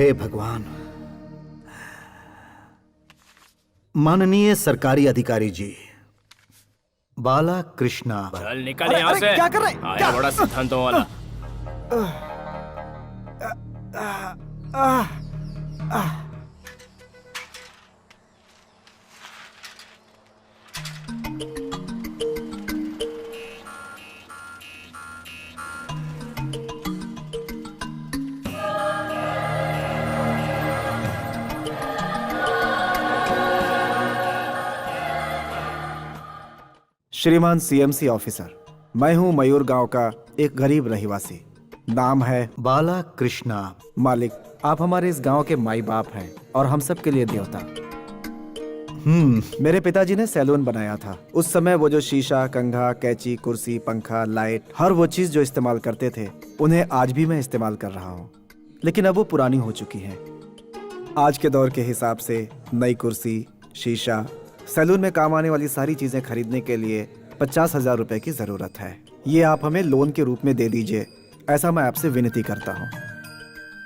हे भगवान। माननीय सरकारी अधिकारी जी, बाला कृष्णा। चल निकल यहाँ से। क्या कर रहे हैं? आया बड़ा सिद्धांतों वाला। श्रीमान सीएमसी ऑफिसर, मैं हूं मयूर गांव का एक गरीब रहिवासी। नाम है बाला कृष्णा। मालिक, आप हमारे इस गांव के माई बाप हैं और हम सब के लिए देवता। मेरे पिताजी ने सैलून बनाया था। उस समय वो जो शीशा, कंघा, कैंची, कुर्सी, पंखा, लाइट, हर वो चीज जो इस्तेमाल करते थे, उन्हें आज भी मैं इस्तेमाल कर रहा हूँ। लेकिन अब वो पुरानी हो चुकी हैं। आज के दौर के हिसाब से नई कुर्सी, शीशा, सैलून में काम आने वाली सारी चीजें खरीदने के लिए 50,000 रुपए की जरूरत है। ये आप हमें लोन के रूप में दे दीजिए, ऐसा मैं आपसे विनती करता हूँ।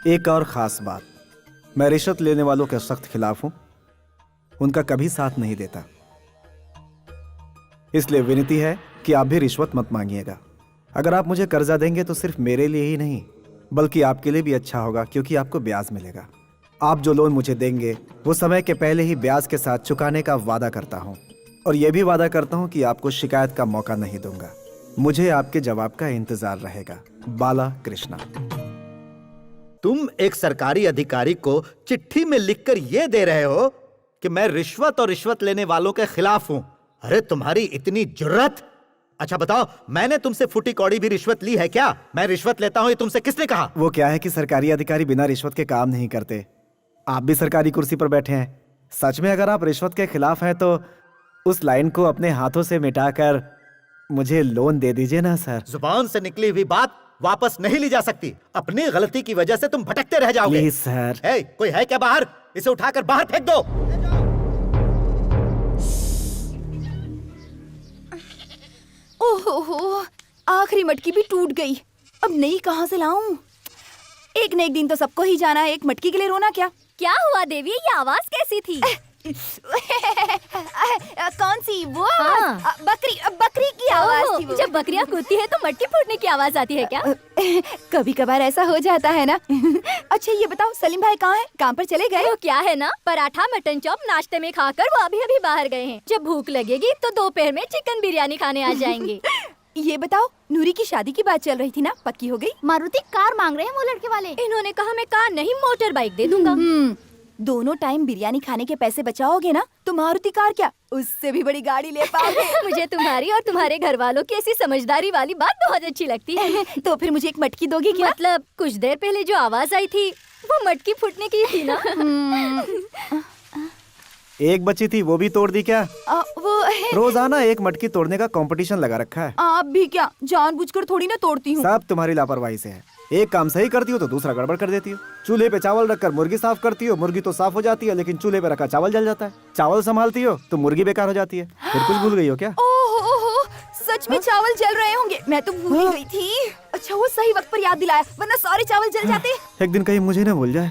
एक और खास बात, मैं रिश्वत लेने वालों के सख्त खिलाफ हूँ, उनका कभी साथ नहीं देता। इसलिए विनती है कि आप भी रिश्वत मत मांगिएगा। अगर आप मुझे कर्जा देंगे तो सिर्फ मेरे लिए ही नहीं, बल्कि आपके लिए भी अच्छा होगा, क्योंकि आपको ब्याज मिलेगा। आप जो लोन मुझे देंगे वो समय के पहले ही ब्याज के साथ चुकाने का वादा करता हूँ, और यह भी वादा करता हूँ कि आपको शिकायत का मौका नहीं दूंगा। मुझे आपके जवाब का इंतजार रहेगा। बाला कृष्णा। तुम एक सरकारी अधिकारी को चिट्ठी में लिखकर यह दे रहे हो कि मैं रिश्वत और रिश्वत लेने वालों के खिलाफ हूं। अरे तुम्हारी इतनी जुर्रत! अच्छा बताओ, मैंने तुमसे फूटी कौड़ी भी रिश्वत ली है क्या? मैं रिश्वत लेता हूं, ये तुमसे किसने कहा? वो क्या है कि सरकारी अधिकारी बिना रिश्वत के काम नहीं करते। आप भी सरकारी कुर्सी पर बैठे हैं। सच में अगर आप रिश्वत के खिलाफ हैं तो उस लाइन को अपने हाथों से मिटाकर मुझे लोन दे दीजिए ना सर। जुबान से निकली हुई बात वापस नहीं ली जा सकती। अपनी गलती की वजह से तुम भटकते रह जाओगे। Please sir. कोई है क्या बाहर? इसे उठाकर बाहर फेंक दो। ओहो, आखिरी मटकी भी टूट गई। अब नई कहाँ से लाऊं? एक न एक दिन तो सबको ही जाना है। एक मटकी के लिए रोना क्या? क्या हुआ देवी, ये आवाज कैसी थी? कौन सी? वो हाँ। बकरी की आवाज थी वो। जब बकरियां कूदती है तो मटकी फूटने की आवाज आती है क्या? कभी कभार ऐसा हो जाता है ना। अच्छा ये बताओ, सलीम भाई कहाँ हैं? काम पर चले गए? वो क्या है ना, पराठा मटन चॉप नाश्ते में खाकर वो अभी अभी बाहर गए हैं। जब भूख लगेगी तो दोपहर में चिकन बिरयानी खाने आ जाएंगे। ये बताओ, नूरी की शादी की बात चल रही थी ना, पक्की हो गई? मारुति कार मांग रहे हैं वो लड़के वाले। इन्होंने कहा मैं कार नहीं मोटर बाइक दे दूंगा। दोनों टाइम बिरयानी खाने के पैसे बचाओगे ना तो मारुति कार क्या, उससे भी बड़ी गाड़ी ले पाओगे। मुझे तुम्हारी और तुम्हारे घर वालों की ऐसी समझदारी वाली बात बहुत अच्छी लगती है। तो फिर मुझे एक मटकी दोगी क्या? मतलब कुछ देर पहले जो आवाज आई थी वो मटकी फूटने की थी ना। एक बची थी, वो भी तोड़ दी क्या? वो है। रोजाना एक मटकी तोड़ने का कंपटीशन लगा रखा है। आप भी क्या जानबूझकर थोड़ी ना तोड़ती हूँ। सब तुम्हारी लापरवाही से है। एक काम सही करती हो तो दूसरा गड़बड़ कर देती हो। चूल्हे पे चावल रखकर मुर्गी साफ करती हो, मुर्गी तो साफ हो जाती है, लेकिन चूल्हे पे रखा चावल जल जाता है। चावल संभालती हो तो मुर्गी बेकार हो जाती है। फिर कुछ भूल गई हो क्या? ओहो, सच में चावल जल रहे होंगे, मैं तो भूल ही गई थी। अच्छा वो सही वक्त पर याद दिलाया, वरना सारे चावल जल जाते। एक दिन कहीं मुझे न भूल जाए।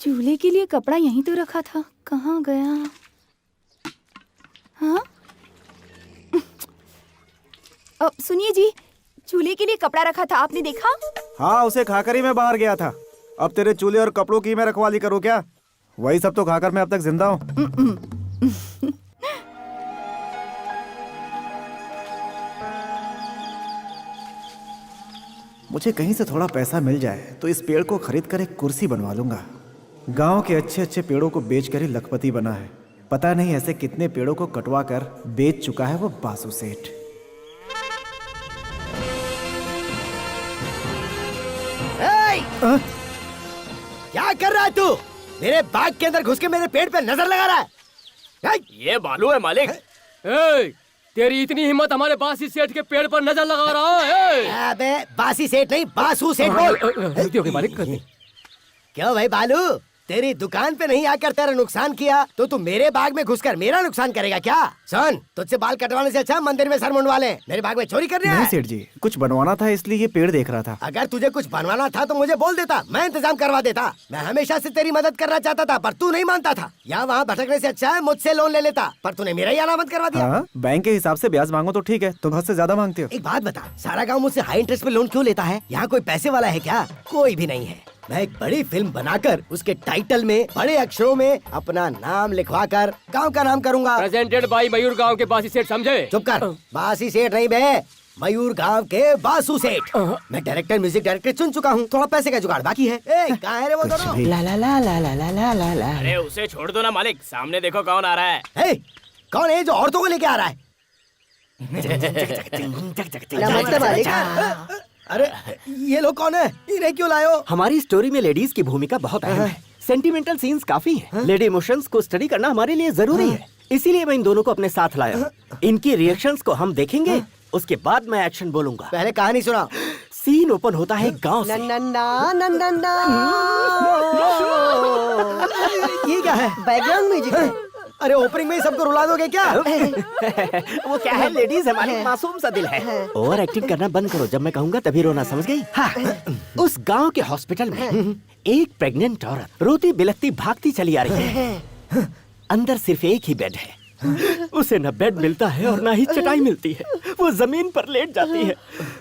चूल्हे के लिए कपड़ा यहीं तो रखा था, कहाँ गया? हाँ सुनिए जी, चूल्हे के लिए कपड़ा रखा था, आपने देखा? हाँ, उसे खाकर ही मैं बाहर गया था। अब तेरे चूल्हे और कपड़ों की मैं रखवाली करूँ क्या? वही सब तो खाकर मैं अब तक जिंदा हूँ। मुझे कहीं से थोड़ा पैसा मिल जाए तो इस पेड़ को खरीद कर एक कुर्सी बनवा लूंगा। गांव के अच्छे अच्छे पेड़ों को बेचकर ही लखपति बना है। पता नहीं ऐसे कितने पेड़ों को कटवा कर बेच चुका है वो बासु सेठ। क्या कर रहा है तू? मेरे बाग के अंदर घुस के मेरे पेड़ पे नजर लगा रहा है। ये बालू है मालिक। तेरी इतनी हिम्मत हमारे बासी सेठ के पेड़ पर नजर लगा रहा है? अबे बासी सेठ नहीं, बासु सेठ बोल। गलती हो गई मालिक। क्यों भाई बालू, तेरी दुकान पे नहीं आकर तेरा नुकसान किया तो तू मेरे बाग में घुसकर मेरा नुकसान करेगा क्या? सुन, तुझसे बाल कटवाने से अच्छा मंदिर में सर मुंडवा ले। मेरे बाग में चोरी करने नहीं आया? सेठ जी, कुछ बनवाना था इसलिए ये पेड़ देख रहा था। अगर तुझे कुछ बनवाना था तो मुझे बोल देता, मैं इंतजाम करवा देता। मैं हमेशा से तेरी मदद करना चाहता था पर तू नहीं मानता था। यहाँ वहाँ भटकने से अच्छा है मुझसे लोन ले लेता, पर तूने मेरा ही आना बंद करवा दिया। हाँ, बैंक के हिसाब से ब्याज मांगो तो ठीक है, तुम हद से ज्यादा मांगते हो। एक बात बता, सारा गांव मुझसे हाई इंटरेस्ट पे लोन क्यों लेता है? यहाँ कोई पैसे वाला है क्या? कोई भी नहीं है। मैं एक बड़ी फिल्म बनाकर उसके टाइटल में बड़े अक्षरों में अपना नाम लिखवा कर गाँव का नाम करूँगा। प्रेजेंटेड बाई मयूर गांव के बासी सेठ, समझे? चुप कर, बासी सेठ नहीं बे, मयूर गांव के बासु सेठ। मैं डायरेक्टर, म्यूजिक डायरेक्टर चुन चुका हूँ, थोड़ा पैसे का जुगाड़ बाकी है। कहाँ है रे वो दोनों? भी। ला ला ला ला ला ला ला ला ला। अरे उसे छोड़ दो ना मालिक, सामने देखो कौन आ रहा है। कौन है जो औरतों को लेके आ रहा है? नमस्ते मालिक। अरे ये लोग कौन है? इन्हें क्यों लाए हो? हमारी स्टोरी में लेडीज की भूमिका बहुत अहम है। सेंटिमेंटल सीन्स काफी हैं। लेडी इमोशंस को स्टडी करना हमारे लिए जरूरी है, इसीलिए मैं इन दोनों को अपने साथ लाया हूँ। इनकी रिएक्शंस को हम देखेंगे, उसके बाद मैं एक्शन बोलूंगा। पहले कहानी सुना। सीन ओपन होता है गांव से। ये क्या है? बैकग्राउंड म्यूजिक है। अरे ओपनिंग में ही सबको रुला दोगे क्या? वो क्या है, लेडीज हमारे मासूम सा दिल है। ओवर एक्टिंग करना बंद करो, जब मैं कहूँगा तभी रोना, समझ गई? हाँ। उस गांव के हॉस्पिटल में एक प्रेग्नेंट औरत रोती बिलखती भागती चली आ रही है। अंदर सिर्फ एक ही बेड है, उसे न बेड मिलता है और न ही चटाई मिलती है। वो जमीन पर लेट जाती है।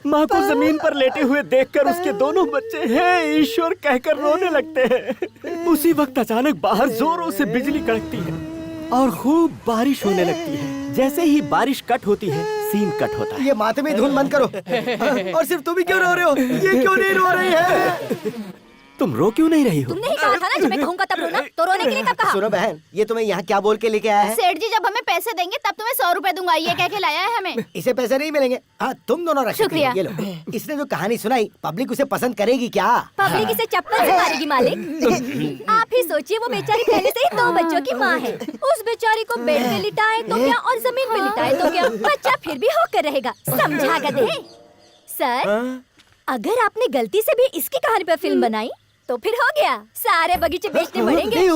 माँ को जमीन पर लेटे हुए देखकर उसके दोनों बच्चे हे ईश्वर कहकर रोने लगते हैं। उसी वक्त अचानक बाहर जोरों से बिजली कड़कती है और खूब बारिश होने लगती है। जैसे ही बारिश कट होती है, सीन कट होता है। ये माथे में धुन बंद करो। और सिर्फ तुम ही क्यों रो रहे हो? ये क्यों नहीं रो रही है? तुम रो क्यों नहीं रही हो? तुमने ही कहा था ना जब मैं कहूँगा तब रोना, तो रोने के लिए कब कहा? सुनो बहन, ये तुम्हें यहाँ क्या बोल के लेके आया है? सेठ जी जब हमें पैसे देंगे तब तुम्हें 100 रुपए दूंगा, ये कह के लाया है हमें। इसे पैसे नहीं मिलेंगे। हाँ, तुम दोनों रश शुक्रिया। ये लो। इसने जो कहानी सुनाई, पब्लिक उसे पसंद करेगी क्या? पब्लिक इसे चप्पल से मारेगी मालिक। आप ही सोचिए, वो बेचारी पहले से ही 2 बच्चों की माँ है। उस बेचारी को बेड पे लिटाए तो क्या और जमीन पे लिटाए तो क्या, बच्चा फिर भी होकर रहेगा। समझा गधे? सर, अगर आपने गलती से भी इसकी कहानी पर फिल्म बनाई तो फिर हो गया, सारे बगीचे बेचने पड़ेंगे।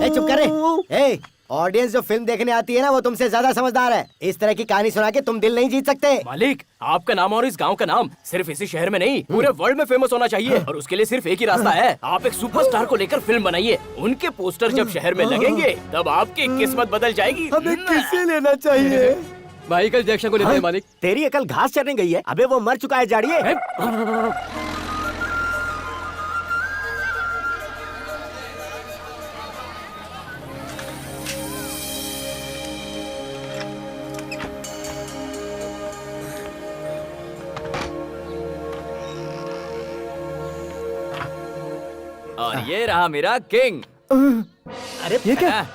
चुप करे। ऑडियंस जो फिल्म देखने आती है ना, वो तुमसे ज्यादा समझदार है। इस तरह की कहानी सुना के तुम दिल नहीं जीत सकते। मालिक, आपका नाम और इस गांव का नाम सिर्फ इसी शहर में नहीं, पूरे वर्ल्ड में फेमस होना चाहिए। और उसके लिए सिर्फ एक ही रास्ता है, आप एक सुपरस्टार को लेकर फिल्म बनाइए। उनके पोस्टर जब शहर में लगेंगे तब आपकी किस्मत बदल जाएगी। हमें किसे लेना चाहिए? माइकल जैक्सन को लेते हैं मालिक। तेरी अकल घास चरने गई है। अबे वो मर चुका है जाड़िए। और ये रहा मेरा किंग। अरे ये क्या?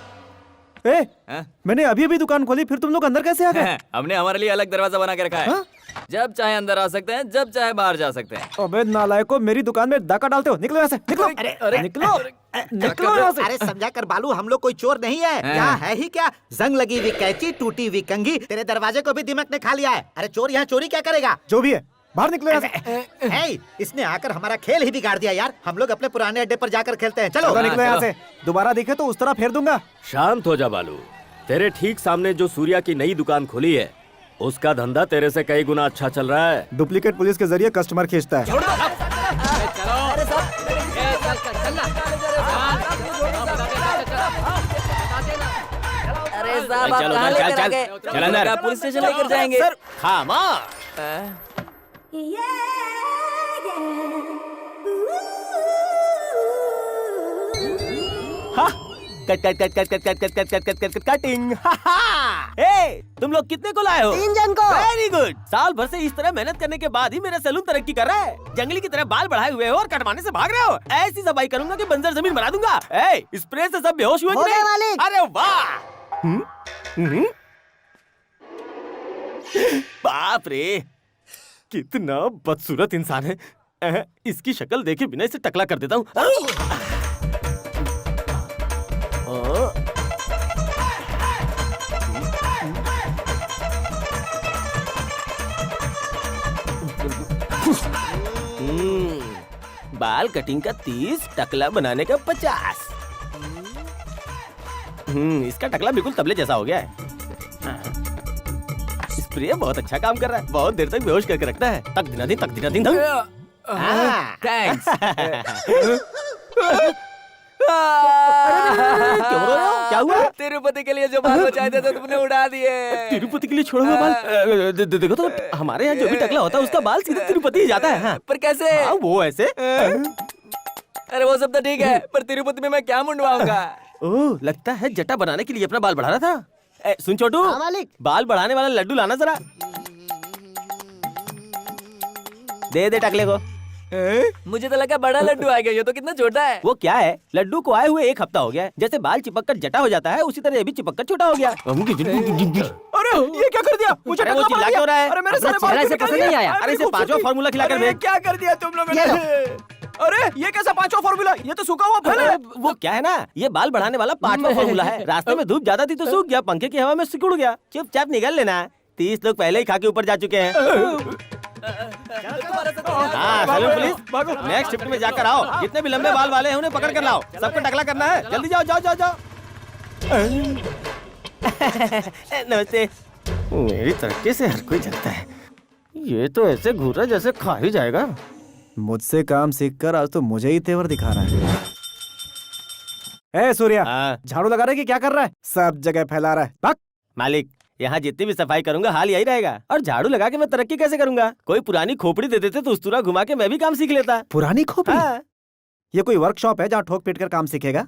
ए, हाँ? मैंने अभी अभी दुकान खोली, फिर तुम लोग अंदर कैसे आ गए? हमने हमारे लिए अलग दरवाजा बना के रखा है। हाँ? जब चाहे अंदर आ सकते हैं, जब चाहे बाहर जा सकते हैं। अबे नालायको, मेरी दुकान में डाका डालते हो। निकलो यहाँ से, निकलो। अरे निकलो, निकलो यहाँ से। अरे समझा कर बालू, हम लोग कोई चोर नहीं है। यहाँ है ही क्या? जंग लगी हुई कैंची, टूटी हुई कंघी, तेरे दरवाजे को भी दिमाग ने खा लिया है। अरे चोर यहाँ चोरी क्या करेगा? जो भी है, बाहर निकलो यहाँ से। है, इसने आकर हमारा खेल ही बिगाड़ दिया यार। हम लोग अपने पुराने अड्डे पर जाकर खेलते हैं। चलो। चलो निकलो यहाँ चलो। से। दोबारा दिखे तो उस तरह फेर दूंगा। शांत हो जा बालू। तेरे ठीक सामने जो सूर्या की नई दुकान खुली है, उसका धंधा तेरे से कई गुना अच्छा चल रहा है। डुप्लीकेट पुलिस के जरिए कस्टमर खींचता है। अरे साहब, आप चलो कहाँ चल लेकर चल आ गए? चल अंदर। पुलिस स्टेशन लेकर जाएंगे। खामोश। Cut cut cut cut cut cut cut cut cut cut cut cutting. ए, तुम लोग कितने को लाए हो? 3 जन को। Very good. साल भर से इस तरह मेहनत करने के बाद ही मेरा सैलून तरक्की कर रहा है। जंगली की तरह बाल बढ़ाए हुए हो और कटवाने से भाग रहे हो। ऐसी सफाई करूंगा कि बंजर जमीन बना दूंगा। ए, स्प्रे से सब बेहोश हुए कि नहीं? अरे वाह। बाप रे, कितना बदसूरत इंसान है। इसकी शक्ल देखे बिना इसे टकला कर देता हूँ। बाल कटिंग का 30, टकला बनाने का 50। इसका टकला बिल्कुल तबले जैसा हो गया है। स्प्रे बहुत अच्छा काम कर रहा है, बहुत देर तक बेहोश करके रखता है। तक दिना दिन थैंक्स। क्यों रो रहे हो? क्या हुआ? तिरुपति के लिए जो बाल बचाए थे तो तुमने उड़ा दिए। तिरुपति के लिए छोड़ा हुआ बाल? देखो तो हमारे यहाँ जो भी टकला होता है उसका बाल सीधे तिरुपति ही जाता है। हाँ। पर कैसे? वो ऐसे। अरे वो सब तो ठीक है, पर तिरुपति में मैं क्या मुंडवाऊंगा? ओह, लगता है जटा बनाने के लिए अपना बाल बढ़ा रहा था। सुन छोटू, मालिक। बाल बढ़ाने वाला लड्डू लाना जरा। दे टकले को। मुझे तो लगा बड़ा लड्डू आ गया, ये तो कितना छोटा है। वो क्या है, लड्डू को आए हुए 1 हफ्ता हो गया है। जैसे बाल चिपक कर जटा हो जाता है, उसी तरह ये भी चिपक कर छोटा हो गया। अरे ये क्या कर दिया? मुझे वो चिल्ला क्यों रहा है? अरे मेरे सारे बाल से पसंद नहीं आया। अरे इसे 5वां फार्मूला खिलाकर भेज। क्या कर दिया तुम लोगों ने? अरे ये कैसा 5वां फार्मूला? ये तो सूखा हुआ फल है। वो क्या है ना, ये बाल बढ़ाने वाला 5वां फार्मूला है। रास्ते में धूप ज्यादा थी तो सूख गया, पंखे की हवा में सिकुड़ गया। चुपचाप निकल लेना। 30 लोग पहले ही खा के ऊपर जा चुके हैं। हाँ, सैलून पुलिस, नेक्स्ट शिफ्ट में जाकर आओ। जितने भी लंबे बाल वाले हैं उन्हें पकड़ कर लाओ। सबको टकला करना है। जल्दी जाओ जाओ जाओ जाओ। नमस्ते। मेरी तरक्की से हर कोई जलता है। ये तो ऐसे घूर रहा जैसे खा ही जाएगा। मुझसे काम सीखकर आज तो मुझे ही तेवर दिखा रहा है। ए सूर्या, झाड़ू लगा रहा है कि क्या कर रहा है? सब जगह फैला रहा है। भाग। मालिक, यहाँ जितनी भी सफाई करूंगा हाल यही रहेगा। और झाड़ू लगा के मैं तरक्की कैसे करूंगा? कोई पुरानी खोपड़ी दे देते तो उस्तरा घुमा के मैं भी काम सीख लेता। पुरानी खोपड़ी? हाँ। ये कोई वर्कशॉप है जहाँ ठोक पीट कर काम सीखेगा?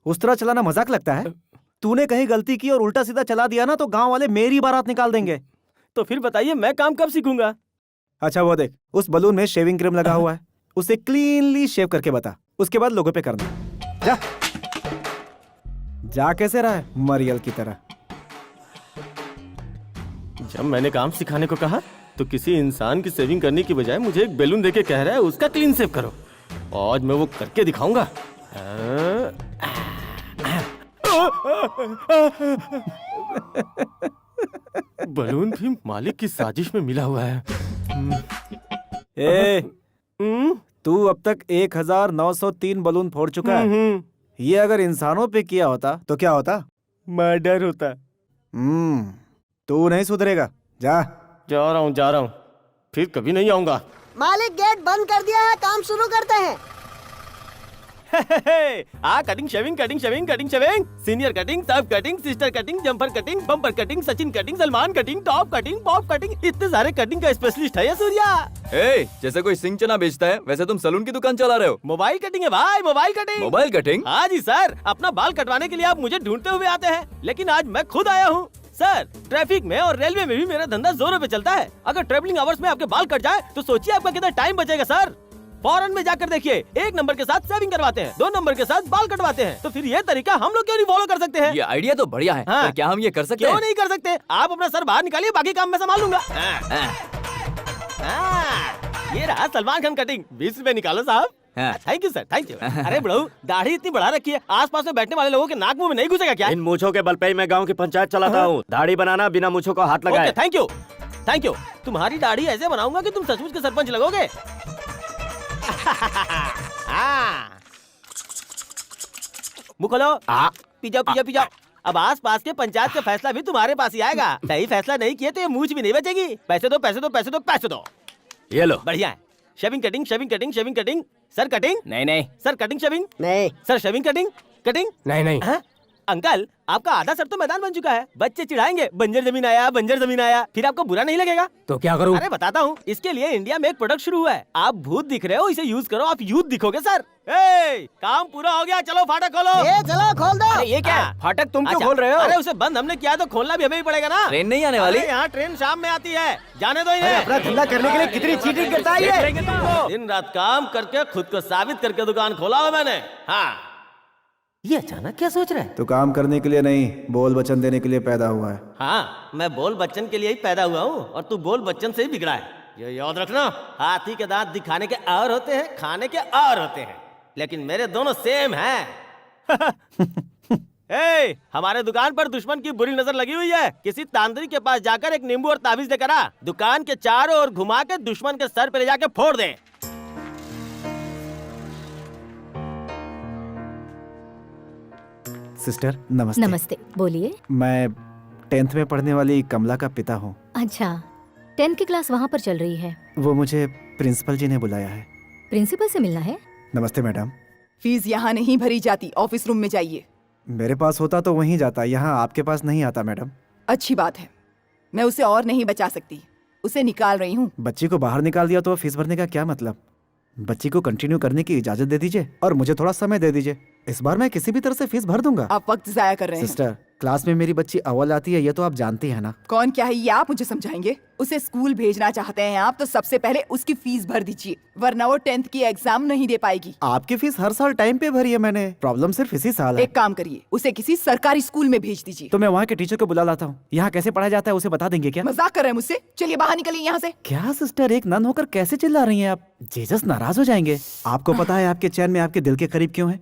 उस्तरा चलाना मजाक लगता है? तूने कहीं गलती की और उल्टा सीधा चला दिया ना तो गांव वाले मेरी बारात निकाल देंगे। तो फिर बताइए मैं काम कब सीखूंगा? अच्छा वो देख, उस बलून में शेविंग क्रीम लगा हुआ है, उसे क्लीनली शेव करके बता। उसके बाद लोगों पे करना। जा जा। कैसे रहा है मरियल की तरह? जब मैंने काम सिखाने को कहा तो किसी इंसान की सेविंग करने की बजाय मुझे एक बैलून देके कह रहा है उसका क्लीन शेव करो। आज मैं वो करके दिखाऊंगा। बलून भी मालिक की साजिश में मिला हुआ है। तू अब तक 1903 बलून फोड़ चुका है। ये अगर इंसानों पे किया होता तो क्या होता? मर्डर होता। तू नहीं सुधरेगा। जा जा रहा हूँ, फिर कभी नहीं आऊंगा। मालिक गेट बंद कर दिया है, काम शुरू करते हैं। कटिंग शेविंग सीनियर कटिंग, सब cutting, sister cutting, jumper cutting, bumper cutting, Sachin cutting, Salman cutting, top cutting, pop cutting, इतने सारे कटिंग का स्पेशलिस्ट है ये सूर्या। जैसे कोई सिंह चना बेचता है वैसे तुम सलून की दुकान चला रहे हो। मोबाइल कटिंग है भाई, मोबाइल कटिंग। Mobile cutting? हाँ जी सर, अपना बाल कटवाने के लिए आप मुझे ढूंढते हुए आते हैं, लेकिन आज मैं खुद आया हूँ। सर, ट्रैफिक में और रेलवे में भी मेरा धंधा जोरों पे चलता है। अगर ट्रेवलिंग आवर्स में आपके बाल कट जाए तो सोचिए आपका कितना टाइम बचेगा सर। फॉरेन में जाकर देखिए, 1 नंबर के साथ सेविंग करवाते हैं, 2 नंबर के साथ बाल कटवाते हैं। तो फिर ये तरीका हम लोग क्यों नहीं फॉलो कर सकते हैं? ये आइडिया तो बढ़िया है। हाँ। पर क्या हम ये कर सकते क्यों हैं? नहीं कर सकते? आप अपना सर बाहर निकालिए, बाकी काम मैं संभाल लूंगा। ये रहा सलमान खान कटिंग। 20 रुपए निकालो साहब। Thank you sir, thank you. अरे बड़ू, दाढ़ी इतनी बढ़ा रखी है, आसपास में बैठने वाले लोगों के नाक मुंह में नहीं घुसेगा क्या? इन मूछों के बल पे ही मैं गांव की पंचायत चलाता हूँ। दाढ़ी बनाना बिना मूछों को हाथ लगाए। Thank you, thank you. तुम्हारी दाढ़ी ऐसे बनाऊंगा कि तुम सचमुच के सरपंच लगोगे। मुंह खोलो। पी जाओ। अब आस पास के पंचायत का फैसला भी तुम्हारे पास ही आएगा। सही फैसला नहीं किए तो ये मूछ भी नहीं बचेगी। पैसे दो। ये लो। बढ़िया है। Shaving cutting. Sir cutting? नहीं। Sir cutting shaving? नहीं। Sir shaving cutting? नहीं। हाँ? अंकल, आपका आधा सर तो मैदान बन चुका है। बच्चे चिढ़ाएंगे, बंजर जमीन आया, फिर आपको बुरा नहीं लगेगा? तो क्या करूं? अरे बताता हूँ, इसके लिए इंडिया में एक प्रोडक्ट शुरू हुआ है। आप भूत दिख रहे हो, इसे यूज करो, आप यूथ दिखोगे सर। काम पूरा हो गया, चलो फाटक खोलो। चलो खोल दो। अरे ये क्या है? फाटक तुम क्यों अच्छा, खोल रहे हो? अरे उसे बंद हमने किया तो खोलना भी हमें ही पड़ेगा ना। ट्रेन नहीं आने वाली? अरे यहाँ ट्रेन शाम में आती है, जाने दो इन्हें। अपना धंधा करने के लिए कितनी चीटिंग करता है ये। दिन रात काम करके खुद को साबित करके दुकान खोला हुआ मैंने। हाँ, ये अचानक क्या सोच रहा है? तू काम करने के लिए नहीं, बोल वचन देने के लिए पैदा हुआ है। हाँ, मैं बोल बच्चन के लिए ही पैदा हुआ हूँ और तू बोल बच्चन से ही बिगड़ा है। ये याद रखना, हाथी के दांत दिखाने के और होते हैं, खाने के और होते हैं, लेकिन मेरे दोनों सेम हैं। हमारे दुकान पर दुश्मन की बुरी नजर लगी हुई है। किसी तांत्रिक के पास जाकर एक नींबू और ताबीज लेकर आ, दुकान के चारों ओर घुमा के दुश्मन के सर पे ले जाके फोड़ दे। सिस्टर नमस्ते। नमस्ते, बोलिए। मैं 10th में पढ़ने वाली कमला का पिता हूँ। अच्छा, 10th की क्लास वहाँ पर चल रही है। वो मुझे प्रिंसिपल जी ने बुलाया है। प्रिंसिपल से मिलना है? नमस्ते मैडम। फीस यहाँ नहीं भरी जाती, ऑफिस रूम में जाइए। मेरे पास होता तो वहीं जाता, यहाँ आपके पास नहीं आता मैडम। अच्छी बात है, मैं उसे और नहीं बचा सकती, उसे निकाल रही हूँ। बच्ची को बाहर निकाल दिया तो फीस भरने का क्या मतलब? बच्ची को कंटिन्यू करने की इजाजत दे दीजिए और मुझे थोड़ा समय दे दीजिए। इस बार मैं किसी भी तरह से फीस भर दूंगा। आप वक्त जाया कर रहे हैं। सिस्टर, क्लास में मेरी बच्ची अव्वल आती है, ये तो आप जानती है ना। कौन क्या है ये आप मुझे समझाएंगे? उसे स्कूल भेजना चाहते हैं आप तो सबसे पहले उसकी फीस भर दीजिए, वरना वो 10th की एग्जाम नहीं दे पाएगी। आपकी फीस हर साल टाइम पे भरी है मैंने, प्रॉब्लम सिर्फ इसी साल है। एक काम करिए, उसे किसी सरकारी स्कूल में भेज दीजिए। तो मैं वहाँ के टीचर को बुला लाता हूँ। यहाँ कैसे पढ़ाया जाता है उसे बता देंगे क्या? मजाक कर रहे हैं मुझसे? चलिए बाहर निकलिए यहाँ से। क्या सिस्टर, एक नन होकर कैसे चिल्ला रही हैं आप? जीसस नाराज हो जाएंगे। आपको पता है आपके चैन में आपके दिल के करीब क्यों है?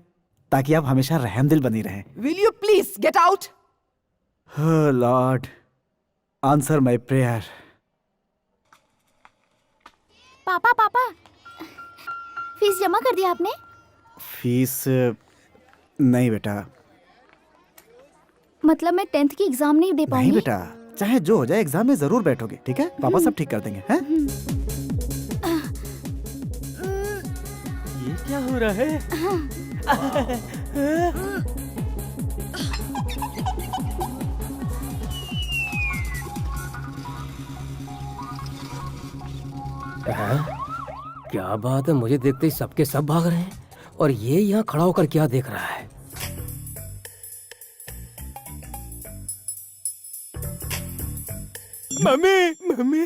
ताकि आप हमेशा रहमदिल बनी रहें। Will you please get out? Lord, answer my prayer. पापा पापा, फीस जमा कर दिया आपने? फीस नहीं बेटा। मतलब मैं 10th की एग्जाम नहीं दे पाऊंगी? नहीं बेटा, चाहे जो हो जाए एग्जाम में जरूर बैठोगे, ठीक है? पापा सब ठीक कर देंगे, हैं? ये क्या हो रहा है? क्या बात है, मुझे देखते ही सबके सब भाग रहे हैं और ये यहाँ खड़ा होकर क्या देख रहा है? Mummy mummy.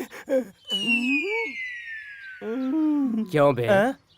क्यों बे?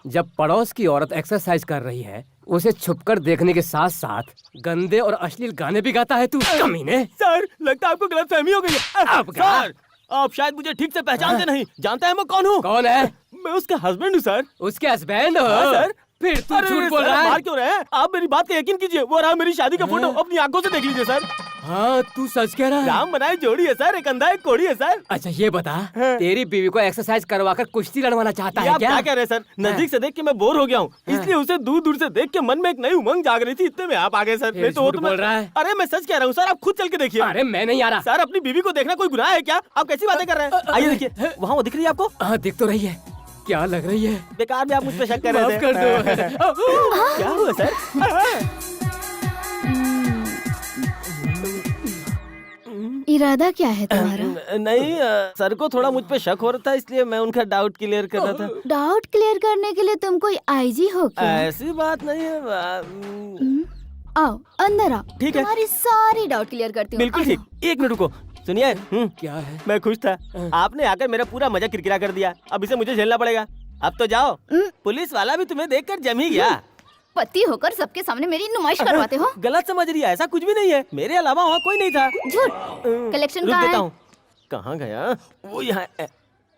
जब पड़ोस की औरत एक्सरसाइज कर रही है उसे छुपकर देखने के साथ साथ गंदे और अश्लील गाने भी गाता है तू? कमीने। सर, लगता है आपको गलतफहमी हो गई है। अब क्या? सर, आप शायद मुझे ठीक से पहचानते नहीं। जानते हैं मैं कौन हूँ? कौन है? मैं उसका हस्बैंड हूँ सर। उसके हस्बैंड हो? हाँ, सर। फिर तू अरे झूठ बोल सर, रहा है। मार क्यों रहे हैं? आप मेरी बात का यकीन कीजिए, वो रहा मेरी शादी का फोटो, अपनी आंखों से देख लीजिए सर। हाँ, तू सच कह रहा है। राम बनाई जोड़ी है सर, एक अंधा एक कोड़ी है सर। अच्छा ये बता, तेरी बीवी को एक्सरसाइज करवाकर कुश्ती लड़वाना चाहता है आप क्या? क्या कह रहे हैं सर? नजदीक से देख के मैं बोर हो गया हूँ, इसलिए उसे दूर दूर से देख के मन में एक नई उमंग जाग रही थी, इतने में आप आ गए सर। फिर झूठ बोल रहा है। अरे मैं सच कह रहा हूँ सर, आप खुद चल के देखिए। अरे मैं नहीं आ रहा सर, अपनी बीवी को देखना कोई गुनाह है क्या? आप कैसी बातें कर रहे हैं? आइए देखिए, वहाँ वो दिख रही है आपको? हाँ दिख तो रही है। क्या लग रही है? बेकार में आप मुझ पे शक कर रहे थे। माफ कर दो। क्या हुआ सर? इरादा क्या है तुम्हारा? नहीं, सर को थोड़ा मुझ पे शक हो रहा था, इसलिए मैं उनका डाउट क्लियर कर रहा था। डाउट क्लियर करने के लिए तुम कोई आईजी हो क्या? ऐसी बात नहीं है। आओ अंदर आओ, ठीक है। तुम्हारी सारी डाउट क्लियर करती हूँ। बिल्कुल ठीक। एक मिनट रुको, सुनिए। क्या है? मैं खुश था, आपने आकर मेरा पूरा मजा किरकिरा कर दिया। अब इसे मुझे झेलना पड़ेगा। अब तो जाओ, पुलिस वाला भी तुम्हें देखकर जम ही गया। पति होकर सबके सामने मेरी नुमाइश करवाते हो? गलत समझ रही है, ऐसा कुछ भी नहीं है। मेरे अलावा वहाँ कोई नहीं था। झूठ। कलेक्शन रुक कहाँ देता है? हूँ। कहाँ गया? वो यहाँ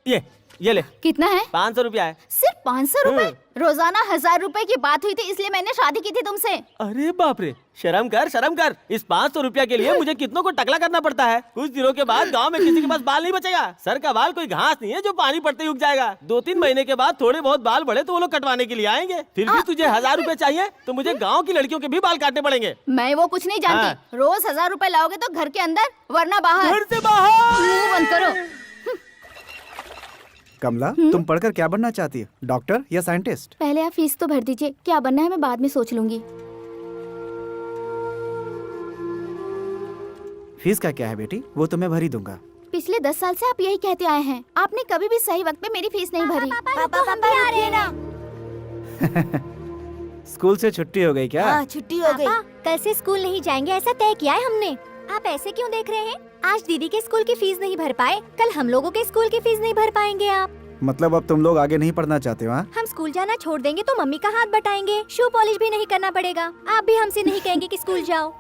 ये ले। कितना है? 500 रुपया है। सिर्फ 500 रुपए? रोजाना 1000 रुपए की बात हुई थी, इसलिए मैंने शादी की थी तुमसे। अरे बाप रे, शर्म कर शर्म कर। इस 500 रुपया के लिए मुझे कितनों को टकला करना पड़ता है। कुछ दिनों के बाद गांव में किसी के पास बाल नहीं बचेगा। सर का बाल कोई घास नहीं है जो पानी पड़ते ही उग जाएगा। 2-3 महीने के बाद थोड़े बहुत बाल बढ़े तो वो लोग कटवाने के लिए आएंगे। फिर भी तुझे 1000 रुपए चाहिए तो मुझे गाँव की लड़कियों के भी बाल काटने पड़ेंगे। मैं वो कुछ नहीं जानती। रोज 1000 रुपए लाओगे तो घर के अंदर, वरना बाहर। घर से बाहर। मुंह बंद करो। कमला, तुम पढ़कर क्या बनना चाहती हो? डॉक्टर या साइंटिस्ट? पहले आप फीस तो भर दीजिए, क्या बनना है मैं बाद में सोच लूंगी। फीस का क्या है बेटी, वो तो मैं भर ही दूंगा। पिछले 10 साल से आप यही कहते आए हैं, आपने कभी भी सही वक्त पे मेरी फीस नहीं भरी। पापा रुकिए ना। स्कूल से छुट्टी हो गई क्या? हाँ छुट्टी हो गई। कल से स्कूल नहीं जाएंगे ऐसा तय किया है हमने। आप ऐसे क्यों देख रहे हैं? आज दीदी के स्कूल की फीस नहीं भर पाए, कल हम लोगों के स्कूल की फीस नहीं भर पाएंगे आप। मतलब अब तुम लोग आगे नहीं पढ़ना चाहते हो? हाँ? हम स्कूल जाना छोड़ देंगे तो मम्मी का हाथ बटाएंगे, शू पॉलिश भी नहीं करना पड़ेगा। आप भी हमसे नहीं कहेंगे कि स्कूल जाओ।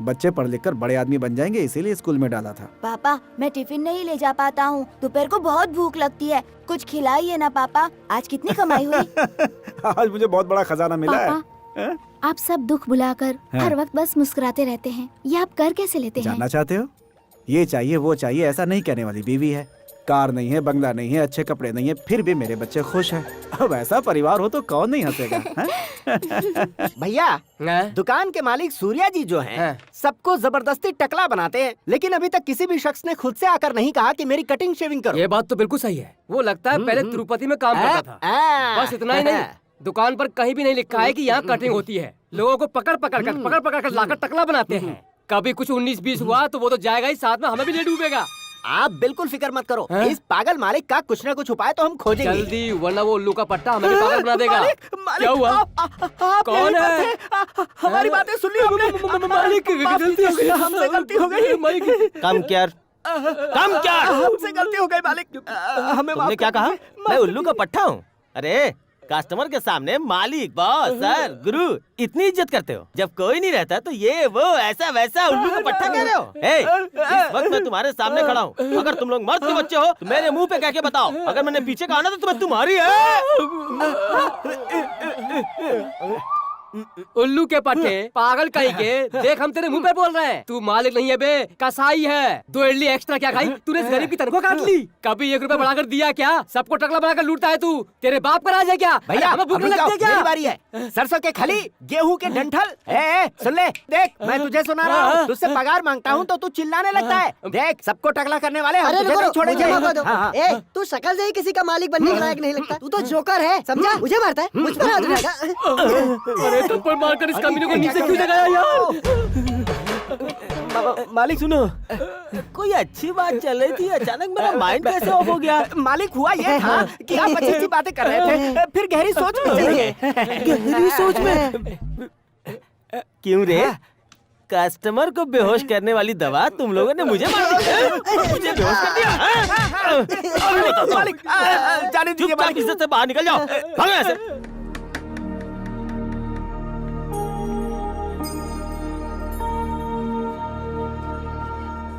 बच्चे पढ़ लिख कर बड़े आदमी बन जाएंगे, इसीलिए स्कूल में डाला था। पापा मैं टिफिन नहीं ले जा पाता हूँ, दोपहर को बहुत भूख लगती है, कुछ खिलाइए ना पापा। आज कितनी कमाई हुई? आज मुझे बहुत बड़ा खजाना मिला है। आप सब दुख भुलाकर हर वक्त बस मुस्कुराते रहते हैं, ये आप कर कैसे लेते हैं? जानना चाहते हो? ये चाहिए वो चाहिए ऐसा नहीं कहने वाली बीवी है। कार नहीं है, बंगला नहीं है, अच्छे कपड़े नहीं है, फिर भी मेरे बच्चे खुश हैं। अब ऐसा परिवार हो तो कौन नहीं हंसेगा? भैया, दुकान के मालिक सूर्या जी जो हैं, सबको जबरदस्ती टकला बनाते हैं, लेकिन अभी तक किसी भी शख्स ने खुद से आकर नहीं कहा कि मेरी कटिंग शेविंग करो। ये बात तो बिल्कुल सही है। वो लगता है पहले तिरुपति में काम करता था। बस इतना ही नहीं, दुकान पर कहीं भी नहीं लिखा है कि यहाँ कटिंग होती है। लोगों को पकड़ पकड़ कर लाकर टकला बनाते हैं। कभी कुछ 19-20 हुआ तो वो तो जाएगा ही, साथ में हमें भी ले डूबेगा। आप बिल्कुल फिक्र मत करो, इस पागल मालिक का कुछ न कुछ उपाय तो हम खोजेंगे। जल्दी, वरना वो उल्लू का पट्टा हमें भी पागल बना देगा। क्या हुआ? कौन है? हमारी बातें सुन ली हमने। मालिक, गलती हो गई, हमसे गलती हो गई। कम क्या हमसे गलती हो गई मालिक, हमें तुमने क्या कहा? मैं उल्लू का पट्टा हूँ? अरे कस्टमर के सामने मालिक, बॉस, सर, गुरु इतनी इज्जत करते हो। जब कोई नहीं रहता तो ये वो ऐसा वैसा उल्लू का पट्टा कह रहे हो? इस वक्त मैं तुम्हारे सामने खड़ा हूँ। अगर तुम लोग मर्द के बच्चे हो तो मेरे मुंह पे कह के बताओ। अगर मैंने पीछे कहा ना तो तुम्हें तुम्हारी है। उल्लू के पट्टे, पागल कहीं के, देख हम तेरे मुंह पे बोल रहे हैं। तू मालिक नहीं है बे, कसाई है। 2 इडली एक्स्ट्रा क्या खाई? तूने इस गरीब की तनख्वाह काट ली। कभी 1 रुपया बढ़ाकर दिया क्या? सबको टकला बनाकर लूटता है तू। तेरे बाप का राज है क्या? भैया, हमें भूख नहीं लगती क्या? मेरी बारी है। सरसों के खली, गेहूं के डंठल। सुन ले, देख मैं तुझे सुना रहा हूँ। तुझसे पगार मांगता हूँ तो तू चिल्लाने लगता है। देख, सबको टकला करने वाले हम तुझे नहीं छोड़ेंगे। तू शक्ल से ही किसी का मालिक बनने के लायक नहीं लगता। तू तो जोकर है, समझा? मुझे मारता है, मुझ पर हाथ उठाएगा। अरे थप्पड़ मारकर इस कमीने को नीचे क्यों लगाया यार? मालिक सुनो, कोई अच्छी बात चल रही थी, अचानक मेरा माइंड कैसे ऑफ हो गया? मालिक हुआ ये था कि आप अच्छी अच्छी बातें कर रहे थे, फिर गहरी सोच में चले गए। गहरी सोच में? क्यों रे? कस्टमर को बेहोश करने वाली दवा तुम लोगों ने मुझे मार दिया, मुझे बेहोश कर दिया। मालिक जाने दीजिए, मालिक इज्जत से बाहर निकल जाओ, भागो यहाँ से।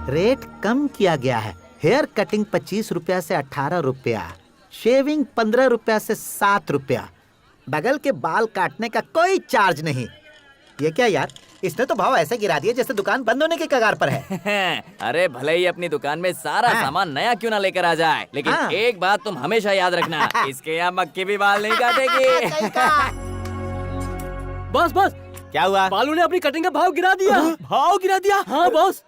रेट कम किया गया है। हेयर कटिंग 25 रुपया से 18 रुपया, शेविंग 15 रुपया से 7 रुपया, बगल के बाल काटने का कोई चार्ज नहीं। ये क्या यार, इसने तो भाव ऐसे गिरा दिए जैसे दुकान बंद होने के कगार पर है। अरे भले ही अपनी दुकान में सारा सामान नया क्यों ना लेकर आ जाए, लेकिन एक बात तुम हमेशा याद रखना, इसके यहाँ मक्खी भी बाल नहीं काटेगी। बॉस बॉस, क्या हुआ? बालू ने अपनी कटिंग का भाव गिरा दिया। भाव गिरा दिया? हाँ बॉस।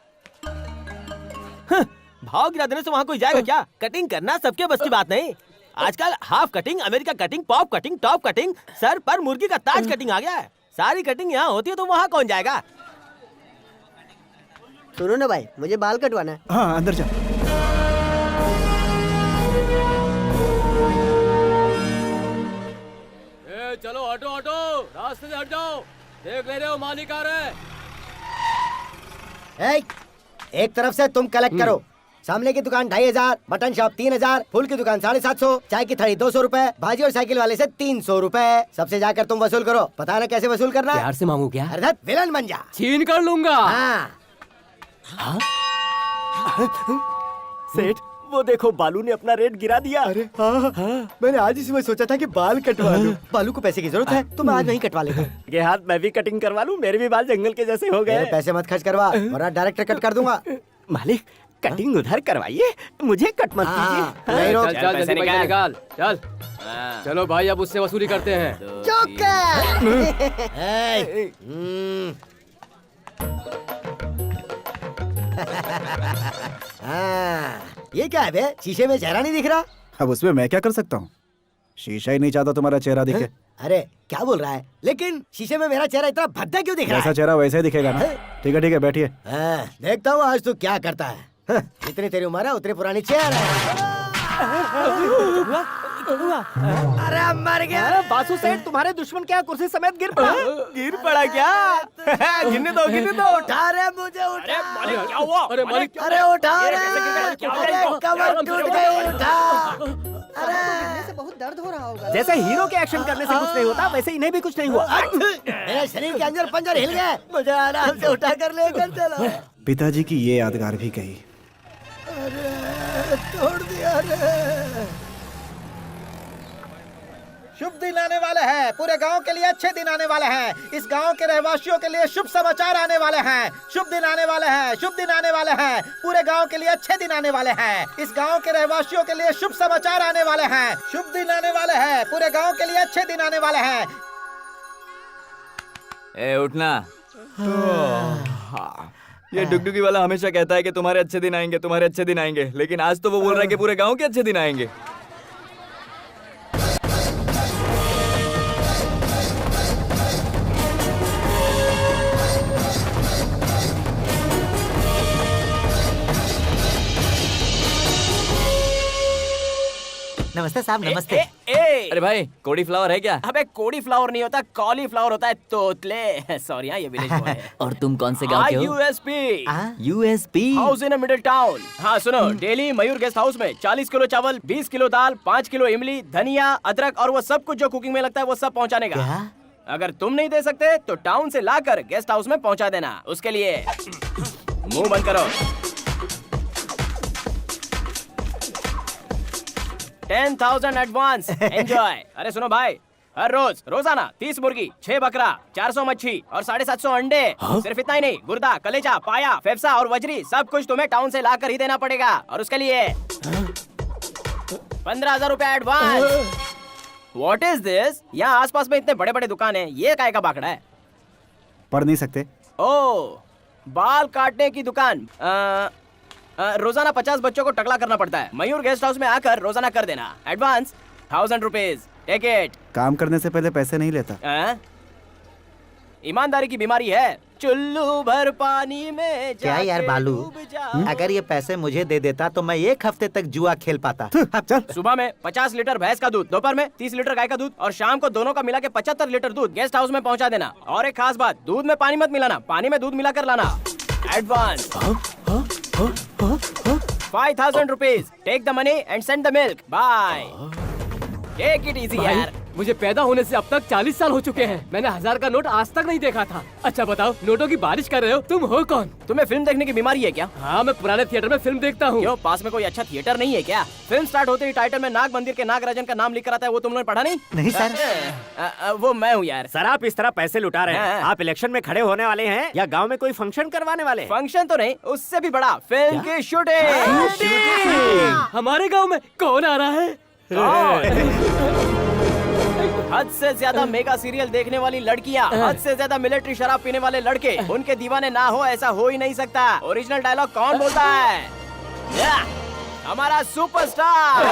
भाव गिरा देने से वहाँ कोई जाएगा क्या? कटिंग करना सबके बस की बात नहीं। आजकल half cutting, America cutting, pop cutting, top cutting, sir पर मुर्गी का ताज कटिंग आ गया है। सारी कटिंग यहाँ होती है तो वहाँ कौन जाएगा? सुनो ना भाई, मुझे बाल कटवाना है। हाँ, अंदर जा। चलो हटो हटो, रास्ते से हट जाओ। देख ले रहे हो मालिक आ रहे हैं। एक तरफ से तुम कलेक्ट करो। सामने की दुकान 2500, मटन शॉप 3000, फूल की दुकान 750, चाय की थड़ी 200 रुपए, भाजी और साइकिल वाले से 300 रुपए। सबसे जाकर तुम वसूल करो। पता ना कैसे वसूल करना है? प्यार से मांगू क्या? अरे विलन बन जा। छीन कर लूंगा। हाँ। सेठ, वो देखो बालू ने अपना रेट गिरा दिया। अरे हाँ, मैंने आज ही सुबह सोचा था कि बाल कटवा लूं। बालू को पैसे की जरूरत है तो मैं आज नहीं कटवा लेता। ये हाथ मैं भी कटिंग करवा लूं, मेरे भी बाल जंगल के जैसे हो गए। मेरे पैसे मत खर्च करवा वरना डायरेक्ट कट कर दूंगा। मालिक, कटिंग उधर करवाइए, मुझे कट मत कीजिए। नहीं रोक। चल चल जल्दी पैसे निकाल। चल चलो भाई, अब उससे वसूली करते हैं। ये क्या है बे? शीशे में चेहरा नहीं दिख रहा। अब उसमें मैं क्या कर सकता हूँ? शीशा ही नहीं चाहता तुम्हारा चेहरा दिखे। अरे क्या बोल रहा है? लेकिन शीशे में मेरा चेहरा इतना भद्दा क्यों दिख रहा जैसा है? चेहरा वैसे ही दिखेगा ना। ठीक है बैठिए। देखता हूँ आज तू क्या करता है। जितनी तेरी उम्र है उतनी पुरानी चेहरा है। अरे मर गया। बासु सेठ, तुम्हारे दुश्मन क्या कुर्सी समेत गिर पड़ा? गिर पड़ा क्या? गिरने दो, गिरने दो। उठा रे मुझे, उठा। मालिक क्या हुआ? अरे मालिक, अरे उठा रे। अरे कमर टूट गई, उठा। अरे से बहुत दर्द हो रहा होगा। जैसे हीरो के एक्शन करने से कुछ नहीं होता, वैसे इन्हें भी कुछ नहीं हुआ। मेरे शरीर के अंदर पंजर हिल गए। मुझे आराम से उठा कर लेकर चलो। पिताजी की ये यादगार भी गई। अरे तोड़ दिया रे। शुभ दिन आने वाले हैं, पूरे गांव के लिए अच्छे दिन आने वाले हैं, इस गांव के रहवासियों के लिए शुभ समाचार आने वाले हैं, शुभ दिन आने वाले हैं, शुभ दिन आने वाले हैं, पूरे गांव के लिए अच्छे दिन आने वाले हैं, इस गांव के रहवासियों के लिए शुभ समाचार आने वाले हैं, शुभ दिन आने वाले हैं, पूरे गांव के लिए अच्छे दिन आने वाले हैं। ए उठना। ये डुगडुगी वाला हमेशा कहता है कि तुम्हारे अच्छे दिन आएंगे, तुम्हारे अच्छे दिन आएंगे, लेकिन आज तो वो बोल रहा है कि पूरे गांव के अच्छे दिन आएंगे। नमस्ते साहब, नमस्ते। अरे भाई, कोड़ी फ्लावर है क्या? अबे कोड़ी फ्लावर नहीं होता, कॉलीफ्लावर होता है, तोतले। सॉरी ये विलेज बॉय है। और तुम कौन से गांव के हो? USP USP house in middle town. हाँ सुनो, डेली मयूर गेस्ट हाउस में 40 किलो चावल, 20 किलो दाल, 5 किलो इमली, धनिया, अदरक और वो सब कुछ जो कुकिंग में लगता है वो सब पहुँचाने का। अगर तुम नहीं दे सकते तो टाउन से लाकर गेस्ट हाउस में पहुँचा देना। उसके लिए मुंह बंद करो। 10,000 एडवांस। एंजॉय। अरे सुनो भाई, हर रोज रोजाना 30 मुर्गी, 6 बकरा, 400 मच्छी और 750 अंडे। सिर्फ इतना ही नहीं, गुर्दा, कलेजा, पाया, फेफसा और वजरी सब कुछ तुम्हें टाउन से लाकर ही देना पड़ेगा। और उसके लिए 15,000 रुपए एडवांस। What is this? यहाँ आसपास में इतने बड़े बड़े दुकान हैं, ये काय का बाकड़ा है? पढ़ नहीं सकते? ओह, बाल काटने की दुकान। रोजाना 50 बच्चों को टकला करना पड़ता है। मयूर गेस्ट हाउस में आकर रोजाना कर देना। Advance 1000 rupees. Take it. काम करने से पहले पैसे नहीं लेता। ईमानदारी की बीमारी है। चुल्लू भर पानी में क्या यार बालू, अगर ये पैसे मुझे दे देता तो मैं 1 हफ्ते तक जुआ खेल पाता। चल। सुबह में 50 लीटर भैंस का दूध, दोपहर में 30 लीटर गाय का दूध और शाम को दोनों का मिला के 75 लीटर दूध गेस्ट हाउस में पहुंचा देना। और एक खास बात, दूध में पानी मत मिलाना, पानी में दूध मिलाकर लाना। Advance 5,000 rupees. Take the money and send the milk. Bye. Take it easy यार। मुझे पैदा होने से अब तक 40 साल हो चुके हैं, मैंने 1000 का नोट आज तक नहीं देखा था। अच्छा बताओ, नोटों की बारिश कर रहे हो, तुम हो कौन? तुम्हें फिल्म देखने की बीमारी है क्या? हाँ, मैं पुराने थिएटर में फिल्म देखता हूँ। क्यों, पास में कोई अच्छा थिएटर नहीं है क्या? फिल्म स्टार्ट होते ही टाइटल में नाग मंदिर के नागराजन का नाम लिख कर आता है, वो तुम लोगों ने पढ़ा नहीं? नहीं सर। वो मैं हूँ यार। सर आप इस तरह पैसे लुटा रहे हैं, आप इलेक्शन में खड़े होने वाले हैं या गांव में कोई फंक्शन करवाने वाले हैं? फंक्शन तो नहीं, उससे भी बड़ा, फिल्म की शूटिंग। हमारे गाँव में कौन आ रहा है? हद से ज्यादा मेगा सीरियल देखने वाली लड़कियां, हद से ज्यादा मिलिट्री शराब पीने वाले लड़के, उनके दीवाने ना हो ऐसा हो ही नहीं सकता। ओरिजिनल डायलॉग कौन बोलता है? हमारा सुपरस्टार।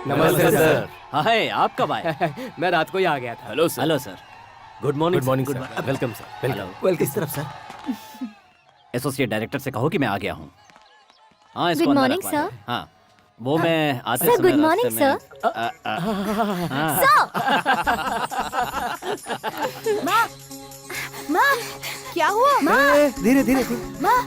नमस्ते सर। हाय, आप कब आए? मैं रात को ही आ गया था। Hello sir. Good morning. Good morning sir. Welcome sir. Welcome. किस तरफ सर? एसोसिएट डायरेक्टर से कहो कि मैं आ गया हूँ। हाँ, इसको Good अंदर morning, रखवाएं। sir. हाँ, वो मैं आते Sir, समय good morning, रास्ते में- माँ, क्या हुआ? धीरे धीरे धीरे। माँ,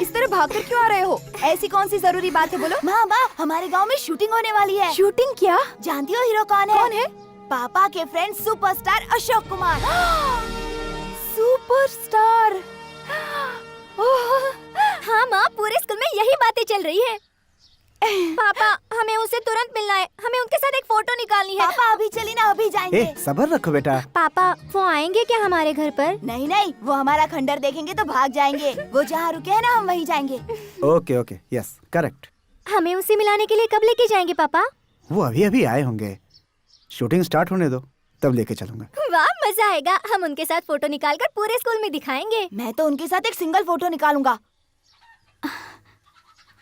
इस तरह भागकर क्यों आ रहे हो? ऐसी कौन सी जरूरी बात है, बोलो। माँ, हमारे गांव में शूटिंग होने वाली है। शूटिंग क्या? जानती हो हीरो कौन है? कौन है? पापा के friend superstar Ashok Kumar. Superstar. हाँ माँ, पूरे स्कूल में यही बातें चल रही है। पापा, हमें उनसे तुरंत मिलना है, हमें उनके साथ एक फोटो निकालनी है। पापा अभी चली ना, अभी जाएंगे। सब्र रखो बेटा। पापा, वो आएंगे क्या हमारे घर पर? नहीं, वो हमारा खंडर देखेंगे तो भाग जाएंगे। वो जहाँ रुके हैं ना, हम वहीं जाएंगे। Okay okay, yes correct. हमें उसे मिलाने के लिए कब लेके जाएंगे पापा? वो अभी अभी आए होंगे, शूटिंग स्टार्ट होने दो तब लेके चलूंगा। वाह, मजा आएगा। हम उनके साथ फोटो निकालकर पूरे स्कूल में दिखाएंगे। मैं तो उनके साथ एक सिंगल फोटो निकालूंगा,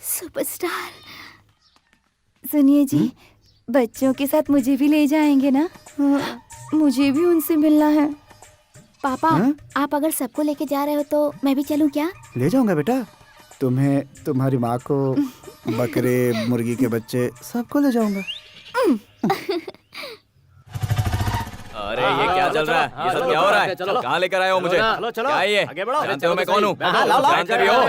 सुपरस्टार। सुनिए जी, बच्चों के साथ मुझे भी ले जाएंगे ना? मुझे भी उनसे मिलना है। पापा, आप अगर सबको लेके जा रहे हो तो मैं भी चलूं क्या? ले जाऊंगा बेटा, तुम्हें, तुम्हारी माँ को, बकरे, मुर्गी के बच्चे, सबको ले जाऊंगा। अरे ये क्या चल रहा है? ये सब क्या हो रहा है? कहाँ लेकर आए हो मुझे? क्या है ये? जानते हो मैं कौन हूँ? जानते भी हो?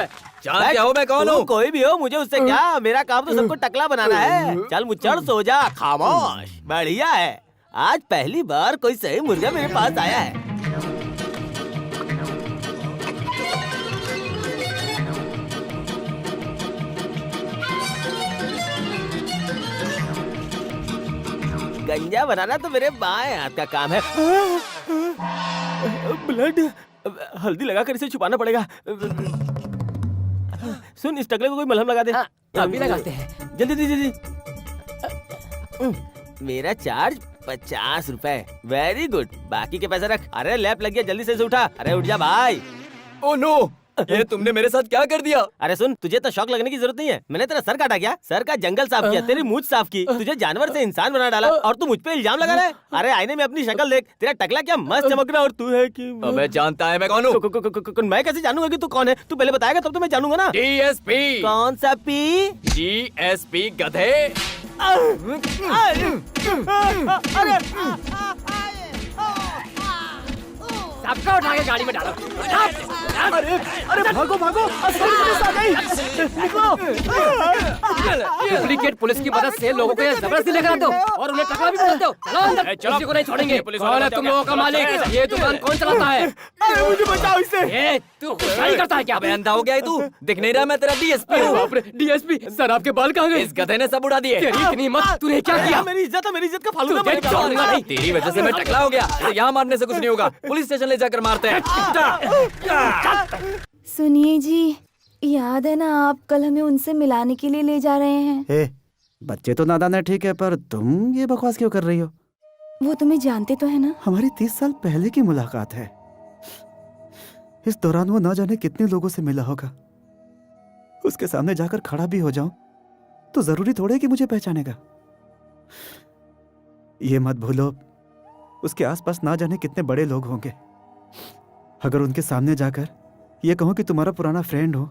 जानते हो मैं कौन हूँ? कोई भी हो, मुझे उससे क्या, मेरा काम तो सबको टकला बनाना है। चल मुझे सो जा, खामोश। बढ़िया है, आज पहली बार कोई सही मुर्गा मेरे पास आया है। गंजा बनाना तो मेरे बाएं हाथ का काम है। ब्लड, हल्दी लगाकर इसे छुपाना पड़ेगा। सुन, इस टकले को कोई मलहम लगा दे। अभी लगाते हैं। जल्दी जल्दी जल्दी। मेरा चार्ज 50 रुपए। वेरी गुड, बाकी के पैसे रख। अरे लैप लग गया, जल्दी से उठा। अरे उठ जा भाई। ओ नो, ये तुमने मेरे साथ क्या कर दिया? अरे सुन, तुझे तो शौक लगने की जरूरत नहीं है। मैंने तेरा सर काटा क्या? सर का जंगल साफ किया, तेरी मूंछ साफ की, तुझे जानवर से इंसान बना डाला, और तू मुझ पे इल्जाम लगा रहा है। अरे आईने में अपनी शक्ल देख, तेरा टकला क्या मस्त चमक रहा है, और तू है कि अबे जानता है मैं कौन हूँ? मैं कैसे जानूंगा कि तू कौन है? तू पहले बताएगा तब तो मैं जानूंगा ना। डीएसपी। कौन सा पी? डीएसपी गधे। सबका उठा के गाड़ी में डालो। अरे भागो भागो, असली पुलिस आ गई। डुप्लीकेट पुलिस की मदद से लोगों को यहाँ जबरदस्ती लेकर आते हो और उन्हें टकला भी बनाते हो। चलो अंदर, किसी को नहीं छोड़ेंगे। कौन है तुम लोगों का मालिक? ये दुकान कौन चलाता है? अरे मुझे बचाओ इससे। ये तू खुशाई करता है क्या? अबे अंधा हो गया है तू? दिख नहीं रहा मैं तेरा डीएसपी हूँ? डीएसपी सर, आपके बाल कहाँ गए? इस गधे ने सब उड़ा दिए। तेरी इतनी हिम्मत, तूने क्या किया? मेरी इज्जत का फालूदा तुझे बनेगा। छोड़ूंगा नहीं। तेरी वजह से मैं टकला हो गया। तो यहाँ मारने से कुछ नहीं होगा, पुलिस स्टेशन ले जाकर मारते हैं। सुनिए जी, याद है ना, आप कल हमें उनसे मिलाने के लिए ले जा रहे हैं। ए, बच्चे तो नादान है ठीक है, पर तुम ये बकवास क्यों कर रही हो? वो तुम्हें जानते तो है ना? हमारी 30 साल पहले की मुलाकात है। इस दौरान वो ना जाने कितने लोगों से मिला होगा। उसके सामने जाकर खड़ा भी हो जाऊं तो जरूरी थोड़े कि मुझे पहचानेगा। ये मत भूलो, उसके आसपास ना जाने कितने बड़े लोग होंगे। अगर उनके सामने जाकर ये कहूं कि तुम्हारा पुराना फ्रेंड हो,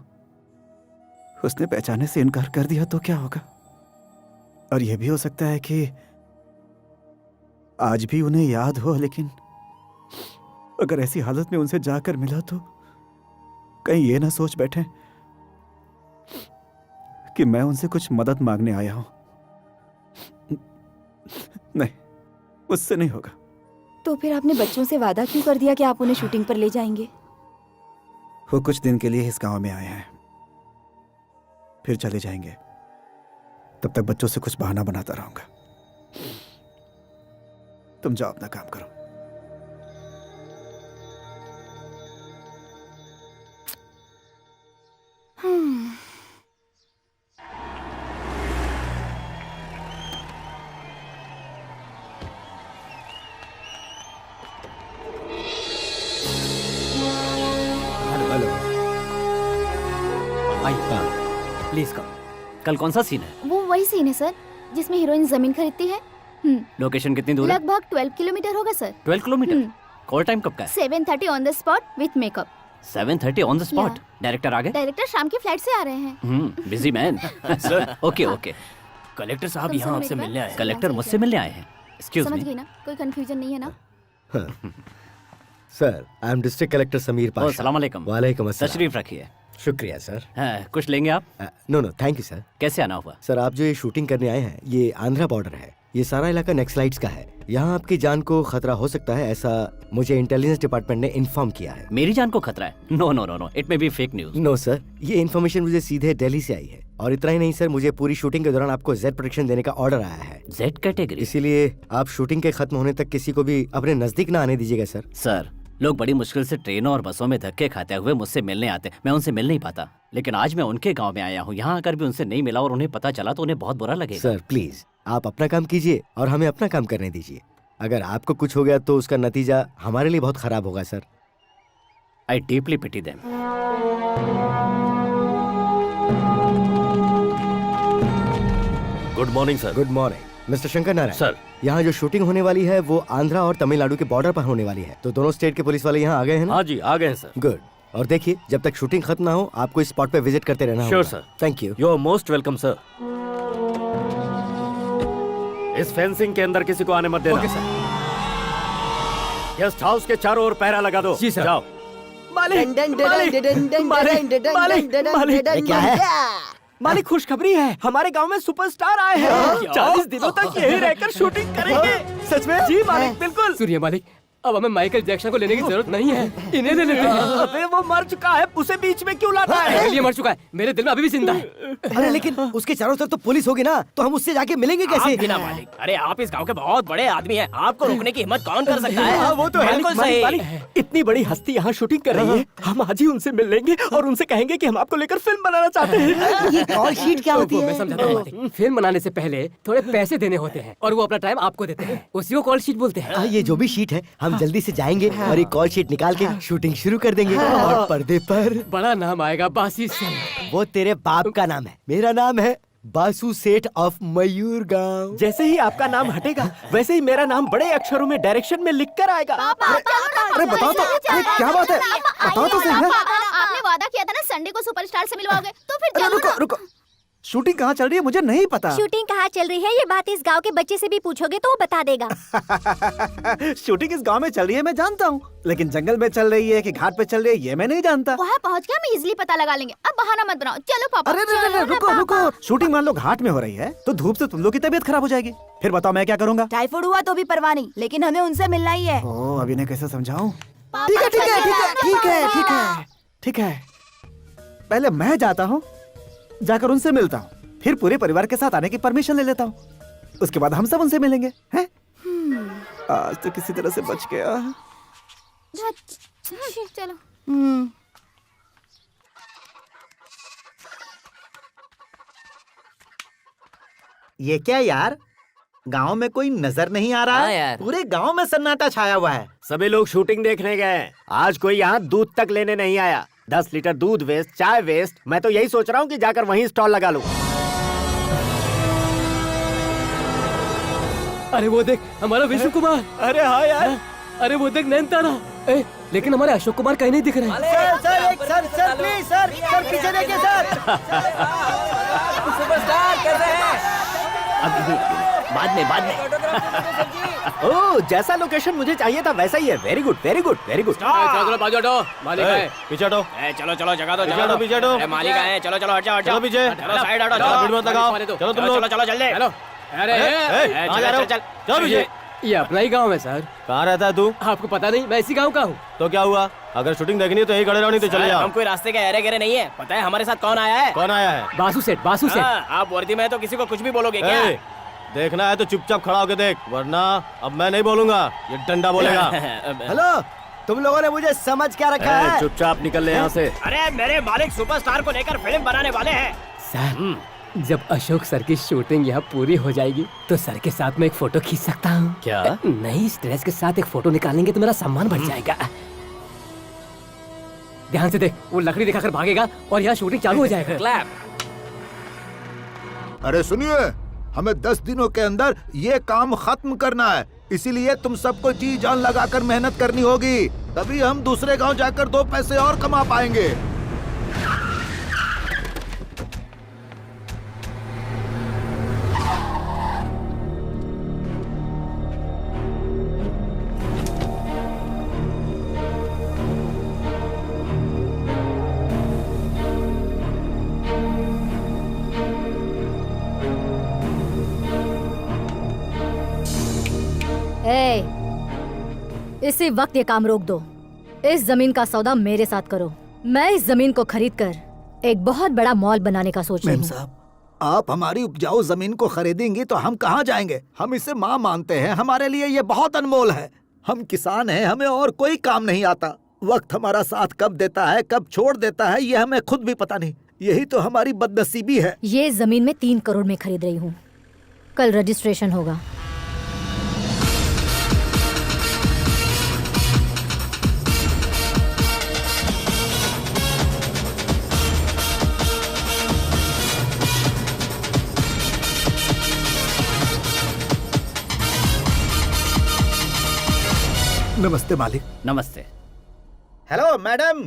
उसने पहचाने से इनकार कर दिया तो क्या होगा? और यह भी हो सकता है कि आज भी उन्हें याद हो, लेकिन अगर ऐसी हालत में उनसे जाकर मिला तो कहीं ये ना सोच बैठे कि मैं उनसे कुछ मदद मांगने आया हूं। नहीं, उससे नहीं होगा। तो फिर आपने बच्चों से वादा क्यों कर दिया कि आप उन्हें शूटिंग पर ले जाएंगे? वो कुछ दिन के लिए इस गांव में आए हैं, फिर चले जाएंगे। तब तक बच्चों से कुछ बहाना बनाता रहूंगा। तुम जाओ, अपना काम करो। Please come. कल कौन सा सीन है? वो वही सीन है सर, जिसमें हीरोइन जमीन खरीदती है। लोकेशन कितनी दूर है? लगभग 12 किलोमीटर होगा सर। 12 किलोमीटर। कॉल टाइम कब का है? 7:30 on the spot with makeup. 7:30 on the spot. Director आ गए? डायरेक्टर शाम की फ्लाइट से आ रहे हैं। Busy man. Okay okay. Collector साहब यहाँ आपसे मिलने आए हैं। कलेक्टर मुझसे मिलने आए हैं। एक्सक्यूज समझ मी। गई ना? कोई कंफ्यूजन नहीं है ना? Sir, I am district collector Sameer Pasha. अस्सलाम वालेकुम। वालेकुम अस्सलाम। तशरीफ रखिए। शुक्रिया सर। कुछ लेंगे आप? No no, thank you sir. कैसे आना हुआ? सर, आप जो ये शूटिंग करने आए हैं, ये आंध्रा बॉर्डर है। ये सारा इलाका नक्सलाइट्स का है। यहाँ आपकी जान को खतरा हो सकता है, ऐसा मुझे इंटेलिजेंस डिपार्टमेंट ने इन्फॉर्म किया है। मेरी जान को खतरा है? No no no no, it may be fake news. No sir, ये इन्फॉर्मेशन मुझे सीधे दिल्ली से आई है। और इतना ही नहीं सर, मुझे पूरी शूटिंग के दौरान आपको जेड प्रोटेक्शन देने का ऑर्डर आया है। Z category? इसीलिए आप शूटिंग के खत्म होने तक किसी को भी अपने नजदीक ना आने दीजिएगा सर। सर, लोग बड़ी मुश्किल से ट्रेनों और बसों में धक्के खाते हुए मुझसे मिलने आते, मैं उनसे मिल नहीं पाता। लेकिन आज मैं उनके गांव में आया हूँ, यहाँ आकर भी उनसे नहीं मिला और उन्हें पता चला तो उन्हें बहुत बुरा लगेगा। सर प्लीज, आप अपना काम कीजिए और हमें अपना काम करने दीजिए। अगर आपको कुछ हो गया तो उसका नतीजा हमारे लिए बहुत खराब होगा sir. I deeply pity them. Good morning sir. Good morning mister Shankar Narayan. Sir. यहाँ जो शूटिंग होने वाली है वो आंध्रा और तमिलनाडु के बॉर्डर पर होने वाली है, तो दोनों स्टेट के पुलिस वाले यहाँ आ गए हैं ना? हाँ जी आ गए हैं सर। गुड। और देखिए जब तक शूटिंग खत्म ना हो आपको इस स्पॉट पे विजिट करते रहना श्योर होगा। Sir. Thank you. You are most welcome sir. इस फेंसिंग के अंदर किसी को आने मत देना। Okay sir. गेस्ट हाउस के चारों ओर पहरा लगा दो। जी सर। जाओ। मालिक क्या है? मालिक खुशखबरी है, हमारे गांव में सुपरस्टार आए हैं। 40 दिनों तक यही रहकर शूटिंग करेंगे। सच में? जी मालिक बिल्कुल। सुनिए मालिक, अब हमें माइकल जैक्सन को लेने की जरूरत नहीं है, इन्हें ले लेते हैं। अबे वो मर चुका है, उसे बीच में क्यों लाता है? मेरे लिए मर चुका है, मेरे दिल में अभी भी जिंदा है। अरे लेकिन उसके चारों तरफ तो पुलिस होगी ना, तो हम उससे जाके मिलेंगे कैसे? आप बिना मालिक, अरे आप इस गांव के बहुत बड़े आदमी हैं, आपको रोकने की हिम्मत कौन कर सकता है? हाँ, वो तो है। बिल्कुल मालिक, सही। मालिक, इतनी बड़ी हस्ती यहाँ शूटिंग कर रही है, हम आज ही उनसे मिल लेंगे और उनसे कहेंगे कि हम आपको लेकर फिल्म बनाना चाहते हैं। ये कॉल शीट क्या होती मैं है? समझाता हूँ मालिक। फिल्म बनाने से पहले थोड़े पैसे देने होते हैं और वो अपना टाइम आपको देते हैं, उसी को कॉल शीट बोलते हैं। ये जो भी शीट है हम जल्दी से जाएंगे और एक कॉल शीट निकाल के शूटिंग शुरू कर देंगे। और पर्दे पर बड़ा नाम आएगा, बासी सेठ। वो तेरे बाप का नाम है, मेरा नाम है बासु सेठ ऑफ मयूर गांव। जैसे ही आपका नाम हटेगा वैसे ही मेरा नाम बड़े अक्षरों में डायरेक्शन में लिख कर आएगा। अरे बताओ तो, अरे क्या बात है? बताओ तो सही है। आपने वादा किया था ना संडे को सुपरस्टार से मिलवाओगे, तो फिर अरे चलो रुको ना। रुको, शूटिंग कहाँ चल रही है मुझे नहीं पता। शूटिंग कहाँ चल रही है ये बात इस गांव के बच्चे से भी पूछोगे तो वो बता देगा। शूटिंग इस गांव में चल रही है मैं जानता हूँ, लेकिन जंगल में चल रही है कि घाट पे चल रही है ये मैं नहीं जानता। वहाँ पहुँच के हम इजीली पता लगा लेंगे, अब बहाना मत बनाओ। चलो पापा। अरे चलो ना रुको पापा। रुको, शूटिंग मान लो घाट में हो रही है तो धूप से तुम लोग की तबीयत खराब हो जाएगी, फिर बताओ मैं क्या करूँगा? टाइफाइड हुआ तो भी परवाह नहीं, लेकिन हमें उनसे मिलना ही है। ओ अभी ने कैसे समझाऊं? पापा, ठीक है ठीक है चलो ठीक है ना, ठीक है चलो ठीक ना। है ठीक है, पहले मैं जाता हूँ, जाकर उनसे मिलता हूँ, फिर पूरे परिवार के साथ आने की परमिशन ले लेता हूँ, उसके बाद हम सब उनसे मिलेंगे। हैं? आज तो किसी तरह से बच गया। चलो। ये क्या यार, गांव में कोई नजर नहीं आ रहा हाँ है? यार। पूरे गांव में सन्नाटा छाया हुआ है। सभी लोग शूटिंग देखने गए, आज कोई यहाँ दूध तक लेने नहीं आया। 10 लीटर दूध वेस्ट, चाय वेस्ट, मैं तो यही सोच रहा हूँ कि जाकर वहीं स्टॉल लगा लूं। अरे वो देख हमारा विष्णु कुमार। अरे हाँ यार, अरे वो देख नैनतारा। लेकिन हमारे अशोक कुमार कहीं नहीं दिख रहे हैं। सर प्लीज सर पीछे देखिए सर। सुपरस्टार कैसे हैं? बाद में। ओह, जैसा लोकेशन मुझे चाहिए था वैसा ही है। Very good very good very good. चलो बाजू हटो, मालिक है। पीछे हटो। चलो चलो जगह दो, पीछे जगह हटो, दो। पीछे हटो। अरे मालिक आए, चलो चलो हट जाओ, हट जाओ। चलो पीछे। चलो साइड हटो, चलो, चलो। भीड़ मत लगाओ। पानी दो। चलो तुम चलो लोग। चलो जल्दी। चलो। अरे कहाँ जा रहे हो? चलो पीछे। ये अपना ही गांव है सर। कहाँ रहता है तू? आपको पता नहीं, मैं इसी गांव का हूँ। तो क्या हुआ? अगर शूटिंग देखनी है तो यही खड़े रहो, नहीं तो चले जाओ। हम कोई रास्ते के अरे गहरे नहीं है। पता है हमारे साथ कौन आया है? कौन आया है? बासु सेठ, बासु सेठ। हाँ, आप वर्दी में तो किसी को कुछ भी बोलोगे क्या? ए, देखना है तो चुपचाप खड़ा होके देख, वरना अब मैं नहीं बोलूंगा, ये डंडा बोलेगा। हेलो, तुम लोगों ने मुझे समझ क्या रखा है? चुपचाप निकल ले यहाँ से। अरे मेरे मालिक सुपरस्टार को लेकर फिल्म बनाने वाले हैं। सर, जब अशोक सर की शूटिंग यहाँ पूरी हो जाएगी तो सर के साथ में एक फोटो खींच सकता हूँ क्या? नहीं, इस ड्रेस के साथ एक फोटो निकालेंगे तो मेरा सम्मान बढ़ जाएगा। ध्यान से देख, वो लकड़ी दिखाकर भागेगा और यहाँ शूटिंग चालू हो जाएगा। क्लैप। अरे सुनिए, हमें 10 दिनों के अंदर ये काम खत्म करना है, इसीलिए तुम सबको जी जान लगाकर मेहनत करनी होगी, तभी हम दूसरे गांव जाकर 2 पैसे और कमा पाएंगे। इसी वक्त ये काम रोक दो। इस जमीन का सौदा मेरे साथ करो। मैं इस जमीन को खरीद कर एक बहुत बड़ा मॉल बनाने का सोच रही मैम हूँ। साहब, आप हमारी उपजाऊ जमीन को खरीदेंगी तो हम कहाँ जाएंगे? हम इसे माँ मानते हैं, हमारे लिए ये बहुत अनमोल है। हम किसान हैं, हमें और कोई काम नहीं आता। वक्त हमारा साथ कब देता है, कब छोड़ देता है, ये हमें खुद भी पता नहीं। यही तो हमारी बदनसीबी है। ये जमीन में 3 करोड़ में खरीद रही हूँ। कल रजिस्ट्रेशन होगा। नमस्ते मालिक। नमस्ते। हेलो मैडम,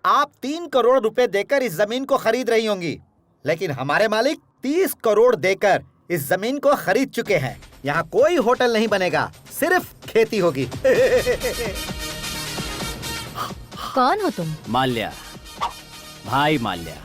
आप 3 करोड़ रुपए देकर इस जमीन को खरीद रही होंगी, लेकिन हमारे मालिक 30 करोड़ देकर इस जमीन को खरीद चुके हैं। यहाँ कोई होटल नहीं बनेगा, सिर्फ खेती होगी। कौन हो तुम? माल्या, भाई माल्या।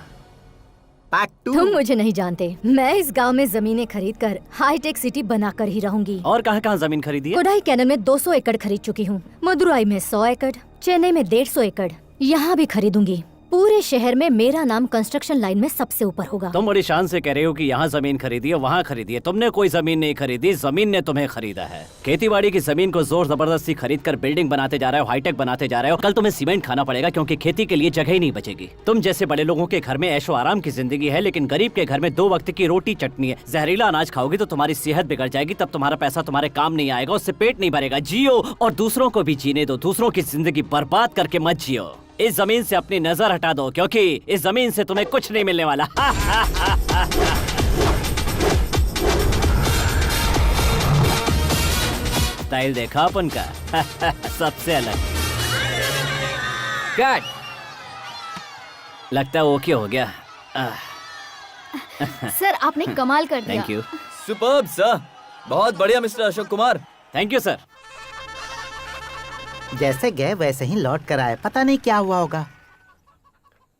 तुम मुझे नहीं जानते। मैं इस गांव में जमीनें खरीद कर हाईटेक सिटी बनाकर ही रहूंगी। और कहाँ जमीन खरीदी है? कोडाई कैनल में 200 एकड़ खरीद चुकी हूँ, मदुराई में 100 एकड़, चेन्नई में 150 एकड़। यहाँ भी खरीदूंगी। पूरे शहर में मेरा नाम कंस्ट्रक्शन लाइन में सबसे ऊपर होगा। तुम बड़ी शान से कह रहे हो कि यहाँ जमीन खरीदी है, वहाँ खरीदी है। तुमने कोई जमीन नहीं खरीदी, जमीन ने तुम्हें खरीदा है। खेतीबाड़ी की जमीन को जोर जबरदस्ती खरीद कर बिल्डिंग बनाते जा रहे हो, हाईटेक बनाते जा रहे हो। कल तुम्हें सीमेंट खाना पड़ेगा क्योंकि खेती के लिए जगह ही नहीं बचेगी। तुम जैसे बड़े लोगों के घर में ऐशो आराम की जिंदगी है, लेकिन गरीब के घर में 2 वक्त की रोटी चटनी है। जहरीला अनाज खाओगी तो तुम्हारी सेहत बिगड़ जाएगी, तब तुम्हारा पैसा तुम्हारे काम नहीं आएगा, उससे पेट नहीं भरेगा। जियो और दूसरों को भी जीने दो, दूसरों की जिंदगी बर्बाद करके मत जियो। इस जमीन से अपनी नजर हटा दो, क्योंकि इस जमीन से तुम्हें कुछ नहीं मिलने वाला। स्टाइल देखा अपन का? सबसे अलग। कट। लगता है ओके हो गया। सर आपने कमाल कर दिया। Thank you. सुपर्ब सर, बहुत बढ़िया mister Ashok Kumar. Thank you sir. जैसे गए वैसे ही लौट कर आए, पता नहीं क्या हुआ होगा।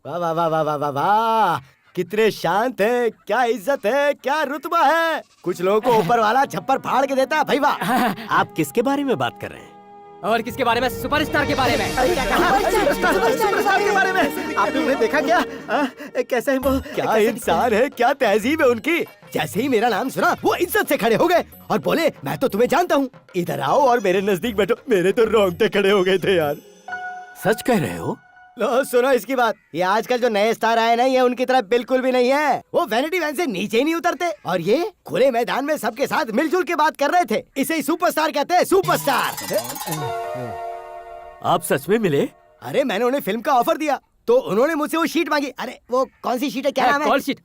वाह वाह वाह वाह वाह वाह वाह, कितने शांत है, क्या इज्जत है, क्या रुतबा है। कुछ लोगों को ऊपर वाला छप्पर फाड़ के देता है। भाई वाह। आप किसके बारे में बात कर रहे हैं? और किसके बारे में? सुपरस्टार के बारे में। सुपरस्टार के बारे में आपने उन्हें देखा क्या? कैसे है वो? क्या इंसान है, क्या तहजीब है उनकी। जैसे ही मेरा नाम सुना वो इज्जत से खड़े हो गए और बोले मैं तो तुम्हें जानता हूँ, इधर आओ और मेरे नजदीक बैठो। मेरे तो रोंगटे खड़े हो गए थे यार। सच कह रहे हो? लो सुनो इसकी बात। ये आजकल जो नए स्टार आए ना, ये उनकी तरह बिल्कुल भी नहीं है। वो वैनिटी वैन से नीचे ही नहीं उतरते और ये खुले मैदान में सबके साथ मिलजुल के बात कर रहे थे। इसे ही सुपरस्टार कहते हैं, सुपरस्टार। आप सच में मिले? अरे मैंने उन्हें फिल्म का ऑफर दिया तो उन्होंने मुझसे वो शीट मांगी। अरे वो कौन सी शीट है, क्या नाम है? Call sheet.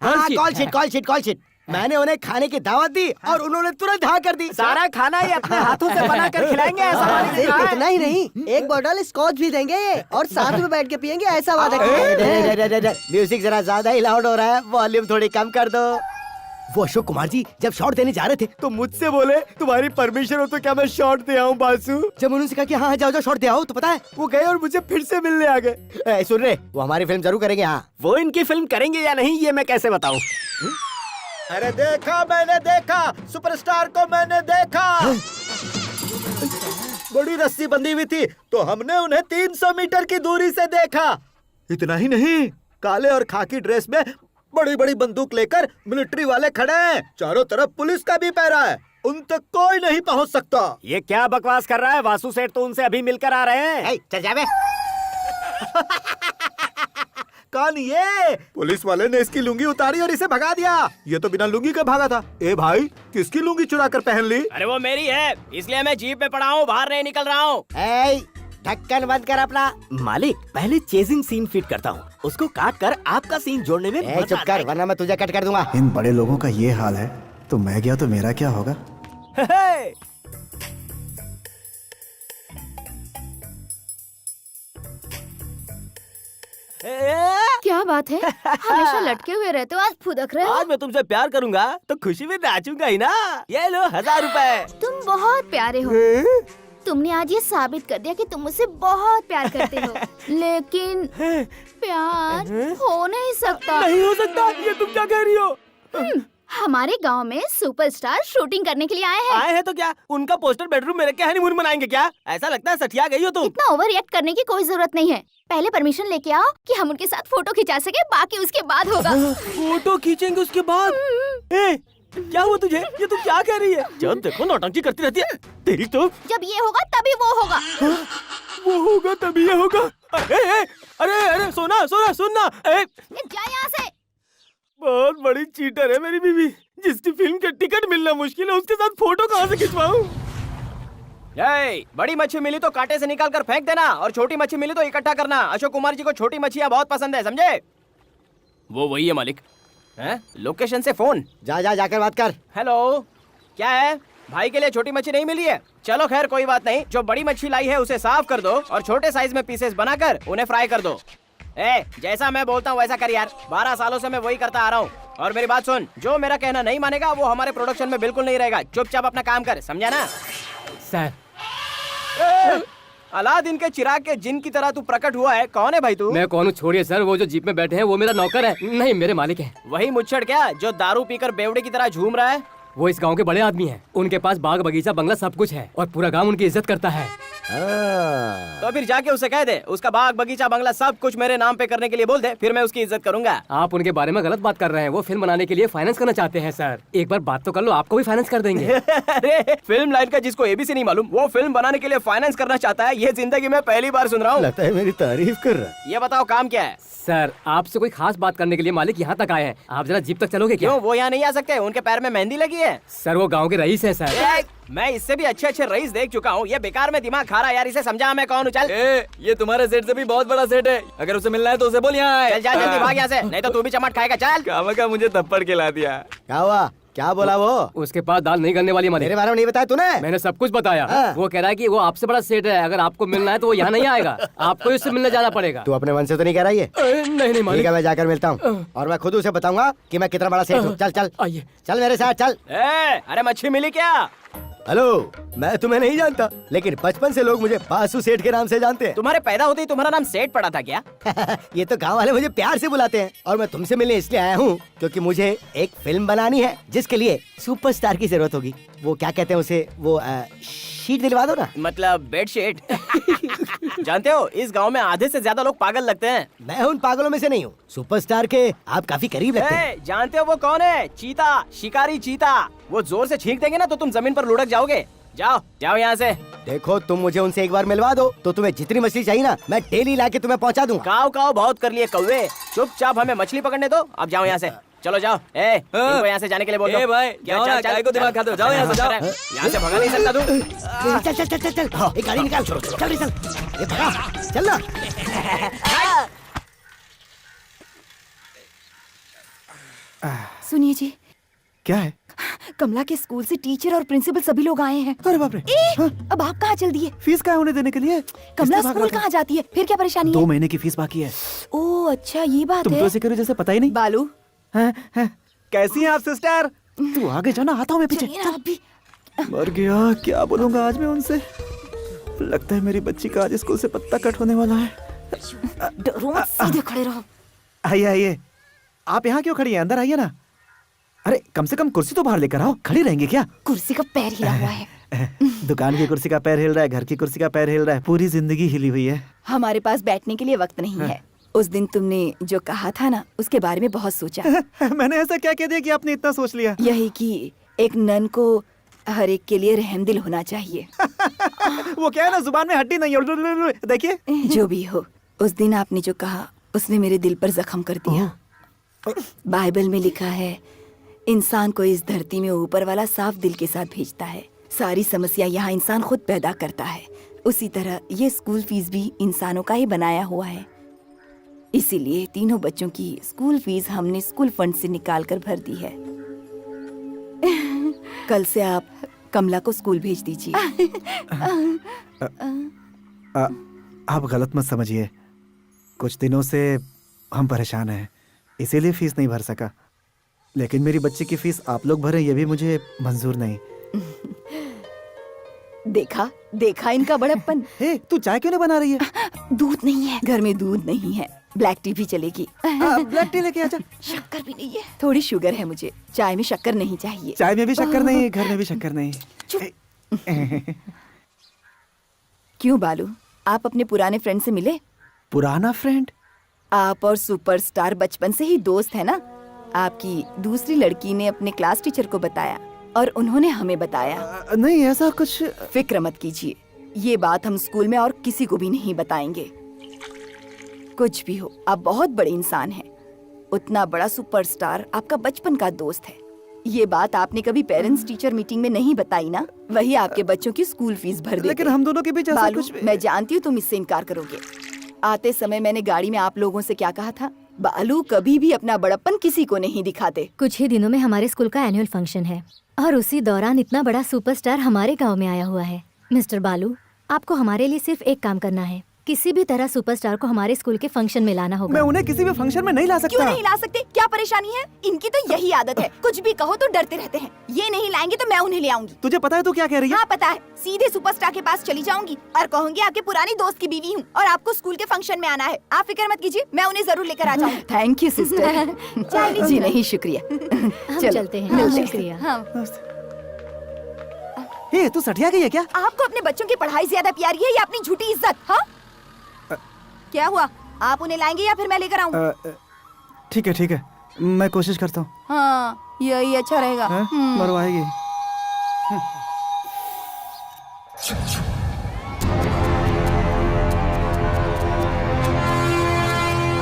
Call sheet. मैंने उन्हें खाने की दावत दी और उन्होंने तुरंत हाँ कर दी। सारा खाना ही अपने हाथों से बना कर खिलाएंगे, ऐसा वादा किया है। इतना ही नहीं, एक बोतल स्कॉच भी देंगे और साथ में बैठ के पियेंगे, ऐसा वादा किया है। म्यूजिक जरा ज्यादा ही लाउड हो रहा है, वॉल्यूम थोड़ी कम कर दो। वो अशोक कुमार जी जब शॉट देने जा रहे थे तो मुझसे बोले तुम्हारी परमिशन हो तो क्या मैं शॉट दे आऊं बासु। जब उन्होंने कहा कि हाँ जाओ शॉट दे आओ, तो पता है वो गए और मुझे फिर से मिलने आ गए। सुन रहे, वो हमारी फिल्म जरूर करेंगे। हाँ, वो इनकी फिल्म करेंगे या नहीं ये मैं कैसे बताऊं? अरे देखा, मैंने देखा, सुपरस्टार को मैंने देखा। बड़ी रस्सी बंधी हुई थी तो हमने उन्हें 300 मीटर की दूरी से देखा। इतना ही नहीं, काले और खाकी ड्रेस में बड़ी बड़ी बंदूक लेकर मिलिट्री वाले खड़े हैं। चारों तरफ पुलिस का भी पहरा है, उन तक कोई नहीं पहुंच सकता। ये क्या बकवास कर रहा है? वासु सेठ तो उनसे अभी मिलकर आ रहे हैं। चल जावे। कौन ये? पुलिस वाले ने इसकी लुंगी उतारी और इसे भगा दिया। ये तो बिना लुंगी का भागा था। ए भाई, किसकी लुंगी चुरा कर पहन ली? अरे वो मेरी है, इसलिए मैं जीप में पड़ा हूँ, बाहर नहीं निकल रहा हूँ। ढक्कन बंद कर अपना। मालिक पहले चेजिंग सीन फिट करता हूँ, उसको काट कर आपका सीन जोड़ने में मजा चुप कर, वरना मैं तुझे कट कर दूंगा। इन बड़े लोगों का ये हाल है तो मैं गया तो मेरा क्या होगा? क्या बात है, हमेशा लटके हुए रहते हो, आज फुदक रहे हो। आज मैं तुमसे प्यार करूंगा तो खुशी में नाचूंगा ही ना। ये लो 1000 रुपए। तुम बहुत प्यारे हो। तुमने आज ये साबित कर दिया कि तुम मुझसे बहुत प्यार करते हो, लेकिन प्यार हो नहीं सकता। नहीं हो सकता, ये तुम क्या कह रही हो? हमारे गांव में सुपरस्टार शूटिंग करने के लिए आए हैं। आए हैं तो क्या उनका पोस्टर बेडरूम में रख के हनीमून मनाएंगे क्या? ऐसा लगता है सठिया गई हो तुम। इतना ओवर रिएक्ट करने की कोई जरूरत नहीं है। पहले परमिशन लेके आओ कि हम उनके साथ फोटो खिंचा सके, बाकी उसके बाद होगा। फोटो खींचेंगे उसके बाद? क्या हुआ तुझे? ये तू क्या कह रही है? जब देखो नौटंकी करती रहती है तेरी तो। जब ये होगा तभी वो होगा। वो होगा तभी ये होगा। अरे सोना सुनना। जा यहाँ से। बहुत बड़ी चीटर है मेरी बीवी, जिसकी फिल्म का टिकट मिलना मुश्किल है, उसके साथ फोटो कहाँ से खिंचवाऊं? बड़ी मच्छी मिली तो कांटे से निकाल कर फेंक देना और छोटी मच्छी मिली तो इकट्ठा करना। अशोक कुमार जी को छोटी मच्छियाँ बहुत पसंद है, समझे? वो वही है मालिक। हैं? लोकेशन से फोन। जाकर बात कर। हेलो, क्या है? भाई के लिए छोटी मच्छी नहीं मिली है। चलो खैर कोई बात नहीं, जो बड़ी मच्छी लाई है उसे साफ कर दो और छोटे साइज में पीसेस बनाकर उन्हें फ्राई कर दो। जैसा मैं बोलता हूँ वैसा कर यार, 12 सालों से मैं वही करता आ रहा हूँ। और मेरी बात सुन, जो मेरा कहना नहीं मानेगा वो हमारे प्रोडक्शन में बिल्कुल नहीं रहेगा। चुपचाप अपना काम कर, समझा ना? सर अलादीन के चिराग के जिन की तरह तू प्रकट हुआ है। कौन है भाई तू? मैं कौन हूँ छोड़िए सर, वो जो जीप में बैठे हैं वो मेरा नौकर है। नहीं, मेरे मालिक है। वही मुच्छड़ क्या जो दारू पीकर बेवड़े की तरह झूम रहा है? वो इस गांव के बड़े आदमी हैं। उनके पास बाग बगीचा बंगला सब कुछ है और पूरा गांव उनकी इज्जत करता है। तो फिर जाके उसे कह दे उसका बाग बगीचा बंगला सब कुछ मेरे नाम पे करने के लिए बोल दे, फिर मैं उसकी इज्जत करूंगा। आप उनके बारे में गलत बात कर रहे हैं। वो फिल्म बनाने के लिए फाइनेंस करना चाहते हैं सर। एक बार बात तो कर लो, आपको भी फाइनेंस कर देंगे। अरे फिल्म लाइन का जिसको एबीसी नहीं मालूम वो फिल्म बनाने के लिए फाइनेंस करना चाहता है, ये जिंदगी में पहली बार सुन रहा हूँ। लगता है मेरी तारीफ कर रहा है। ये बताओ काम क्या है? सर आपसे कोई खास बात करने के लिए मालिक यहाँ तक आए हैं। आप जरा जीप तक चलोगे क्या? क्यों, वो यहाँ नहीं आ सकते? उनके पैर में मेहंदी लगी है। सर वो गाँव के रईस है सर। मैं इससे भी अच्छे अच्छे रईस देख चुका हूँ, ये बेकार में दिमाग खा रहा है यार। इसे समझा मैं कौन हूँ? चल ये तुम्हारे सेट से भी बहुत बड़ा सेट है, अगर उसे मिलना है तो उसे बोल यहाँ आए। चल जा जल्दी भाग यहाँ से, नहीं तो तू भी चमट खाएगा। चल कामा का मुझे थप्पड़ खिला दिया। क्या हुआ? क्या बोला वो? उसके पास दाल नहीं गलने वाली। मेरे बारे में नहीं बताया तूने? मैंने सब कुछ बताया। वो कह रहा है कि वो आपसे बड़ा सेठ है, अगर आपको मिलना है तो वो यहाँ नहीं आएगा, आपको इससे मिलने जाना पड़ेगा। तू अपने मन से तो नहीं कह रहा ये? नहीं ठीक मालिक। है, मैं जाकर मिलता हूँ और मैं खुद उसे बताऊंगा कि मैं कितना बड़ा सेठ हूँ। चल चल आइए। चल मेरे साथ चल। अरे मच्छी मिली क्या? हेलो, मैं तुम्हें नहीं जानता, लेकिन बचपन से लोग मुझे बासु सेठ के नाम से जानते हैं। तुम्हारे पैदा होते ही तुम्हारा नाम सेठ पड़ा था क्या? ये तो गांव वाले मुझे प्यार से बुलाते हैं। और मैं तुमसे मिलने इसलिए आया हूँ क्योंकि मुझे एक फिल्म बनानी है जिसके लिए सुपरस्टार की जरूरत होगी। वो क्या कहते हैं उसे, वो शीट दिलवा दो ना। मतलब बेडशीट। जानते हो इस गांव में आधे से ज्यादा लोग पागल लगते हैं। मैं उन पागलों में से नहीं हूँ। सुपरस्टार के आप काफी करीब लगते हैं। जानते हो वो कौन है? चीता, शिकारी चीता। वो जोर से छींक देंगे ना तो तुम जमीन पर लुढ़क जाओगे। जाओ जाओ यहाँ से। देखो तुम मुझे उनसे एक बार मिलवा दो तो तुम्हें जितनी मछली चाहिए ना मैं डेली लाके तुम्हें पहुँचा दूंगा। काव काव बहुत कर लिए कौवे, चुपचाप हमें मछली पकड़ने दो। अब जाओ यहाँ से, चलो जाओ। इनको यहाँ से जाने के लिए बोलो। भाई जाओ ना, काय को दिमाग खाते हो? जाओ यहाँ से, जाओ। यहाँ से भगा नहीं सकता तू। चल चल चल चल चल, एक गाड़ी निकाल। चल चल चल, भगा चल ना। सुनिए जी, क्या है? कमला के स्कूल से टीचर और प्रिंसिपल सभी लोग आए हैं। अरे बाप रे। अब आप कहाँ चल दिए? फीस कहाँ होने देने के लिए? कमला किसने भाग स्कूल रहा था? कहाँ जाती है? फिर क्या परेशानी 2 है? महीने की फीस बाकी है। ओह अच्छा ये बात तुम है। तो ऐसे करो जैसे पता ही नहीं। बालू कैसी हैं आप सिस्टर? तू आगे जाना, आता हूँ मैं पीछे। चलिए ना आप भी। मर गया, क्या बोलूंगा आज मैं उनसे। लगता है मेरी बच्ची का आज स्कूल से पत्ता कट होने वाला है। डरो मत, सीधे खड़े रहो। आइए आइए, आप यहाँ क्यों खड़ी हैं? अंदर आइए ना। अरे कम से कम कुर्सी तो बाहर लेकर आओ, खड़ी रहेंगे क्या? कुर्सी का पैर हिला हुआ है। दुकान की कुर्सी का पैर हिल रहा है, घर की कुर्सी का पैर हिल रहा है, पूरी जिंदगी हिली हुई है। हमारे पास बैठने के लिए वक्त नहीं है। उस दिन तुमने जो कहा था ना उसके बारे में बहुत सोचा। मैंने ऐसा क्या कह दिया कि आपने इतना सोच लिया? यही कि एक नन को हर एक के लिए रहमदिल होना चाहिए। वो क्या है ना, जुबान में हड्डी नहीं है। देखिए जो भी हो, उस दिन आपने जो कहा उसने मेरे दिल पर जख्म कर दिया। बाइबल में लिखा है इंसान को इस धरती में ऊपर वाला साफ दिल के साथ भेजता है। सारी समस्या यहाँ इंसान खुद पैदा करता है। उसी तरह ये स्कूल फीस भी इंसानों का ही बनाया हुआ है। इसीलिए तीनों बच्चों की स्कूल फीस हमने स्कूल फंड से निकाल कर भर दी है। कल से आप कमला को स्कूल भेज दीजिए। आप गलत मत समझिए, कुछ दिनों से हम परेशान हैं, इसीलिए फीस नहीं भर सका। लेकिन मेरी बच्ची की फीस आप लोग भरें ये भी मुझे मंजूर नहीं। देखा देखा इनका बड़प्पन। तू चाय क्यों नहीं बना रही है? दूध नहीं है घर में, दूध नहीं है। ब्लैक टी भी चलेगी। ब्लैक टी लेके आजा। शक्कर भी नहीं है। थोड़ी शुगर है मुझे, चाय में शक्कर नहीं चाहिए। चाय में भी शक्कर नहीं, घर में भी शक्कर नहीं। क्यों बालू, आप अपने पुराने फ्रेंड से मिले? पुराना फ्रेंड? आप और सुपरस्टार बचपन से ही दोस्त है ना? आपकी दूसरी लड़की ने अपने क्लास टीचर को बताया और उन्होंने हमें बताया। नहीं ऐसा कुछ। फिक्र मत कीजिए, ये बात हम स्कूल में और किसी को भी नहीं बताएंगे। कुछ भी हो, आप बहुत बड़े इंसान हैं। उतना बड़ा सुपरस्टार आपका बचपन का दोस्त है। ये बात आपने कभी पेरेंट्स टीचर मीटिंग में नहीं बताई ना? वही आपके बच्चों की स्कूल फीस भर देते। लेकिन हम दोनों के बीच ऐसा बालू, कुछ भी... मैं जानती हूँ तुम इससे इनकार करोगे। आते समय मैंने गाड़ी में आप लोगों से क्या कहा था? बालू कभी भी अपना बड़प्पन किसी को नहीं दिखाते। कुछ ही दिनों में हमारे स्कूल का एनुअल फंक्शन है और उसी दौरान इतना बड़ा सुपरस्टार हमारे गांव में आया हुआ है। मिस्टर बालू, आपको हमारे लिए सिर्फ एक काम करना है। किसी भी तरह सुपरस्टार को हमारे स्कूल के फंक्शन में लाना होगा। मैं उन्हें किसी भी फंक्शन में नहीं ला सकता। क्यों नहीं ला सकते? क्या परेशानी है? इनकी तो यही आदत है, कुछ भी कहो तो डरते रहते हैं। ये नहीं लाएंगे तो मैं उन्हें ले आऊंगी। तुझे पता है तू क्या कह रही है? हाँ पता है। सीधे सुपरस्टार के पास चली जाऊंगी और कहूंगी आपके पुरानी दोस्त की बीवी हूँ और आपको स्कूल के फंक्शन में आना है। आप फिक्र मत कीजिए, मैं उन्हें जरूर लेकर आ जाऊंगी। Thank you sister. चाय लीजिए। जी नहीं, शुक्रिया। हम चलो, चलते हैं। मिलते हैं। शुक्रिया। हाँ। ये तू सठिया गई है क्या? आपको अपने बच्चों की पढ़ाई ज्यादा प्यारी है या अपनी झूठी इज्जत? हाँ क्या हुआ? आप उन्हें लाएंगे या फिर मैं लेकर आऊँ? ठीक है ठीक है, मैं कोशिश करता हूँ। हाँ यही अच्छा रहेगा। मरवाएगी।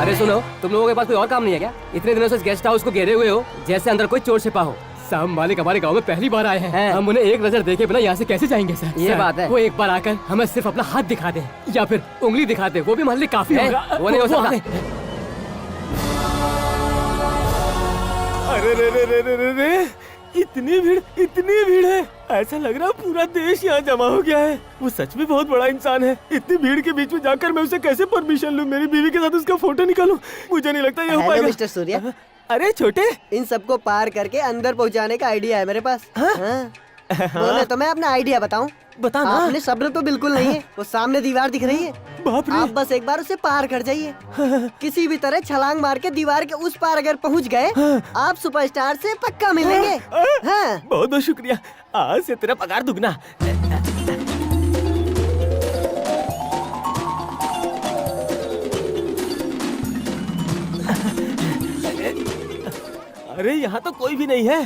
अरे सुनो, तुम लोगों के पास कोई और काम नहीं है क्या? इतने दिनों से इस गेस्ट हाउस को घेरे हुए हो जैसे अंदर कोई चोर छिपा हो। साहब मालिक हमारे गांव में पहली बार आए हैं। हम उन्हें एक नजर देखे बिना यहाँ से कैसे जाएंगे सर? ये बात है। वो एक बार आकर हमें सिर्फ अपना हाथ दिखा दे या फिर उंगली दिखा दे, वो भी हमारे लिए काफी होगा। वो नहीं हो सकता। अरे रे रे रे रे रे रे, इतनी भीड़ है। ऐसा लग रहा है पूरा देश यहाँ जमा हो गया है। वो सच में बहुत बड़ा इंसान है। इतनी भीड़ के बीच में जाकर मैं उसे कैसे परमिशन लूँ? मेरी बीवी के साथ उसका फोटो निकालूं? मुझे नहीं लगता ये हो पाएगा। मिस्टर सूर्या, अरे छोटे, इन सबको पार करके अंदर पहुंचाने का आइडिया है मेरे पास। हाँ। बोले तो मैं अपना आइडिया बताऊं? बता ना। आपने सब्र तो बिल्कुल नहीं है। वो सामने दीवार दिख रही है, बाप रे। आप बस एक बार उसे पार कर जाइए। किसी भी तरह छलांग मार के दीवार के उस पार अगर पहुंच गए, आप सुपरस्टार से पक्का मिलेंगे। हाँ। बहुत बहुत शुक्रिया, आज से तेरा पगार दुगना। अरे यहाँ तो कोई भी नहीं है।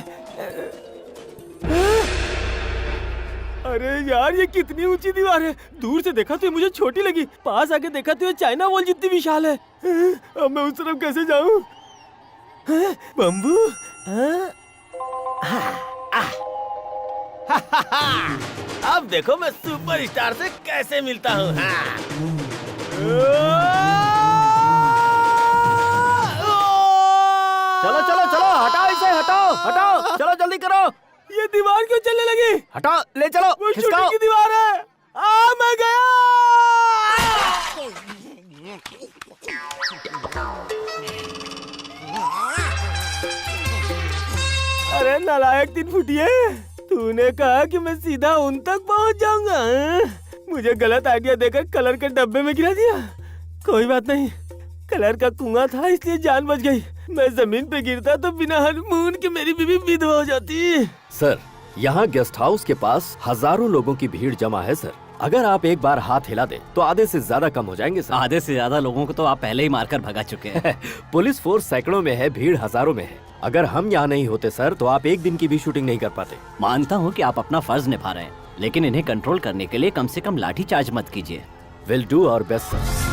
अरे यार, ये कितनी ऊंची दीवार है। दूर से देखा तो ये मुझे छोटी लगी, पास आके देखा तो ये चाइना वॉल जितनी विशाल है। अब मैं उस तरफ कैसे जाऊं? बम्बू? अब देखो मैं सुपरस्टार से कैसे मिलता हूँ। चलो चलो चलो, हटाओ इसे, हटाओ, चलो जल्दी करो। ये दीवार क्यों चलने लगी? हटाओ, ले चलो, वो खिसकाओ। शूटिंग की दीवार है। मैं गया। अरे नालायक 3 फुटिए, तूने कहा कि मैं सीधा उन तक पहुंच जाऊंगा। मुझे गलत आइडिया देकर कलर के डब्बे में गिरा दिया। कोई बात नहीं, कलर का कुआं था इसलिए जान बच गई। मैं जमीन पे गिरता तो बिना हनीमून के मेरी बीवी विधवा हो जाती। सर, यहाँ गेस्ट हाउस के पास हजारों लोगों की भीड़ जमा है सर। अगर आप एक बार हाथ हिला दे तो आधे से ज्यादा कम हो जाएंगे सर। आधे से ज्यादा लोगों को तो आप पहले ही मारकर भगा चुके हैं। पुलिस फोर्स सैकड़ों में है, भीड़ हजारों में है। अगर हम यहाँ नहीं होते सर तो आप एक दिन की भी शूटिंग नहीं कर पाते। मानता हूँ कि आप अपना फर्ज निभा रहे हैं, लेकिन इन्हें कंट्रोल करने के लिए कम से कम लाठी चार्ज मत कीजिए। Will do our best sir.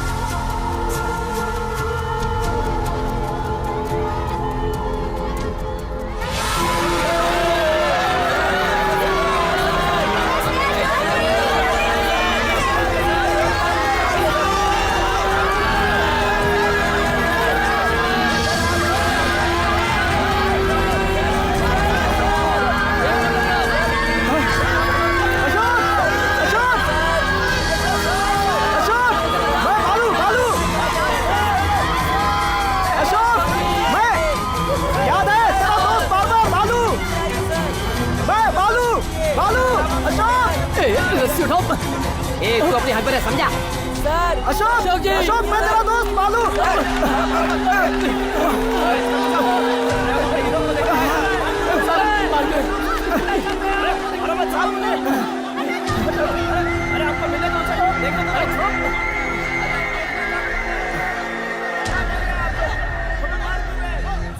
तू अपनी हक में समझा? सर, अशोक जी, अशोक, मैं तेरा दोस्त बालू।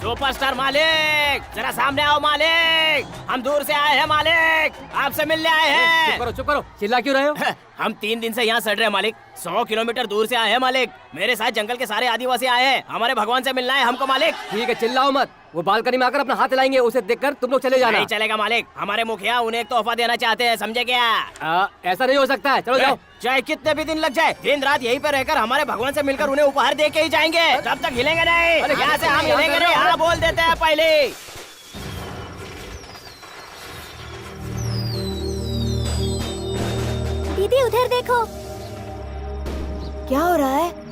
सुपरस्टार मालिक, जरा सामने आओ मालिक। हम दूर से आए हैं मालिक, आपसे मिलने आए हैं। चुप करो, चिल्ला क्यों रहे हो? हम 3 दिन से यहाँ सड़ रहे हैं मालिक। 100 किलोमीटर दूर से आए हैं मालिक। मेरे साथ जंगल के सारे आदिवासी आए हैं। हमारे भगवान से मिलना है हमको मालिक। ठीक है, चिल्लाओ मत। वो बालकनी में आकर अपना हाथ हिलाएंगे, उसे देखकर तुम लोग चले जाना। नहीं चलेगा मालिक, हमारे मुखिया उन्हें एक तोहफा देना चाहते हैं, समझे क्या? ऐसा नहीं हो सकता है, चलो जाओ। चाहे कितने भी दिन लग जाए, दिन रात यहीं पे रहकर हमारे भगवान से मिलकर उन्हें उपहार दे के ही जाएंगे, तब तक हिलेंगे नहीं। यहाँ से हम हिलेंगे नहीं, हाँ बोल देते हैं पहले। दीदी उधर देखो। क्या हो रहा है?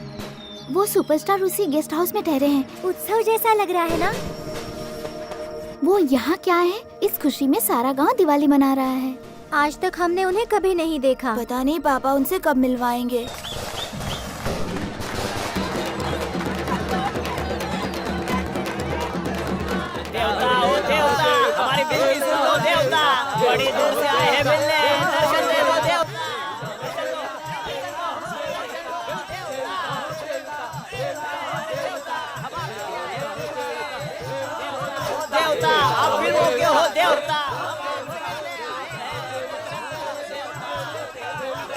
वो सुपरस्टार उसी गेस्ट हाउस में ठहरे हैं। उत्सव जैसा लग रहा है ना? वो यहाँ क्या है? इस खुशी में सारा गांव दिवाली मना रहा है। आज तक हमने उन्हें कभी नहीं देखा। पता नहीं पापा उनसे कब मिलवाएंगे। देवता ओ देवता, हमारी बिल्ली सुन लो देवता, बड़ी दूर से आए हैं मिलने, दर्शन दे लो देवता। देवता आप फिल्मों के हो देवता।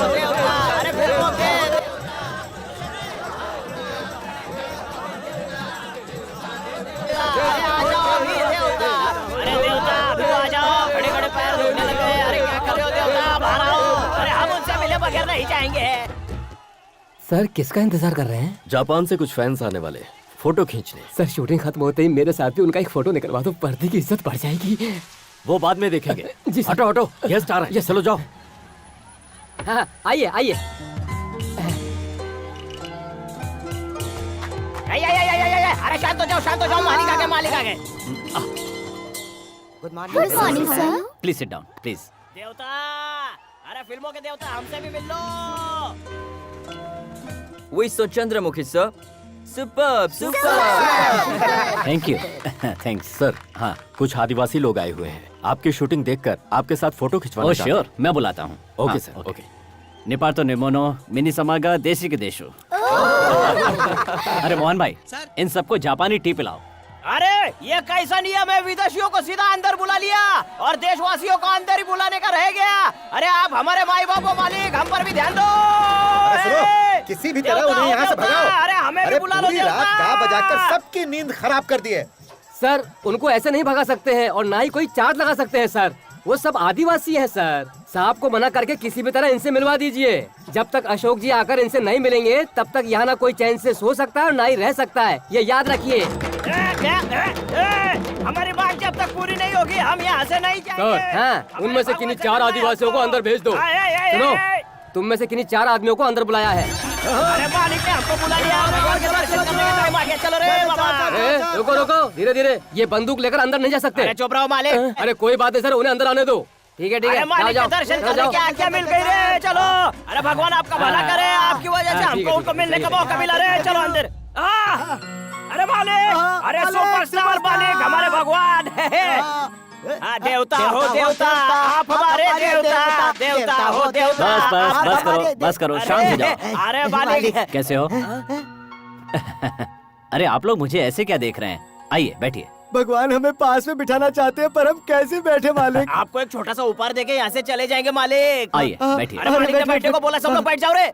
देवता अरे फिल्मों के नहीं जाएंगे। सर किसका इंतजार कर रहे हैं? जापान से कुछ फैंस आने वाले, फोटो खींचने। सर शूटिंग खत्म होते ही मेरे साथ भी उनका एक फोटो निकलवा दो, पर्दे की इज्जत बढ़ जाएगी। वो बाद में देखेंगे। जी हटो हटो, गेस्ट आ रहा है, चलो जाओ। हाँ आइए आइए। अरे शांत हो जाओ, मालिक आ गए। Good morning sir. Please sit down please. देवता अरे फिल्मों के देवता हमसे भी मिल लो। We saw Chandramukhi, sir. Superb, superb. Thank you thanks. Sir हाँ, कुछ आदिवासी लोग आए हुए हैं, आपकी शूटिंग देखकर आपके साथ फोटो खिंचवाना ओह चाहते हैं। श्योर, मैं बुलाता हूँ। ओके हाँ, सर, ओके। निपार्तो निमोनो मिनी समागा देशी के देशो। अरे मोहन भाई, इन सबको जापानी टी पिलाओ। अरे ये कैसा नियम है, विदेशियों को सीधा अंदर बुला लिया और देशवासियों को अंदर ही बुलाने का रह गया। अरे आप हमारे माई बाप हो मालिक, हम पर भी ध्यान दो। किसी भी तरह उन्हें यहाँ से भगाओ। अरे हमें भी बुला लो। पूरी रात गा बजाकर सबकी नींद खराब कर दी है। सर उनको ऐसे नहीं भगा सकते हैं और ना ही कोई चार्ज लगा सकते हैं सर, वो सब आदिवासी हैं सर। साहब को मना करके किसी भी तरह इनसे मिलवा दीजिए। जब तक अशोक जी आकर इनसे नहीं मिलेंगे तब तक यहाँ ना कोई चैन से सो सकता है और ना ही रह सकता है, ये याद रखिए। हमारी बात जब तक पूरी नहीं होगी हम यहाँ से नहीं जाएंगे। सर हाँ, उनमें से किन्हीं 4 आदिवासियों को अंदर भेज दो। सुनो, तुम में से किन्हीं 4 आदमियों को अंदर बुलाया है। अरे मालिक ने हमको बुला लिया, भगवान के दर्शन करने का टाइम आ गया। चलो रे बाबा। रुको रुको, धीरे धीरे, ये बंदूक लेकर अंदर नहीं जा सकते। अरे चुप रहो मालिक। अरे कोई बात नहीं सर, उन्हें अंदर आने दो। ठीक है मालिक के दर्शन करने क्या क्या मिल गई रे। चलो अरे भगवान आपका भला करे, आपकी वजह से हमको उनको मिलने का मौका मिला रे। चलो अंदर। अरे मालिक, अरे सुपरस्टार मालिक, हमारे भगवान। देवता हो देवता, आप हमारे देवता। देवता हो देवता। बस करो, शांत हो जाओ। अरे मालिक कैसे हो? अरे आप लोग मुझे ऐसे क्या देख रहे हैं? आइए बैठिए। भगवान हमें पास में बिठाना चाहते हैं पर हम कैसे बैठे मालिक? आपको एक छोटा सा उपहार देके यहाँ से चले जाएंगे मालिक। आइए बैठिए। अरे मालिक ने बैठने को बोला, सब लोग बैठ जाओ रे।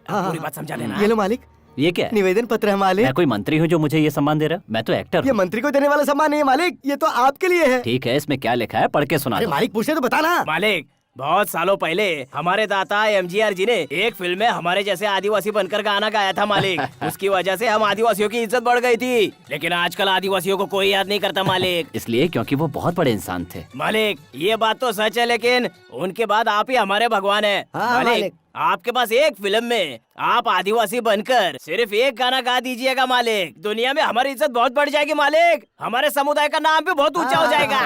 पूरी बात समझा लेना। ये लो मालिक, ये क्या है? निवेदन पत्र है मालिक। मैं कोई मंत्री हूँ जो मुझे ये सम्मान दे रहा है? मैं तो एक्टर ये हूँ। मंत्री को देने वाला सम्मान नहीं है मालिक, ये तो आपके लिए है। ठीक है, इसमें क्या लिखा है पढ़ के सुना दो। मालिक पूछे तो बताना। मालिक बहुत सालों पहले हमारे दाता एमजीआर जी ने एक फिल्म में हमारे जैसे आदिवासी बनकर गाना गाया था मालिक। उसकी वजह से हम आदिवासियों की इज्जत बढ़ गई थी, लेकिन आजकल आदिवासियों को कोई याद नहीं करता मालिक। इसलिए क्योंकि वो बहुत बड़े इंसान थे। मालिक ये बात तो सच है, लेकिन उनके बाद आप ही हमारे भगवान हैं। मालिक आपके पास एक फिल्म में आप आदिवासी बनकर सिर्फ एक गाना गा दीजिएगा मालिक, दुनिया में हमारी इज्जत बहुत बढ़ जाएगी मालिक, हमारे समुदाय का नाम भी बहुत ऊंचा हो जाएगा।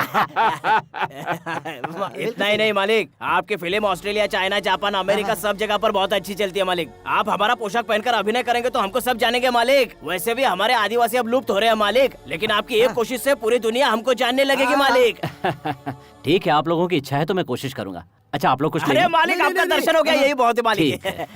इतना ही नहीं मालिक, आपकी film Australia, China, Japan, America सब जगह पर बहुत अच्छी चलती है मालिक। आप हमारा पोशाक पहनकर अभिनय करेंगे तो हमको सब जानेंगे मालिक। वैसे भी हमारे आदिवासी अब लुप्त हो रहे हैं मालिक, लेकिन आपकी एक कोशिश से पूरी दुनिया हमको जानने लगेगी मालिक। ठीक है, आप लोगों की इच्छा है तो मैं कोशिश करूंगा। अच्छा आप लोग कुछ अरे मालिक आपका दर्शन हो गया, यही बहुत है मालिक। ठीक है।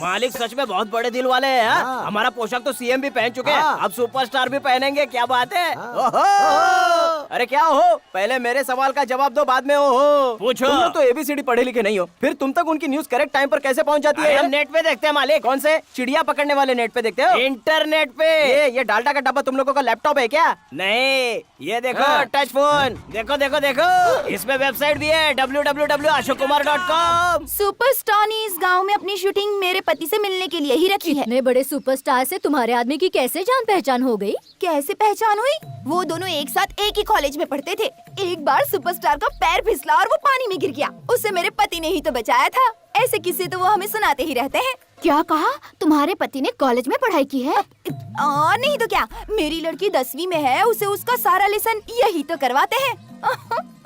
मालिक सच में बहुत बड़े दिल वाले हैं। हमारा पोशाक तो सीएम भी पहन चुके हैं, अब सुपरस्टार भी पहनेंगे, क्या बात है। ओहो! अरे क्या हो? पहले मेरे सवाल का जवाब दो, बाद में हो पूछो। तुम लोग तो एबीसीडी पढ़े लिखे नहीं हो, फिर तुम तक उनकी न्यूज करेक्ट टाइम पर कैसे पहुंच जाती है? हम नेट पे देखते हैं मालिक। कौन से? चिड़िया पकड़ने वाले नेट पे देखते हो? इंटरनेट पे। ये डाल्डा का डब्बा तुम लोगों का लैपटॉप है क्या? नहीं, ये देखो टच फोन। देखो देखो देखो, इसमें वेबसाइट भी है www.ashokkumar.com। सुपरस्टार ने इस गांव में अपनी शूटिंग मेरे पति से मिलने के लिए ही रखी है। इतने बड़े सुपरस्टार से तुम्हारे आदमी की कैसे जान पहचान हो गई? कैसे पहचान हुई? वो दोनों एक साथ एक ही कॉलेज में पढ़ते थे। एक बार सुपरस्टार का पैर फिसला और वो पानी में गिर गया। उससे मेरे पति ने ही तो बचाया था। ऐसे किस्से तो वो हमें सुनाते ही रहते हैं। क्या कहा? तुम्हारे पति ने कॉलेज में पढ़ाई की है? और नहीं तो क्या, मेरी लड़की 10वीं में है, उसे उसका सारा लेसन यही तो करवाते हैं।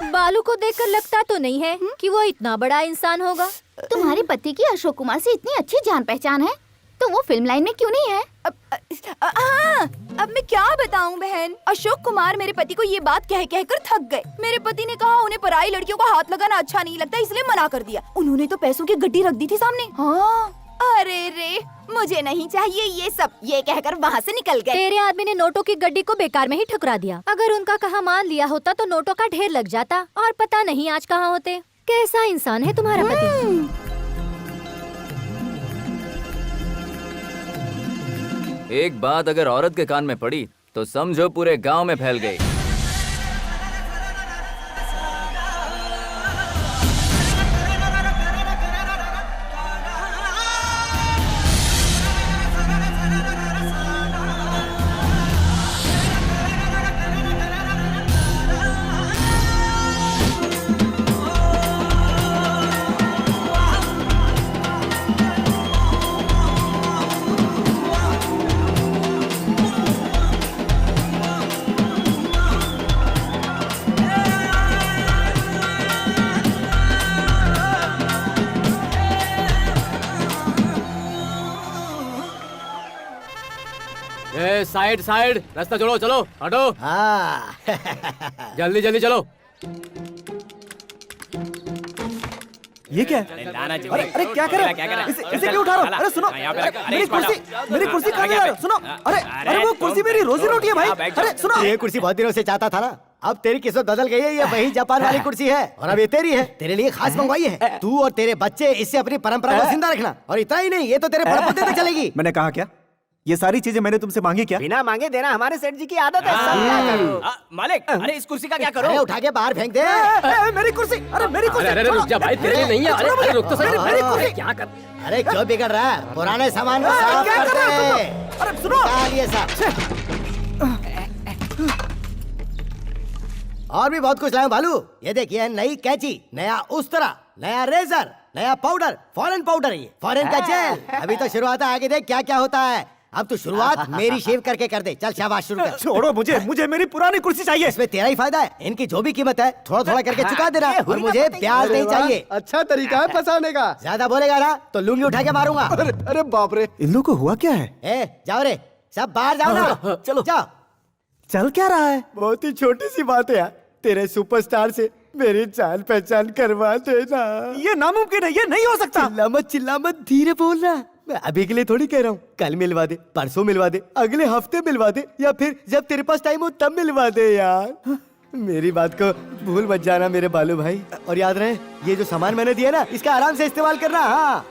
बालू को देखकर लगता तो नहीं है कि वो इतना बड़ा इंसान होगा। तुम्हारे पति की अशोक कुमार से इतनी अच्छी जान पहचान है, तो वो फिल्म लाइन में क्यों नहीं है? अब मैं क्या बताऊं बहन, अशोक कुमार मेरे पति को ये बात कह कह कर थक गए। मेरे पति ने कहा उन्हें पराई लड़कियों का हाथ लगाना अच्छा नहीं लगता, इसलिए मना कर दिया। उन्होंने तो पैसों की गड्डी रख दी थी सामने। हाँ, अरे रे, मुझे नहीं चाहिए ये सब, ये कहकर वहाँ से निकल गए। तेरे आदमी ने नोटों की गड्डी को बेकार में ही ठुकरा दिया। अगर उनका कहा मान लिया होता तो नोटों का ढेर लग जाता और पता नहीं आज कहाँ होते। कैसा इंसान है तुम्हारा पति? एक बात अगर औरत के कान में पड़ी तो समझो पूरे गांव में फैल गई। साइड साइड, रास्ता छोड़ो, चलो हटो। हाँ। जल्दी जल्दी चलो। ये क्या है? अरे क्या कर रहे हो? इसे क्यों उठा रहे हो? अरे सुनो, मेरी कुर्सी कहाँ जा रही है? सुनो, अरे वो कुर्सी मेरी रोजी रोटी है भाई। अरे सुनो, ये कुर्सी बहुत दिनों से चाहता था ना, अब तेरी किस्मत बदल गई है। ये वही जापान वाली कुर्सी है और अब ये तेरी है, तेरे लिए खास मंगवाई है। तू और तेरे बच्चे इससे अपनी परंपरा को जिंदा रखना। और इतना ही नहीं, ये तो तेरे परपोते तक चलेगी। मैंने कहा क्या? ये सारी चीजें मैंने तुमसे मांगी क्या? बिना मांगे देना हमारे सेठ जी की आदत है। सब क्या करो? मालिक, अरे इस कुर्सी का क्या करो? अरे उठा के बाहर फेंक दे। मेरी कुर्सी, अरे मेरी कुर्सी। अरे रुक जा भाई, तेरे लिए नहीं है। अरे रुक तो सही। मेरी कुर्सी क्या कर? अरे क्यों बिगड़ रहा है? पुराने सामान को साफ करते हैं। अरे सुनो, ये सब और भी बहुत कुछ लाया भालू। ये देखिए, नई कैंची, नया उस्तरा, नया रेजर, नया पाउडर, फॉरेन पाउडर, ये फॉरेन का जेल। अभी तो शुरुआत है, आगे देख क्या क्या होता है। अब तू शुरुआत मेरी शेव करके कर दे। चल शाबाश, शुरू कर। छोड़ो मुझे मेरी पुरानी कुर्सी चाहिए। इसमें तेरा ही फायदा है। इनकी जो भी कीमत है थोड़ा थोड़ा करके चुका देना और मुझे ब्याज नहीं चाहिए। अच्छा तरीका है फंसाने का। ज्यादा बोलेगा ना तो लुंगी उठा के मारूंगा। अरे बाप रे, इन लोगों को हुआ क्या है? जाओ रे, सब बाहर जाओ ना। चलो जाओ। चल क्या रहा है? बहुत ही छोटी सी बात है यार, तेरे सुपरस्टार से मेरी जान पहचान करवा देना। ये नामुमकिन है, ये नहीं हो सकता। चिल्ला मत, धीरे बोलना। मैं अभी के लिए थोड़ी कह रहा हूँ, कल मिलवा दे, परसों मिलवा दे, अगले हफ्ते मिलवा दे, या फिर जब तेरे पास टाइम हो तब मिलवा दे यार। मेरी बात को भूल मत जाना मेरे बालू भाई। और याद रहे, ये जो सामान मैंने दिया ना, इसका आराम से इस्तेमाल करना। हाँ,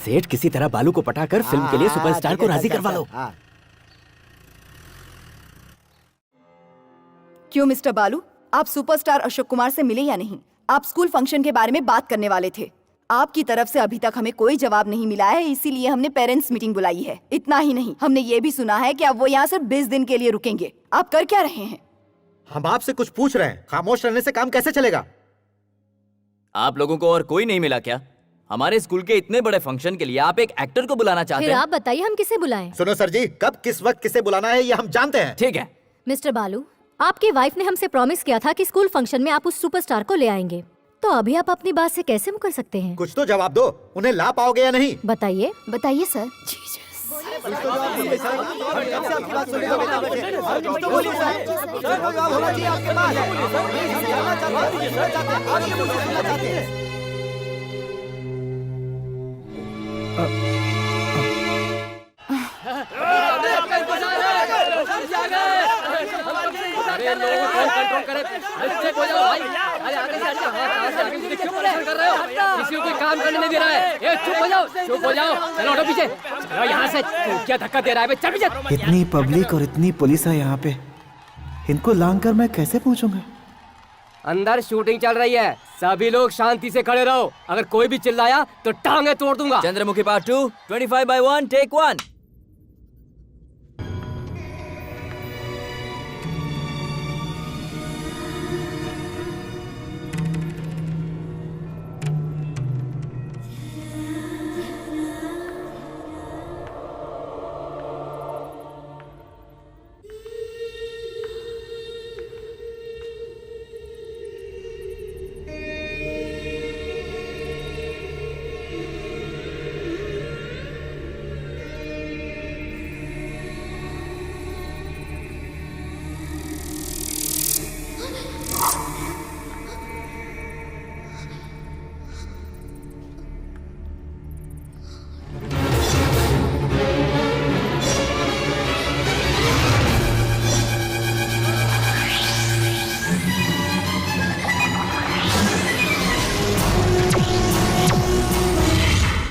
सेठ किसी तरह बालू को पटाकर फिल्म के लिए सुपरस्टार को राजी करवा लो। क्यों मिस्टर बालू, आप सुपरस्टार अशोक कुमार से मिले या नहीं? आप स्कूल फंक्शन के बारे में बात करने वाले थे। आपकी तरफ से अभी तक हमें कोई जवाब नहीं मिला है, इसीलिए हमने पेरेंट्स मीटिंग बुलाई है। इतना ही नहीं, हमने ये भी सुना है कि अब वो यहाँ सिर्फ 20 दिन के लिए रुकेंगे। आप कर क्या रहे हैं? हम आपसे कुछ पूछ रहे हैं, खामोश रहने से काम कैसे चलेगा? आप लोगों को और कोई नहीं मिला क्या? हमारे स्कूल के इतने बड़े फंक्शन के लिए आप एक एक्टर को बुलाना चाहते फिर हैं? आप बताइए हम किसे बुलाएं? सुनो सर जी, कब किस वक्त किसे बुलाना है ये हम जानते हैं। ठीक है। मिस्टर बालू, आपकी वाइफ ने हमसे प्रॉमिस किया था कि स्कूल फंक्शन में आप उस सुपरस्टार को ले आएंगे, तो अभी आप अपनी बात से कैसे मुकर सकते हैं? कुछ तो जवाब दो, उन्हें ला पाओगे या नहीं? बताइए। बताइए सर। कर रहे हो? किसी को कोई काम करने नहीं दे रहा है। ए, चुप हो जाओ, चुप हो जाओ। चलो हटो पीछे, चलो यहाँ से। तू क्या धक्का दे रहा है बे? चल पीछे। इतनी पब्लिक और इतनी पुलिस है यहाँ पे, इनको लांग कर मैं कैसे पहुंचूंगा? अंदर शूटिंग चल रही है, सभी लोग शांति से खड़े रहो। अगर कोई भी चिल्लाया तो टांगे तोड़ दूंगा। Chandramukhi part 2, 25/1, take 1।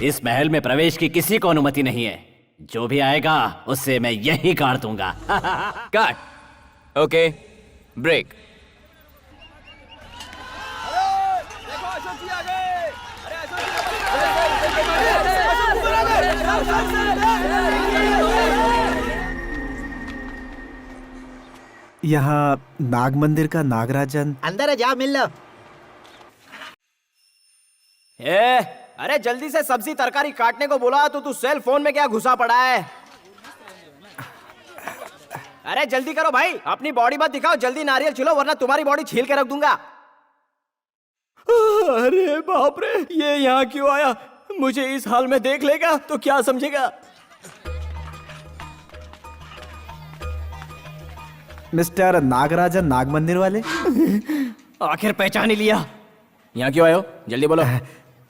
इस महल में प्रवेश की किसी को अनुमति नहीं है। जो भी आएगा उससे मैं यही काट दूंगा। काट। Okay, break. यहाँ नाग मंदिर का नागराजन। अंदर जा, मिल लो। अरे जल्दी से सब्जी तरकारी काटने को बोला तो तू सेल फोन में क्या घुसा पड़ा है? अरे जल्दी करो भाई, अपनी बॉडी मत दिखाओ, जल्दी नारियल छिलो वरना तुम्हारी बॉडी छील के रख दूंगा। अरे बाप रे, ये यहाँ क्यों आया? मुझे इस हाल में देख लेगा तो क्या समझेगा? मिस्टर नागराजन नाग मंदिर वाले। आखिर पहचान ही लिया। यहाँ क्यों आए हो? जल्दी बोलो।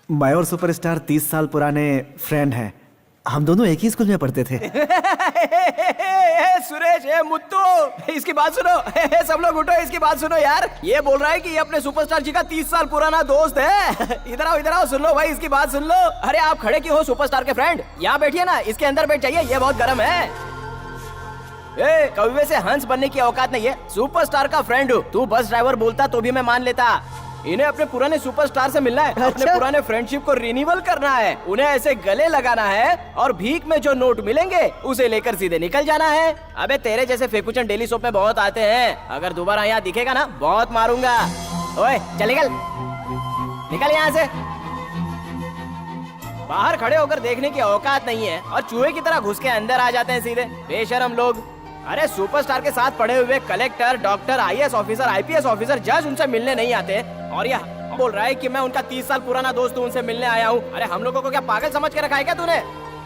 मैं और सुपरस्टार 30 साल पुराने फ्रेंड हैं। हम दोनों एक ही स्कूल में पढ़ते थे। सुरेश, मुत्तू, इसकी बात सुनो। सब लोग उठो, इसकी बात सुनो यार। ये बोल रहा है कि ये अपने सुपरस्टार जी का 30 साल पुराना दोस्त है। इधर आओ, सुन लो भाई, इसकी बात सुन लो। अरे आप खड़े क्यों हो सुपरस्टार के फ्रेंड? यहाँ बैठिए ना, इसके अंदर बैठ जाइए, ये बहुत गर्म है। कौवे से हंस बनने की औकात नहीं है। सुपरस्टार का फ्रेंड हूँ। तू बस ड्राइवर बोलता तो भी मैं मान लेता। इन्हें अपने पुराने सुपरस्टार से मिलना है। अच्छा? अपने पुराने फ्रेंडशिप को रिन्यूअल करना है। उन्हें ऐसे गले लगाना है और भीख में जो नोट मिलेंगे उसे लेकर सीधे निकल जाना है। अबे तेरे जैसे फेकुचन डेली सोप में बहुत आते हैं। अगर दोबारा यहाँ दिखेगा ना, बहुत मारूंगा। ओए चल निकल यहाँ से। बाहर खड़े होकर देखने की औकात नहीं है और चूहे की तरह घुस के अंदर आ जाते हैं सीधे। बेशरम लोग। अरे सुपरस्टार के साथ पढ़े हुए collector, doctor, IAS officer, IPS officer, जज उनसे मिलने नहीं आते और यह बोल रहा है कि मैं उनका 30 साल पुराना दोस्त हूँ, उनसे मिलने आया हूँ। अरे हम लोगों को क्या पागल समझ के रखा है क्या तूने?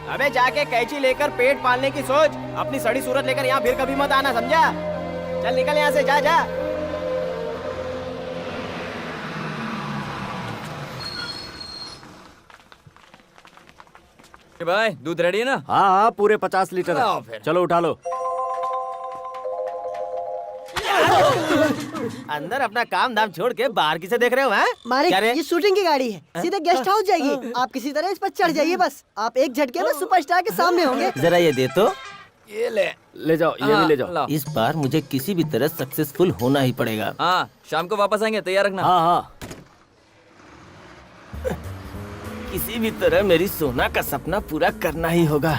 अबे जाके कैंची लेकर पेट पालने की सोच। अपनी सड़ी सूरत लेकर यहाँ फिर कभी मत आना, समझा? चल निकल यहाँ से, जा। भाई दूध रेडी है ना? हाँ, पूरे 50 लीटर है। चलो उठा लो। अंदर अपना काम धाम छोड़ के बाहर किसे देख रहे हो? हैं? मालिक, ये शूटिंग की गाड़ी है, सीधे गेस्ट हाउस जाइए। आप किसी तरह इस पर चढ़ जाइए, बस आप एक झटके में सुपरस्टार के सामने होंगे। जरा ये दे तो। ये ले जाओ, ये भी ले जाओ। इस बार मुझे किसी भी तरह सक्सेसफुल होना ही पड़ेगा। हाँ, शाम को वापस आएंगे, तैयार रखना। हाँ। किसी भी तरह मेरी सोना का सपना पूरा करना ही होगा।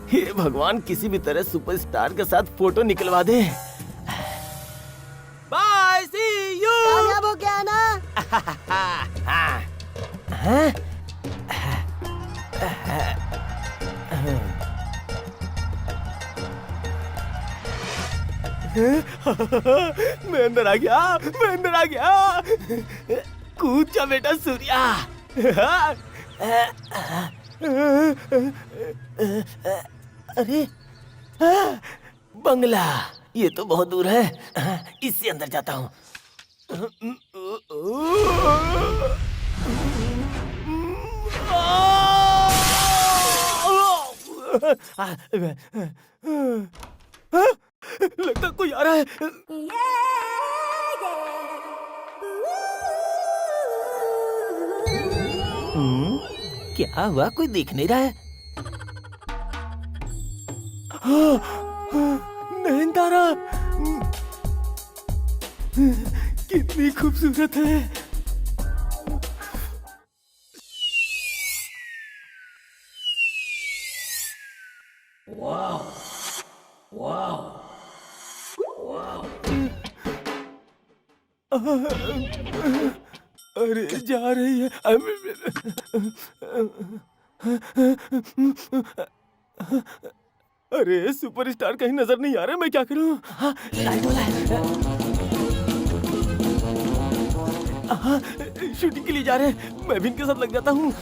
हे भगवान, किसी भी तरह सुपरस्टार के साथ फोटो निकलवा दे। Bye, C you. कामयाब हो गया ना? मैं अंदर आ गया। कूद जा बेटा सूर्या। अरे बंगला, ये तो बहुत दूर है। इससे अंदर जाता हूँ। लगता कोई आ रहा है। क्या हुआ? कोई दिख नहीं रहा है। नयनतारा कितनी खूबसूरत है। अरे जा रही है। अरे सुपरस्टार कहीं नजर नहीं आ रहे, मैं क्या करूं? हाँ, लाइट वाला है। हाँ, शूटिंग के लिए जा रहे हैं, मैं भी इनके साथ लग जाता हूँ।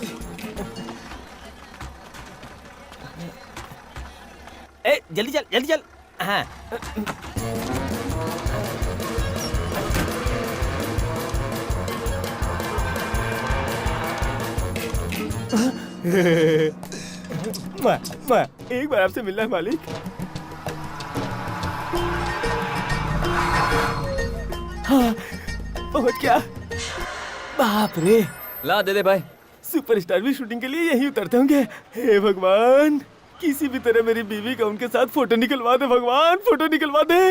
ए, जल्दी चल, जल्दी चल। हाँ। एक बार आपसे मिलना है मालिक। हाँ, पहुंच गया। बाप रे, ला दे दे भाई। सुपरस्टार भी शूटिंग के लिए यहीं उतरते होंगे। हे भगवान, किसी भी तरह मेरी बीवी का उनके साथ फोटो निकलवा दे भगवान, फोटो निकलवा दे।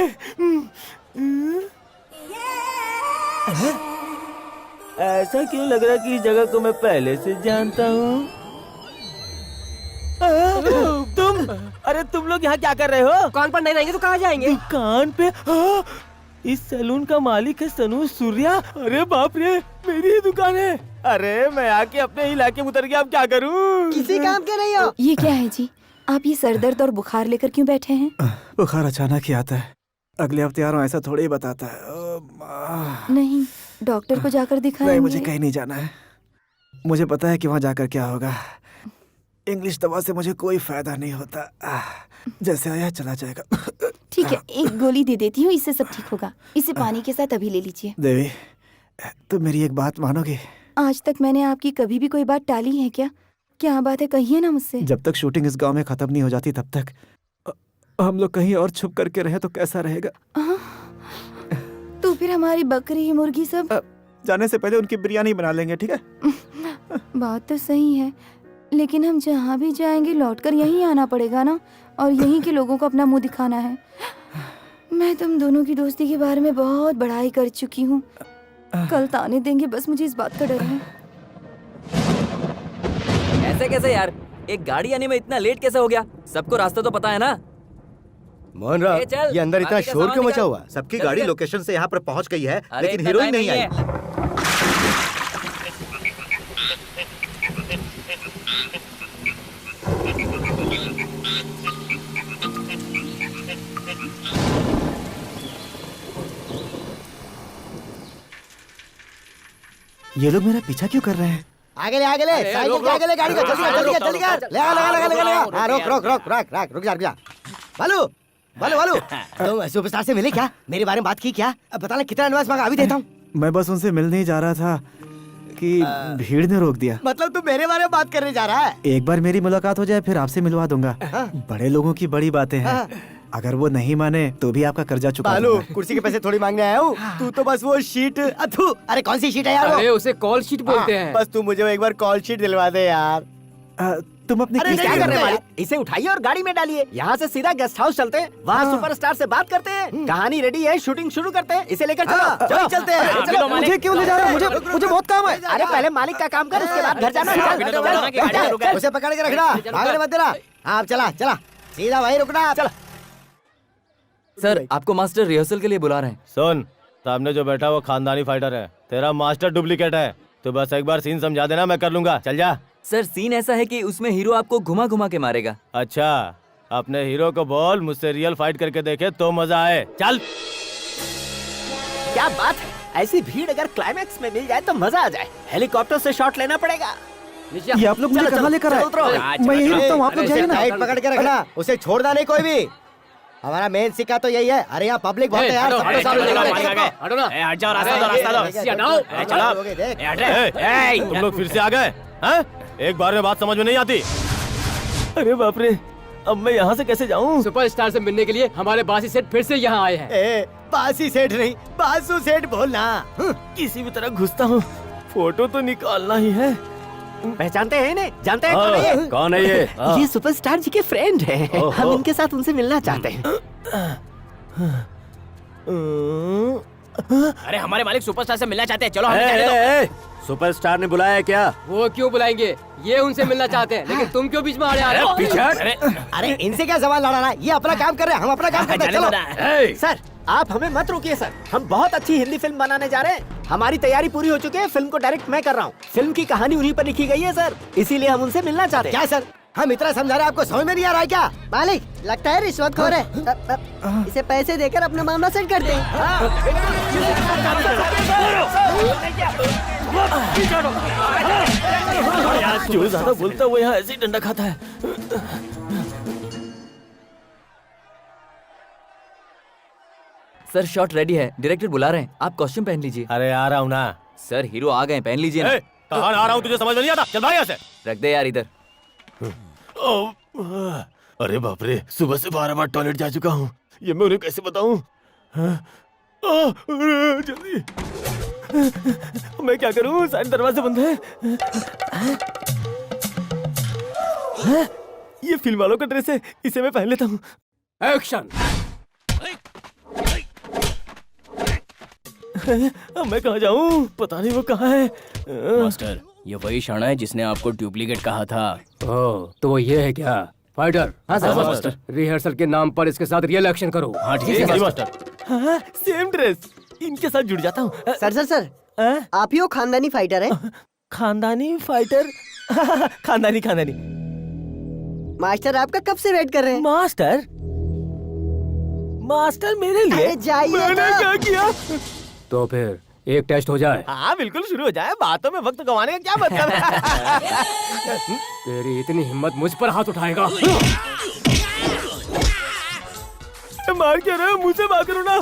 ऐसा क्यों लग रहा कि इस जगह को मैं पहले से जानता हूँ? तुम, अरे तुम लोग यहाँ क्या कर रहे हो? दुकान पर नहीं रहेंगे तो कहाँ जाएंगे? दुकान पे? इस सैलून का मालिक है सनू सूर्या। अरे बाप रे, मेरी ही दुकान है। अरे मैं आके अपने इलाके में उतर गया, अब क्या करूँ? किसी काम के नहीं हो। ये क्या है जी? आप ये सरदर्द और बुखार लेकर क्यों बैठे हैं? बुखार अचानक ही आता है, अगले हफ्ते आ रहा हूँ ऐसा थोड़ी ही बताता है। नहीं, डॉक्टर को जाकर दिखाएंगे। नहीं, मुझे कहीं नहीं जाना है। मुझे पता है कि वहाँ जाकर क्या होगा। इंग्लिश दवा से मुझे कोई फायदा नहीं होता। जैसे आया चला जाएगा। ठीक है, एक गोली दे देती हूँ, इससे सब ठीक होगा। इसे पानी के साथ अभी ले लीजिए। देवी, तुम मेरी एक बात मानोगे? आज तक मैंने आपकी कभी भी कोई बात टाली है क्या? क्या बात है, कहिए ना मुझसे। जब तक शूटिंग इस गांव में खत्म नहीं हो जाती तब तक हम लोग कहीं और छुप करके रहे तो कैसा रहेगा? तो फिर हमारी बकरी मुर्गी सब जाने से पहले उनकी बिरयानी बना लेंगे, ठीक है? बात तो सही है, लेकिन हम जहाँ भी जाएंगे लौटकर यहीं आना पड़ेगा ना, और यहीं के लोगों को अपना मुंह दिखाना है। मैं तुम दोनों की दोस्ती के बारे में बहुत बड़ाई कर चुकी हूँ। कल ताने देंगे, बस मुझे इस बात का डर है। ऐसे कैसे यार? एक गाड़ी आने में इतना लेट कैसे हो गया? सबको रास्ता तो पता है ना? मोहन राव, ये अंदर इतना शोर क्यों मचा हुआ? सबकी गाड़ी लोकेशन से यहाँ पर पहुँच गई है, लेकिन हीरोइन नहीं आई। ये लोग मेरा पीछा क्यों कर रहे हैं? आगे ले, आगे ले, साइकिल के आगे ले गाड़ी को, जल्दी कर, जल्दी कर, जल्दी कर। ले आ। हाँ, रुक जा। बालू, तुम सुपरस्टार से मिले क्या? मेरे बारे में बात की क्या? अब बता ले कितना एडवांस मांगा, अभी देता हूँ। मैं बस उनसे मिलने ही जा रहा था कि भीड़ ने रोक दिया। मतलब तू मेरे बारे में बात करने जा रहा है? एक बार मेरी मुलाकात हो जाए फिर आपसे मिलवा दूंगा। बड़े लोगों की बड़ी बातें हैं। अगर वो नहीं माने तो भी आपका कर्जा चुका बालू, कुर्सी के पैसे थोड़ी मांगने आया हूँ। तू तो बस वो शीट, अरे कौन सी शीट है यार? अरे उसे कॉल शीट बोलते हैं। बस तू मुझे एक बार कॉल शीट दिलवा दे यार। तुम अपनी अरे क्या कर रहे हैं मालिक? इसे उठाइए और गाड़ी में डालिए। यहाँ से सीधा गेस्ट हाउस चलते हैं, वहाँ सुपरस्टार से बात करते हैं। कहानी रेडी है, शूटिंग शुरू करते हैं। इसे लेकर चलो, चलते हैं। मुझे क्यों ले जा रहे हो? मुझे बहुत काम है। अरे पहले मालिक का काम कर, उसके बाद घर जाना। उसे पकड़ के रखना, भागने मत देना। आप चला सीधा वहीं रुकना। चला। सर, आपको मास्टर रिहर्सल के लिए बुला रहे हैं। सुन, सामने जो बैठा वो खानदानी फाइटर है, तेरा मास्टर डुप्लीकेट है। तो बस एक बार सीन समझा देना, मैं कर लूंगा। चल जा। सर, सीन ऐसा है कि उसमें हीरो आपको घुमा घुमा के मारेगा। अच्छा, अपने हीरो को बोल मुझसे रियल फाइट करके देखे तो मजा आए। चल। क्या बात है, ऐसी भीड़ अगर क्लाइमैक्स में मिल जाए तो मजा आ जाए। हेलीकॉप्टर से शॉट लेना पड़ेगा। ये आप लोग मुझे कहाँ लेकर आए? मैं यही रुकता हूँ, आप लोग जाइए ना। टाइट पकड़ के रखना, उसे छोड़ना नहीं कोई भी। हमारा मेन सिक्का तो यही है। अरे यहाँ पब्लिक बहुत है यार। तुम लोग फिर से आ गए? एक बार में बात समझ में नहीं आती। अरे बाप रे, अब मैं यहाँ से कैसे जाऊँ? सुपरस्टार से मिलने के लिए हमारे बासी सेठ फिर से यहाँ आए हैं। बासी सेठ नहीं, बासु सेठ बोलना। किसी भी तरह घुसता हूँ, फोटो तो निकालना ही है। पहचानते हैं इन्हें? जानते हैं कौन है ये? कौन है ये? ये सुपरस्टार जी के फ्रेंड हैं। हम इनके साथ उनसे मिलना चाहते हैं। अरे हमारे मालिक सुपरस्टार से मिलना चाहते हैं, चलो हमें जाने दो। सुपरस्टार ने बुलाया है क्या? वो क्यों बुलाएंगे? ये उनसे मिलना चाहते हैं, लेकिन तुम क्यों बीच में आ रहे हो? अरे इनसे क्या सवाल लड़ाना? ये अपना काम कर रहे हैं, हम अपना काम करते हैं। चलो। सर आप हमें मत रोकिए सर, हम बहुत अच्छी हिंदी फिल्म बनाने जा रहे हैं। हमारी तैयारी पूरी हो चुकी है, फिल्म को डायरेक्ट मैं कर रहा हूँ। फिल्म की कहानी उन्हीं पर लिखी गई है सर, इसीलिए हम उनसे मिलना चाहते हैं। क्या सर, हम इतना समझा रहे हैं, आपको समझ में नहीं आ रहा है क्या? मालिक लगता है रिश्वतखोर है। इसे पैसे देकर अपना मामला सेट कर दें। जो ज्यादा बोलता है वो यहाँ ऐसे ही डंडा खाता है। सर शॉट रेडी है, डायरेक्टर बुला रहे हैं, आप कॉस्ट्यूम पहन लीजिए। अरे आ रहा हूँ ना। सर हीरो आ गए, पहन लीजिए ना। कहाँ आ रहा हूँ तुझे समझ में नहीं आता? चल भाग यहाँ से। रख दे यार इधर। अरे बाप रे, सुबह से 12 बार टॉयलेट जा चुका हूँ, ये मैं उन्हें कैसे बताऊँ? जल्दी, मैं क्या करूँ? सारे दरवाजे बंद हैं। ये फिल्म वालों का ड्रेस है, इसे मैं पहन लेता हूँ। एक्शन। मैं कहाँ जाऊँ? पता नहीं वो कहाँ है। मास्टर, ये वही शाना है जिसने आपको डुप्लीकेट कहा था। ओह, तो वो ये है क्या? फाइटर। हाँ सर मास्टर। रिहर्सल के नाम पर इसके साथ रियल एक्शन करो। हाँ ठीक है मास्टर। हाँ, सेम ड्रेस, इनके साथ जुड़ जाता हूँ। सर आप ही वो खानदानी फाइटर हैं? खानदानी फाइटर? खानदानी। मास्टर आपका कब से वेट कर रहे हैं? मास्टर मेरे लिए? अरे जाइए। मैंने क्या किया? तो फिर एक टेस्ट हो जाए। हाँ बिल्कुल शुरू हो जाए, बातों में वक्त गंवाने का क्या मतलब है? तेरी इतनी हिम्मत मुझ पर हाथ उठाएगा? मार क्या रहे हो? मुझे मार करो ना।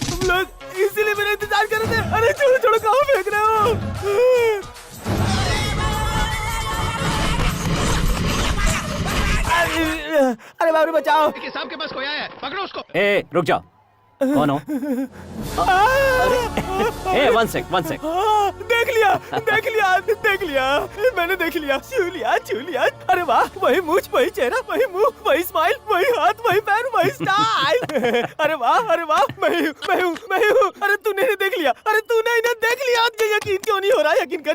तुम लोग इसीलिए मेरा इंतजार कर रहे थे। अरे छोड़ो, कहाँ फेंक रहे हो? अरे बाबू बचाओ। साहब के पास खोया है, पकड़ो उसको। ए रुक जाओ, कौन हो? ए वन सेक। देख लिया, मैंने देख लिया। छू लिया। अरे वाह, वही मूंछ, वही चेहरा, वही मुंह, वही स्माइल, वही हाथ, वही पैर, वही स्टाइल। अरे वाह, मैं हूँ। अरे तूने नहीं देख लिया? अरे तूने इन्हें देख लिया? यकीन क्यों नहीं हो रहा? यकीन कर।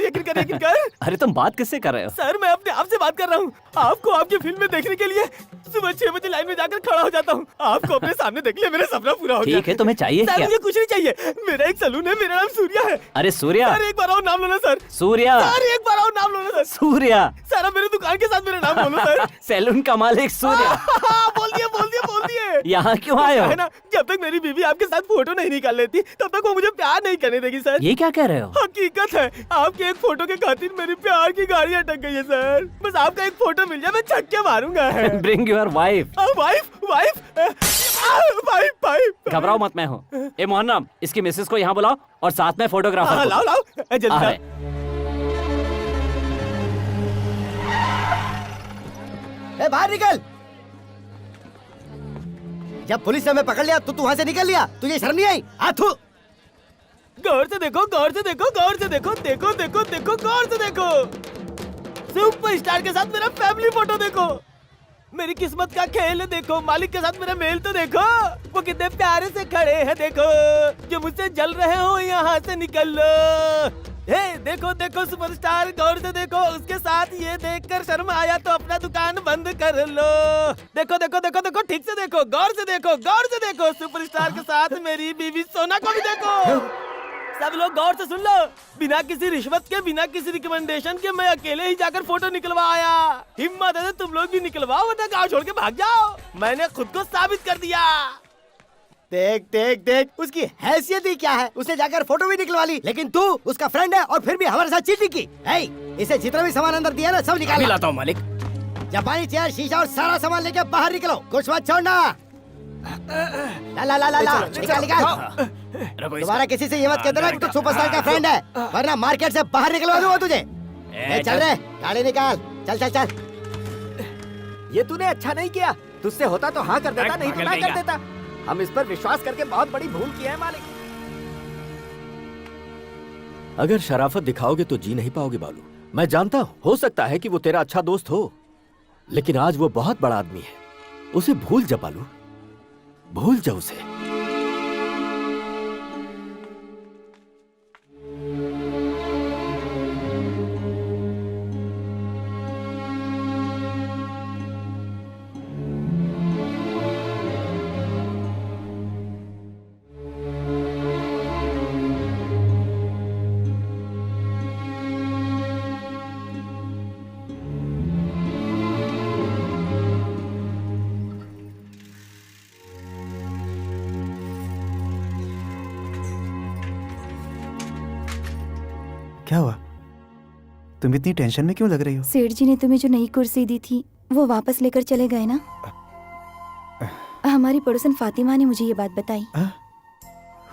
अरे तुम बात किससे कर रहे हो? सर मैं अपने आप से बात कर रहा हूँ। आपको आपकी फिल्म में देखने के लिए सुबह 6 बजे लाइन में जाकर खड़ा हो जाता हूँ। आपको अपने सामने देख लिया, मेरा सपना पूरा हो गया। ठीक है, तुम्हें चाहिए क्या? मुझे कुछ नहीं चाहिए, मेरा एक सलून है, मेरा नाम सूर्या है। अरे सूर्या? सर एक बार और नाम लो ना सर। सूर्या? सर एक बार और नाम लो ना सर। सूर्या? सर अब मेरे दुकान के साथ मेरा नाम बोलो सर। सैलून का मालिक सूर्या। बोल दिए। यहाँ क्यों आए हो? है ना, जब तक मेरी बीवी आपके साथ फोटो नहीं निकाल लेती तब तक वो मुझे प्यार नहीं करने देगी सर। ये क्या कह रहे हो? हकीकत है, आपके एक फोटो के खातिर मेरी प्यार की गाड़ी अटक गई है सर। बस आपका एक फोटो मिल जाए, मैं छक्के मारूंगा। Bring your wife. वाइफ। घबराओ मत, मैं हूँ। ए मोहन्नम, इसकी मिसेस को यहाँ बुलाओ और साथ में फोटोग्राफर। लाओ जल्दी। बाहर निकल। जब पुलिस ने हमें पकड़ लिया तो तू वहाँ से निकल लिया, तुझे शर्म नहीं आई? हाथू। गौर से देखो। सुपरस्टार के साथ मेरा फैमिली फोटो देखो। मेरी किस्मत का खेल देखो, मालिक के साथ मेरा मेल तो देखो। वो कितने प्यारे से खड़े हैं देखो। जो मुझसे जल रहे हो यहाँ से निकल लो। देखो सुपरस्टार, गौर से देखो। उसके साथ ये देखकर शर्म आया तो अपना दुकान बंद कर लो। देखो ठीक से देखो, गौर से देखो। सुपरस्टार के साथ मेरी बीवी सोना को भी देखो। सब लोग गौर से सुन लो। बिना किसी रिश्वत के, बिना किसी रिकमेंडेशन के मैं अकेले ही जाकर फोटो निकलवा आया। हिम्मत है तो तुम लोग भी निकलवाओ, वरना गाँव छोड़ के भाग जाओ। मैंने खुद को साबित कर दिया। देख उसकी हैसियत ही क्या है। उसने जाकर फोटो भी निकलवा ली, लेकिन तू उसका फ्रेंड है और फिर भी हमारे साथ चीटिंग की। इसे जितना भी सामान अंदर दिया ना सब निकाल। लाता हूँ मालिक। जापानी चेयर, शीशा और सारा सामान लेके बाहर निकलो, कुछ मत छोड़ना। ला ला ला ला ला निकाल निकाल। दोबारा किसी से ये मत कहते ना कि तू सुपरस्टार का फ्रेंड है, वरना मार्केट से बाहर निकलवा दूंगा तुझे। चल रहे, गाड़ी निकाल, चल चल चल। ये तूने अच्छा नहीं किया, तुझसे होता तो हाँ कर देता, नहीं तो ना कर देता। हम इस पर विश्वास करके बहुत बड़ी भूल की है मालिक। अगर शराफत दिखाओगे तो जी नहीं पाओगे बालू। मैं जानता हूं, हो सकता है कि वो तेरा अच्छा दोस्त हो, लेकिन आज वो बहुत बड़ा आदमी है। उसे भूल जा बालू, भूल जा उसे। क्या हुआ? तुम इतनी टेंशन में क्यों लग रही हो? सेठ जी ने तुम्हें जो नई कुर्सी दी थी वो वापस लेकर चले गए ना? हमारी पड़ोसन फातिमा ने मुझे ये बात बताई।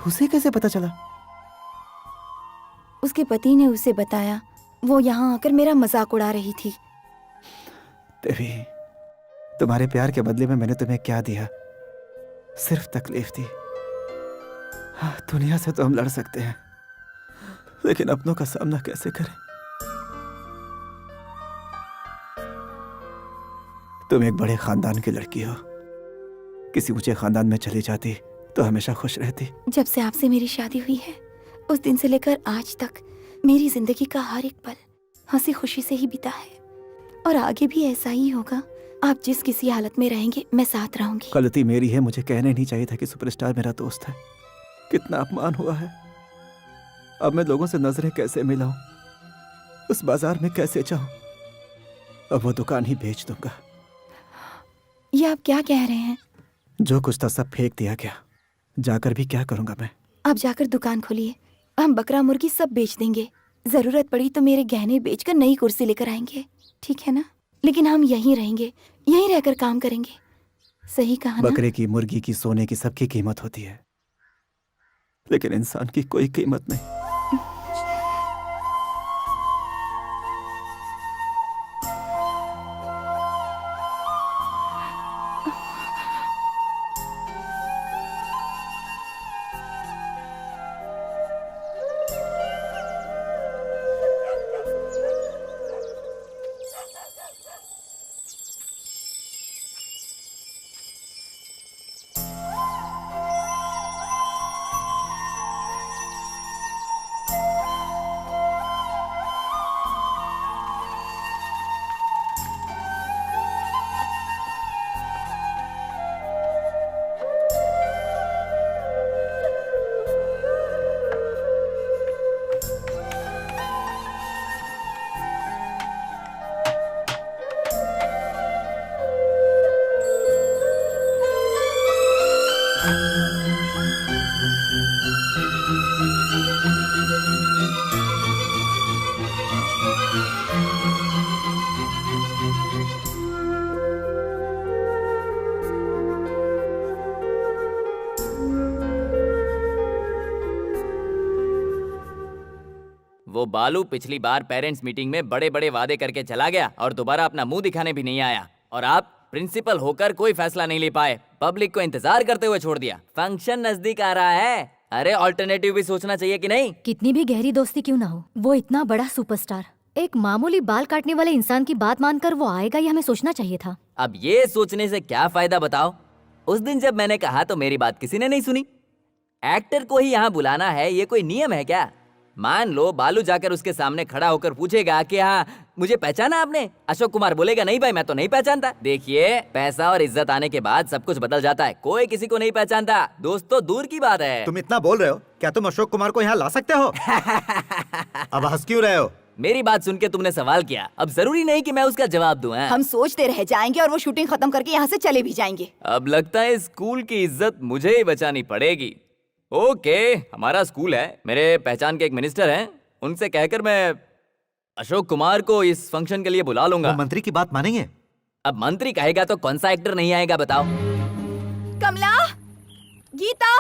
उसे कैसे पता चला? उसके पति ने उसे बताया। वो यहाँ आकर मेरा मजाक उड़ा रही थी। देवी, तुम्हारे प्यार के बदले में मैंने तुम्हें क्या दिया? सिर्फ तकलीफ दी। दुनिया से तो हम लड़ सकते हैं, लेकिन अपनों का सामना कैसे करें? तुम एक बड़े खानदान की लड़की हो, किसी ऊंचे खानदान में चली जाती तो हमेशा खुश रहती। जब से आपसे मेरी शादी हुई है उस दिन से लेकर आज तक मेरी जिंदगी का हर एक पल हंसी खुशी से ही बीता है, और आगे भी ऐसा ही होगा। आप जिस किसी हालत में रहेंगे मैं साथ रहूंगी। गलती मेरी है, मुझे कहने नहीं चाहिए था कि सुपरस्टार मेरा दोस्त है। कितना अपमान हुआ है। अब मैं लोगों से नजरें कैसे मिलाऊं, उस बाजार में कैसे जाऊं? अब वो दुकान ही बेच दूंगा। ये आप क्या कह रहे हैं? जो कुछ था सब फेंक दिया गया, जाकर भी क्या करूंगा मैं? आप जाकर दुकान खोलिए, हम बकरा मुर्गी सब बेच देंगे। जरूरत पड़ी तो मेरे गहने बेचकर नई कुर्सी लेकर आएंगे, ठीक है ना? लेकिन हम यहीं रहेंगे, यहीं रहकर काम करेंगे। सही कहा ना? बकरे की, मुर्गी की, सोने की सबकी कीमत होती है, लेकिन इंसान की कोई कीमत नहीं। वो बालू पिछली बार पेरेंट्स मीटिंग में बड़े बड़े वादे करके चला गया और दोबारा अपना मुंह दिखाने भी नहीं आया, और आप प्रिंसिपल होकर कोई फैसला नहीं ले पाए, पब्लिक को इंतजार करते हुए छोड़ दिया। फंक्शन नजदीक आ रहा है, अरे ऑल्टरनेटिव भी सोचना चाहिए कि नहीं? कितनी भी गहरी दोस्ती क्यों ना हो, वो इतना बड़ा सुपरस्टार, एक मामूली बाल काटने वाले इंसान की बात मानकर वो आएगा, ये हमें सोचना चाहिए था। अब ये सोचने से क्या फायदा बताओ? उस दिन जब मैंने कहा तो मेरी बात किसी ने नहीं सुनी। एक्टर को ही यहाँ बुलाना है, ये कोई नियम है क्या? मान लो बालू जाकर उसके सामने खड़ा होकर पूछेगा कि हाँ मुझे पहचाना आपने? अशोक कुमार बोलेगा नहीं भाई मैं तो नहीं पहचानता। देखिए, पैसा और इज्जत आने के बाद सब कुछ बदल जाता है, कोई किसी को नहीं पहचानता, दोस्त तो दूर की बात है। तुम इतना बोल रहे हो, क्या तुम अशोक कुमार को यहाँ ला सकते हो? अब हंस क्यों रहे हो? मेरी बात सुन के तुमने सवाल किया, अब जरूरी नहीं कि मैं उसका जवाब दूं। हम सोचते रह जाएंगे और वो शूटिंग खत्म करके यहाँ से चले भी जाएंगे। अब लगता है स्कूल की इज्जत मुझे ही बचानी पड़ेगी। ओके, हमारा स्कूल है, मेरे पहचान के एक मिनिस्टर हैं, उनसे कहकर मैं अशोक कुमार को इस फंक्शन के लिए बुला लूंगा। वो मंत्री की बात मानेंगे? अब मंत्री कहेगा तो कौन सा एक्टर नहीं आएगा बताओ? कमला, गीता।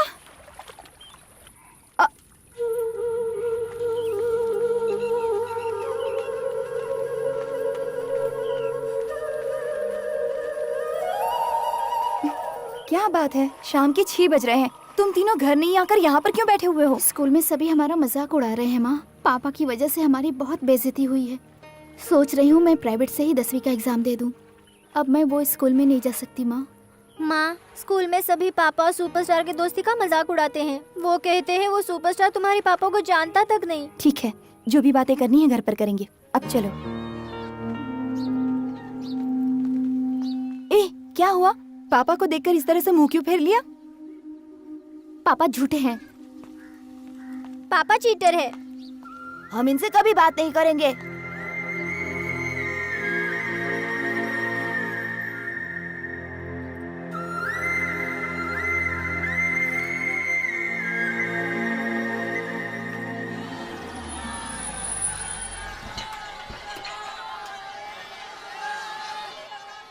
क्या बात है, शाम के 6 बज रहे हैं, तुम तीनों घर नहीं आकर यहाँ पर क्यों बैठे हुए हो? स्कूल में सभी हमारा मजाक उड़ा रहे हैं माँ। पापा की वजह से हमारी बहुत बेइज्जती हुई है। सोच रही हूँ मैं प्राइवेट से ही 10वीं का एग्जाम दे दूँ। अब मैं वो स्कूल में नहीं जा सकती माँ। माँ, स्कूल में सभी पापा और सुपरस्टार के दोस्ती का मजाक उड़ाते हैं। वो कहते हैं वो सुपरस्टार तुम्हारे पापा को जानता तक नहीं। ठीक है, जो भी बातें करनी है घर पर करेंगे। अब चलो। ए, क्या हुआ? पापा को देखकर इस तरह से मुंह क्यों फेर लिया? पापा झूठे हैं। पापा चीटर है। हम इनसे कभी बात नहीं करेंगे।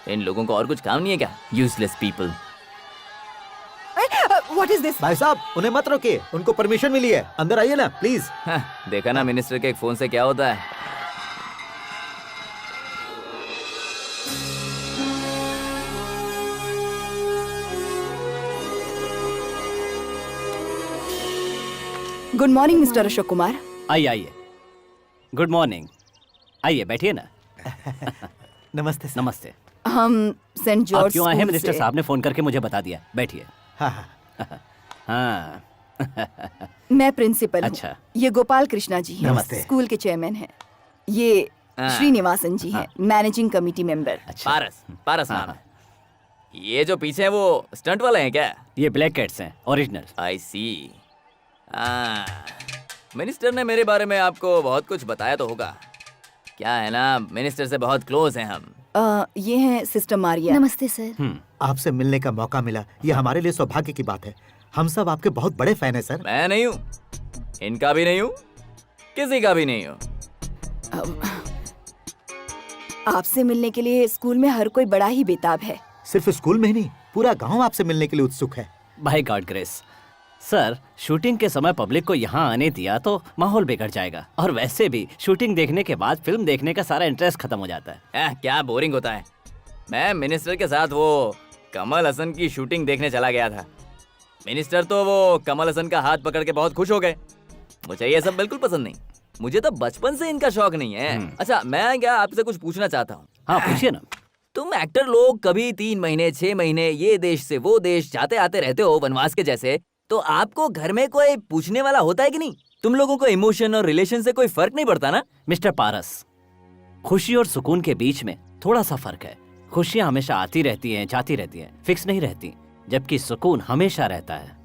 इन लोगों को और कुछ काम नहीं है क्या? Useless people. What is this? भाई साहब, उन्हें मत रोकिए, उनको परमिशन मिली है, अंदर आइए ना प्लीज। देखा ना मिनिस्टर के एक फोन से क्या होता है। Good morning mister Ashok Kumar. आइए आइए। Good morning. आइए बैठिए ना। नमस्ते सर। नमस्ते। हम सेंट आप जॉर्ज क्यों आए हैं? स्कूल मिनिस्टर से- साहब ने फोन करके मुझे बता दिया। बैठिए। हाँ। मैं प्रिंसिपल हूँ। अच्छा। ये गोपाल कृष्णा जी हैं, नमस्ते। स्कूल के चेयरमैन हैं। ये श्रीनिवासन जी हैं, मैनेजिंग कमेटी मेंबर। पारस, पारस नाम है। ये जो पीछे है वो स्टंट वाले हैं क्या? ये ब्लैक कैट्स हैं, ओरिजिनल। आई सी। मिनिस्टर ने मेरे बारे में आपको बहुत कुछ बताया तो होगा। क्या है ना, मिनिस्टर से बहुत क्लोज हैं हम। ये हैं सिस्टर मारिया। नमस्ते सर। आपसे मिलने का मौका मिला, ये हमारे लिए सौभाग्य की बात है। हम सब आपके बहुत बड़े फैन हैं सर। मैं नहीं हूँ, इनका भी नहीं हूँ, किसी का भी नहीं हूँ। आपसे मिलने के लिए स्कूल में हर कोई बड़ा ही बेताब है। सिर्फ स्कूल में ही नहीं, पूरा गांव आपसे मिलने के लिए उत्सुक है। By God grace. Sir, shooting के समय पब्लिक को यहाँ आने दिया तो माहौल बिगड़ जाएगा, और वैसे भी शूटिंग देखने के बाद फिल्म देखने का सारा इंटरेस्ट खत्म हो जाता है। क्या बोरिंग होता है। मैं मिनिस्टर के साथ वो कमल हसन की शूटिंग देखने चला गया था। मिनिस्टर तो वो कमल हसन का हाथ पकड़ के बहुत खुश हो गए। मुझे ये सब बिल्कुल पसंद नहीं। मुझे तो बचपन से इनका शौक नहीं है। अच्छा, मैं क्या आपसे कुछ पूछना चाहता हूँ। हाँ पूछिए ना। तुम एक्टर लोग कभी 3 महीने 6 महीने ये देश से वो देश जाते आते रहते हो वनवास के जैसे, तो आपको घर में कोई पूछने वाला होता है कि नहीं? तुम लोगों को इमोशन और रिलेशन से कोई फर्क नहीं पड़ता ना? मिस्टर पारस, खुशी और सुकून के बीच में थोड़ा सा फर्क है। खुशियाँ हमेशा आती रहती हैं, जाती रहती हैं, फिक्स नहीं रहती, जबकि सुकून हमेशा रहता है।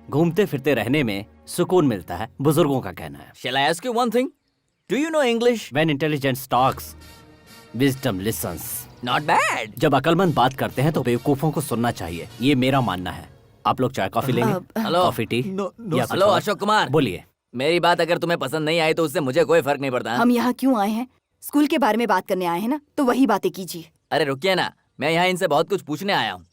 घूमते फिरते रहने में सुकून मिलता है, बुजुर्गों का कहना है। Shall I ask you one thing? Do you know English? When intelligence talks, wisdom listens. Not bad. जब अकलमंद बात करते हैं तो बेवकूफों को सुनना चाहिए, ये मेरा मानना है। आप लोग चाय कॉफी लेंगे? हेलो। Coffee tea? या कुछ हेलो और? अशोक कुमार, बोलिए। मेरी बात अगर तुम्हें पसंद नहीं आई तो उससे मुझे कोई फर्क नहीं पड़ता। हम यहाँ क्यों आए हैं? स्कूल के बारे में बात करने आए हैं ना, तो वही बातें कीजिए। अरे रुकिए ना, मैं यहाँ इनसे बहुत कुछ पूछने आया हूँ।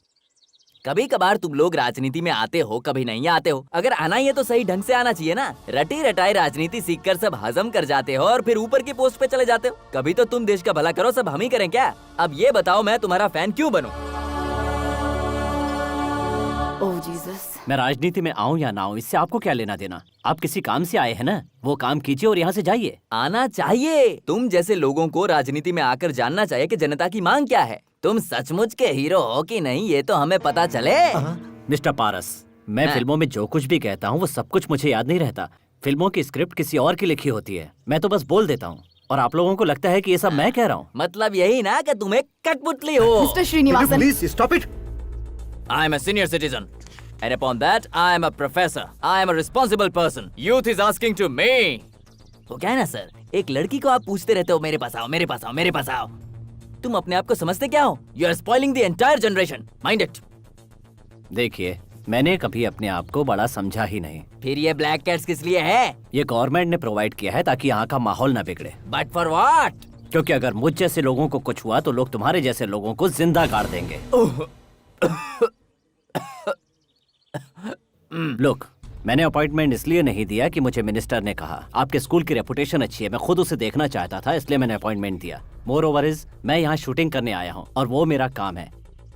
कभी कभार तुम लोग राजनीति में आते हो, कभी नहीं आते हो। अगर आना ही है तो सही ढंग से आना चाहिए ना। रटी रटाई राजनीति सीखकर सब हजम कर जाते हो और फिर ऊपर की पोस्ट पे चले जाते हो। कभी तो तुम देश का भला करो, सब हम ही करें क्या? अब ये बताओ, मैं तुम्हारा फैन क्यों बनूं? ओह जीसस। मैं राजनीति में आऊं या ना आऊं, इससे आपको क्या लेना देना? आप किसी काम से आए हैं ना, वो काम कीजिए और यहाँ से जाइए। आना चाहिए। तुम जैसे लोगों को राजनीति में आकर जानना चाहिए कि जनता की मांग क्या है। तुम सचमुच के हीरो हो कि नहीं, ये तो हमें पता चले। मिस्टर पारस, मैं फिल्मों में जो कुछ भी कहता हूँ वो सब कुछ मुझे याद नहीं रहता। फिल्मों की स्क्रिप्ट किसी और की लिखी होती है, मैं तो बस बोल देता हूँ, और आप लोगों को लगता है कि ये सब मैं कह रहा हूँ। मतलब यही ना कि तुम एक कठपुतली हो। Mister Srinivasan, please stop it. I am a senior citizen. And upon that, I am a professor. I am a responsible person. Youth is asking to me. तो क्या है ना सर, एक लड़की को आप पूछते रहते हो मेरे पास आओ, मेरे पास आओ, मेरे पास आओ। तुम अपने आप को समझते क्या हो? You are spoiling the entire generation. Mind it. देखिए, मैंने कभी अपने आप को बड़ा समझा ही नहीं। फिर ये ब्लैक कैट्स किस लिए है? ये गवर्नमेंट ने प्रोवाइड किया है ताकि यहाँ का माहौल न बिगड़े। But for what? क्योंकि अगर मुझ जैसे लोगों को कुछ हुआ तो लोग तुम्हारे जैसे लोगों को जिंदा गाड़ देंगे। लुक, मैंने अपॉइंटमेंट इसलिए नहीं दिया कि मुझे मिनिस्टर ने कहा। आपके स्कूल की रेपुटेशन अच्छी है, मैं खुद उसे देखना चाहता था, इसलिए मैंने अपॉइंटमेंट दिया। मोर ओवर इज, मैं यहाँ शूटिंग करने आया हूँ और वो मेरा काम है।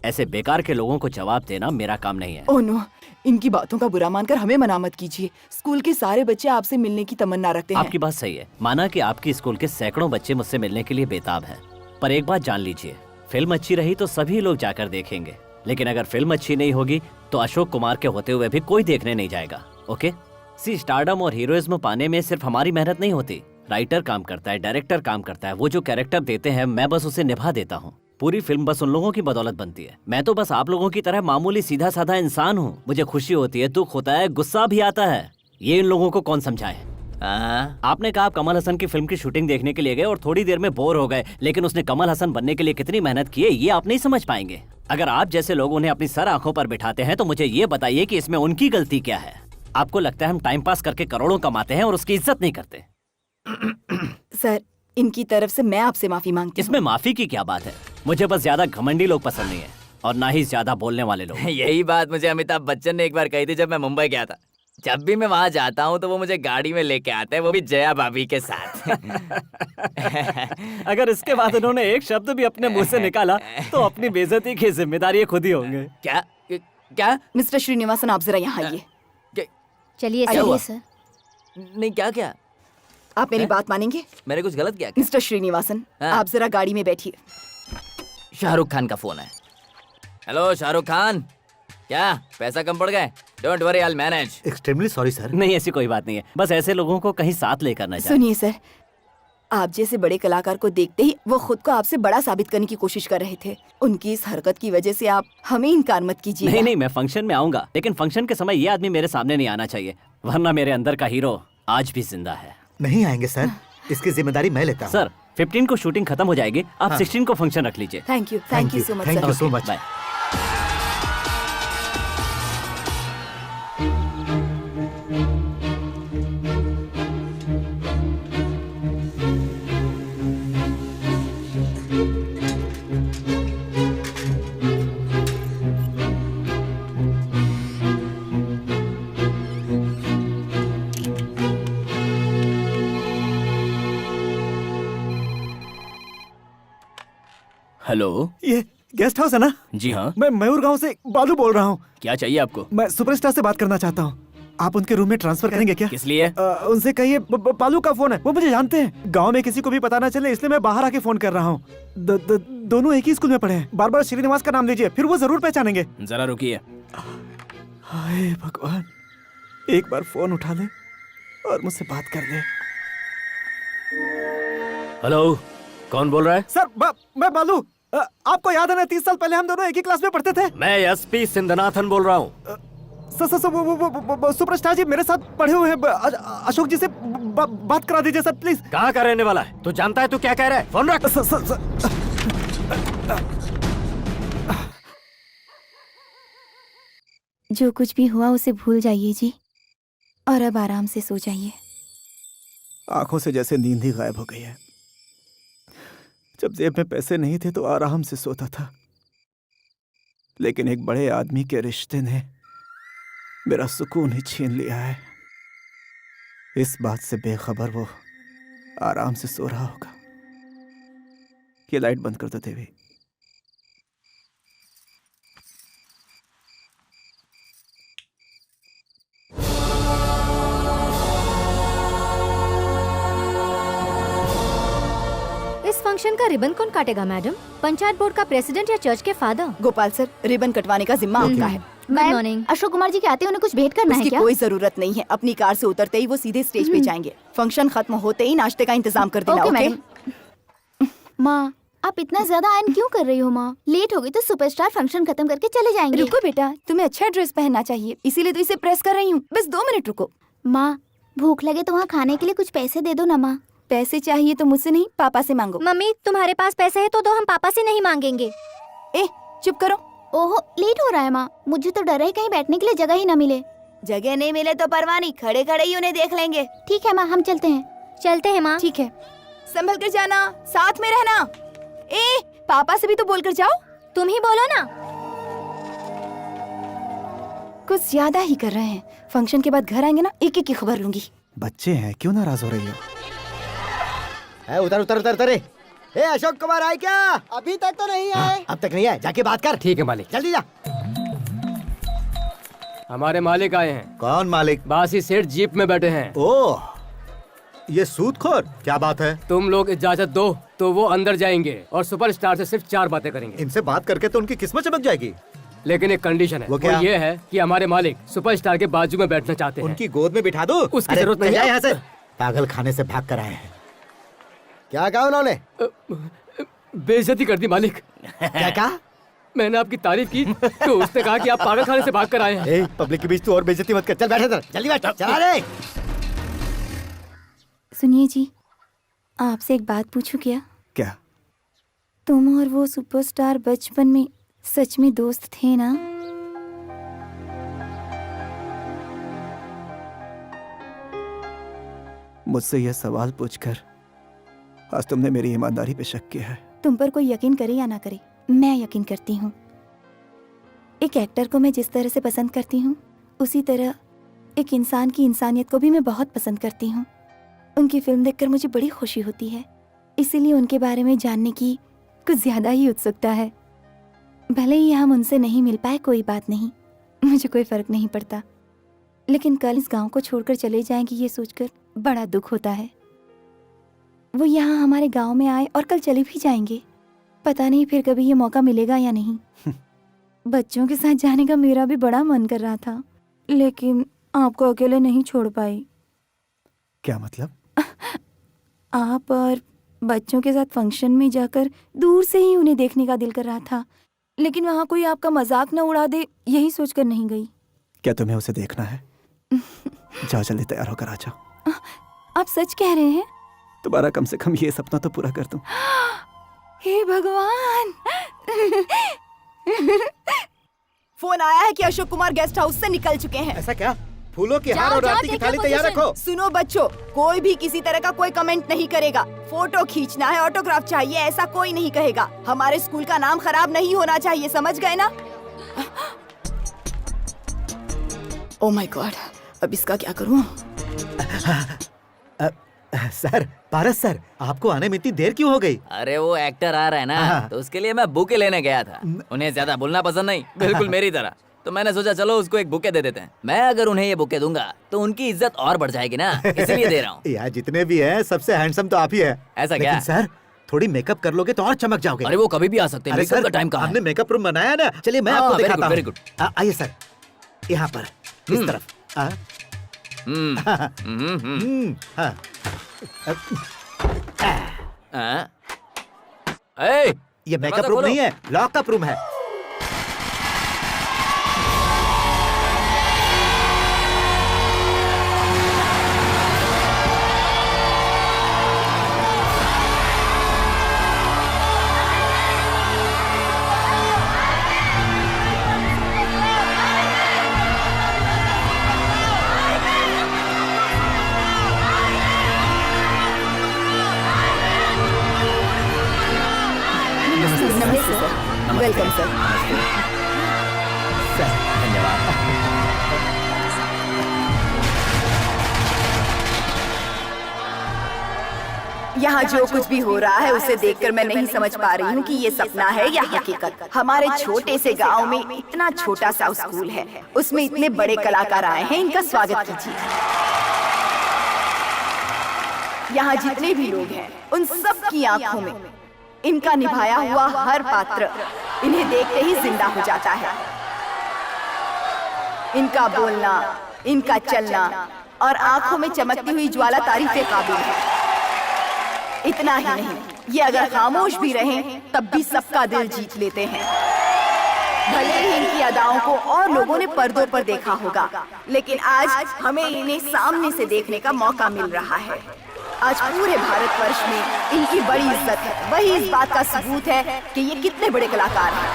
ऐसे बेकार के लोगों को जवाब देना मेरा काम नहीं है। ओह नो, इनकी बातों का बुरा मानकर हमें मना मत कीजिए। स्कूल के सारे बच्चे आपसे मिलने की तमन्ना रखते हैं। आपकी बात सही है, माना कि आपकी स्कूल के सैकड़ों बच्चे मुझसे मिलने के लिए बेताब हैं। पर एक बात जान लीजिए, फिल्म अच्छी रही तो सभी लोग जाकर देखेंगे, लेकिन अगर फिल्म अच्छी नहीं होगी तो अशोक कुमार के होते हुए भी कोई देखने नहीं जाएगा। ओके? सी, स्टारडम और हीरोइज्म पाने में सिर्फ हमारी मेहनत नहीं होती। राइटर काम करता है, डायरेक्टर काम करता है, वो जो कैरेक्टर देते हैं मैं बस उसे निभा देता हूँ। पूरी फिल्म बस उन लोगों की बदौलत बनती है। मैं तो बस आप लोगों की तरह मामूली सीधा साधा इंसान हूँ। मुझे खुशी होती है, दुख होता है, गुस्सा भी आता है। ये इन लोगों को कौन समझाए? आपने कहा आप कमल हसन की फिल्म की शूटिंग देखने के लिए गए और थोड़ी देर में बोर हो गए, लेकिन उसने कमल हसन बनने के लिए कितनी मेहनत की है ये आप नहीं समझ पाएंगे। अगर आप जैसे लोग उन्हें अपनी सर आंखों पर बिठाते हैं तो मुझे ये बताइए कि इसमें उनकी गलती क्या है? आपको लगता है हम टाइम पास करके करोड़ों कमाते हैं और उसकी इज्जत नहीं करते? सर, इनकी तरफ से मैं आपसे माफी मांगती हूँ। इसमें माफी की क्या बात है? मुझे बस ज्यादा घमंडी लोग पसंद नहीं है और ना ही ज्यादा बोलने वाले लोग। यही बात मुझे अमिताभ बच्चन ने एक बार कही थी जब मैं मुंबई गया था। जब भी मैं वहाँ जाता हूँ तो वो मुझे गाड़ी में लेके आते हैं, वो भी जया भाभी के साथ। अगर इसके बाद उन्होंने एक शब्द भी अपने मुंह से निकाला तो अपनी बेइज्जती की जिम्मेदारी खुद ही होंगे। क्या? मिस्टर श्रीनिवासन, आप जरा यहाँ आइए। चलिए चलिए सर। नहीं, क्या? आप मेरी बात मानेंगे? मैंने कुछ गलत किया? मिस्टर श्रीनिवासन, आप जरा गाड़ी में बैठिए। शाहरुख खान का फोन है। हेलो शाहरुख खान, क्या पैसा कम पड़ गए? Don't worry, I will manage. Extremely sorry sir. नहीं, ऐसी कोई बात नहीं है, बस ऐसे लोगों को कहीं साथ लेकर ना जाए। सुनिए सर, आप जैसे बड़े कलाकार को देखते ही वो खुद को आपसे बड़ा साबित करने की कोशिश कर रहे थे। उनकी इस हरकत की वजह से आप हमें इनकार मत कीजिए। नहीं, मैं फंक्शन में आऊंगा, लेकिन फंक्शन के समय ये आदमी मेरे सामने नहीं आना चाहिए, वरना मेरे अंदर का हीरो आज भी जिंदा है। नहीं आएंगे सर, इसकी जिम्मेदारी मैं लेता हूँ। सर, 15 को शूटिंग खत्म हो जाएगी, आप 16 को फंक्शन रख लीजिए। Thank you so much. Thank you so much. Hello, ये गेस्ट हाउस है ना? जी हाँ। मैं मयूर गांव से बालू बोल रहा हूँ। क्या चाहिए आपको? मैं सुपरस्टार से बात करना चाहता हूँ। आप उनके रूम में ट्रांसफर करेंगे क्या? किस लिए? उनसे कहिए बालू का फोन है, वो मुझे जानते हैं। गांव में किसी को भी पता ना चले इसलिए मैं बाहर आके फोन कर रहा हूँ। दोनों एक ही स्कूल में पढ़े हैं। बार बार श्रीनिवास का नाम लीजिए, फिर वो जरूर पहचानेंगे। जरा रुकिए। हाय भगवान, एक बार फोन उठा ले और मुझसे बात कर ले। हेलो, कौन बोल रहा है? सर, मैं बालू। आपको याद है ना, 30 साल पहले हम दोनों एक ही क्लास में पढ़ते थे। मैं एसपी सिंधनाथन बोल रहा हूँ। सुपरस्टार जी मेरे साथ पढ़े हुए हैं। अशोक जी से बात करा दीजिए सर, प्लीज। कहाँ का रहने वाला है? तू जानता है तू क्या कह रहा है? फोन रख। जो कुछ भी हुआ उसे भूल जाइए जी, और अब आराम से सो जाइए। आंखों से जैसे नींद ही गायब हो गई है। जब जेब में पैसे नहीं थे तो आराम से सोता था, लेकिन एक बड़े आदमी के रिश्ते ने मेरा सुकून ही छीन लिया है। इस बात से बेखबर वो आराम से सो रहा होगा। ये लाइट बंद कर दो देवी। इस फंक्शन का रिबन कौन काटेगा मैडम? पंचायत बोर्ड का प्रेसिडेंट या चर्च के फादर? गोपाल सर, रिबन कटवाने का जिम्मा आपका है। Good morning. अशोक कुमार जी के आते उन्हें कुछ भेंट करना है उसकी क्या? कोई जरूरत नहीं है। अपनी कार से उतरते ही वो सीधे स्टेज पे जाएंगे। फंक्शन खत्म होते ही नाश्ते का इंतजाम कर देना। ओके? माँ, आप इतना ज्यादा आयन क्यों कर रही हो माँ? लेट हो गई तो सुपरस्टार फंक्शन खत्म करके चले जाएंगे। रुको बेटा, तुम्हें अच्छा ड्रेस पहनना चाहिए, इसीलिए तो इसे प्रेस कर रही हूँ। बस 2 मिनट रुको। माँ, भूख लगे तो वहाँ खाने के लिए कुछ पैसे दे दो ना माँ। पैसे चाहिए तो मुझसे नहीं, पापा से मांगो। मम्मी, तुम्हारे पास पैसे है तो दो, हम पापा से नहीं मांगेंगे। ए, चुप करो। ओहो, लेट हो रहा है माँ। मुझे तो डर है कहीं बैठने के लिए जगह ही न मिले। जगह नहीं मिले तो परवाह नहीं, खड़े खड़े ही उन्हें देख लेंगे। ठीक है माँ, हम चलते हैं। चलते हैं माँ। ठीक है, संभल कर जाना, साथ में रहना। ए, पापा से भी तो बोल कर जाओ। तुम ही बोलो ना। कुछ ज्यादा ही कर रहे हैं। फंक्शन के बाद घर आएंगे ना, एक एक की खबर लूंगी। बच्चे हैं, क्यों नाराज हो रही हो? उतर उतर उतर उतर। ए अशोक कुमार आए क्या? अभी तक तो नहीं आए। अब तक नहीं आए, जाके बात कर। ठीक है मालिक। जल्दी जा। हमारे मालिक आए हैं। कौन मालिक? बासी सेठ जीप में बैठे हैं। ओह, ये सूदखोर, क्या बात है? तुम लोग इजाजत दो तो वो अंदर जाएंगे और सुपरस्टार से सिर्फ 4 बातें करेंगे। इनसे बात करके तो उनकी किस्मत चमक जाएगी। लेकिन एक कंडीशन है। वो क्या? ये है कि हमारे मालिक सुपरस्टार के बाजू में बैठना चाहते हैं। उनकी गोद में बिठा दो। उसकी जरूरत नहीं है। यहाँ से पागल खाने से भाग कर आए हैं। क्या कहा उन्होंने? बेइज्जती कर दी मालिक। क्या कहा? मैंने आपकी तारीफ की तो उसने कहा कि आप पागल खाने से भाग कर आए हैं। पब्लिक के बीच तू और बेइज्जती मत कर। चल बैठ इधर, जल्दी बैठ। चला रे। सुनिए जी, आपसे एक बात पूछूं क्या? क्या? तुम और वो सुपरस्टार बचपन में सच में दोस्त थे ना? मुझसे यह सवाल पूछकर आज तुमने मेरी ईमानदारी पे शक किया है। तुम पर कोई यकीन करे या ना करे, मैं यकीन करती हूँ। एक एक्टर को मैं जिस तरह से पसंद करती हूँ, उसी तरह एक इंसान की इंसानियत को भी मैं बहुत पसंद करती हूँ। उनकी फिल्म देखकर मुझे बड़ी खुशी होती है, इसीलिए उनके बारे में जानने की कुछ ज्यादा ही उत्सुकता है। भले ही हम उनसे नहीं मिल पाए, कोई बात नहीं, मुझे कोई फर्क नहीं पड़ता। लेकिन कल इस गांव को छोड़कर चले जाएंगी ये सोचकर बड़ा दुख होता है। वो यहाँ हमारे गांव में आए और कल चले भी जाएंगे। पता नहीं फिर कभी ये मौका मिलेगा या नहीं। बच्चों के साथ जाने का मेरा भी बड़ा मन कर रहा था, लेकिन आपको अकेले नहीं छोड़ पाई। क्या मतलब? आप और बच्चों के साथ फंक्शन में जाकर दूर से ही उन्हें देखने का दिल कर रहा था, लेकिन वहाँ कोई आपका मजाक न उड़ा दे, यही सोचकर नहीं गई। क्या तुम्हें उसे देखना है? जाओ जल्दी तैयार होकर आ जाओ। आप सच कह रहे हैं? तुम्हारा कम से कम ये सपना तो पूरा कर दूं। हे भगवान! फोन आया है कि अशोक कुमार गेस्ट हाउस से निकल चुके हैं। ऐसा क्या? फूलों की हार और आरती की थाली तैयार रखो। सुनो बच्चों, कोई भी किसी तरह का कोई कमेंट नहीं करेगा। फोटो खींचना है, ऑटोग्राफ चाहिए, ऐसा कोई नहीं कहेगा। हमारे स्कूल का नाम खराब नहीं होना चाहिए, समझ गए ना? ओह माय गॉड, अब इसका क्या करूं? सर, पारस सर, आपको आने में इतनी देर क्यों हो गई? अरे वो एक्टर आ रहा है ना, तो उसके लिए मैं बुके लेने गया था। उन्हें ज्यादा बोलना पसंद नहीं, बिल्कुल मेरी तरह। तो मैंने सोचा चलो उसको एक बुके दे देते हैं। मैं अगर उन्हें ये बुके दूंगा तो उनकी इज्जत और बढ़ जाएगी ना, इसलिए दे रहा हूँ। यार जितने भी हैं सबसे हैंडसम तो आप ही है। ऐसा क्या? लेकिन सर, थोड़ी मेकअप कर लोगे तो और चमक जाओगे। अरे वो कभी भी आ सकते हैं, मेकअप का टाइम कहाँ है? हमने मेकअप रूम बनाया ना, चलिए मैं आपको very दिखाता good, हूँ। very good। आइए सर, यहाँ पर इस तरफ। ये मेकअप रूम नहीं है, लॉकअप रूम है। Welcome sir. यहाँ जो कुछ भी हो रहा है उसे देखकर मैं नहीं समझ पा रही हूँ कि ये सपना है या हकीकत। हमारे छोटे से गांव में इतना छोटा सा स्कूल है, उसमें इतने बड़े कलाकार आए हैं, इनका स्वागत कीजिए। यहाँ जितने भी लोग हैं उन सब की आंखों में इनका निभाया हुआ हर पात्र इन्हें देखते ही जिंदा हो जाता है। इनका बोलना, इनका चलना और आंखों में चमकती हुई ज्वाला तारीफ के काबिल है। इतना ही नहीं, ये अगर खामोश भी रहें तब भी सबका दिल जीत लेते हैं। भले ही इनकी अदाओं को और लोगों ने पर्दों पर देखा होगा, लेकिन आज हमें इन्हें सामने से देखने का मौका मिल रहा है। आज पूरे भारतवर्ष में इनकी बड़ी इज्जत है। वही इस बात का सबूत है कि ये कितने बड़े कलाकार हैं।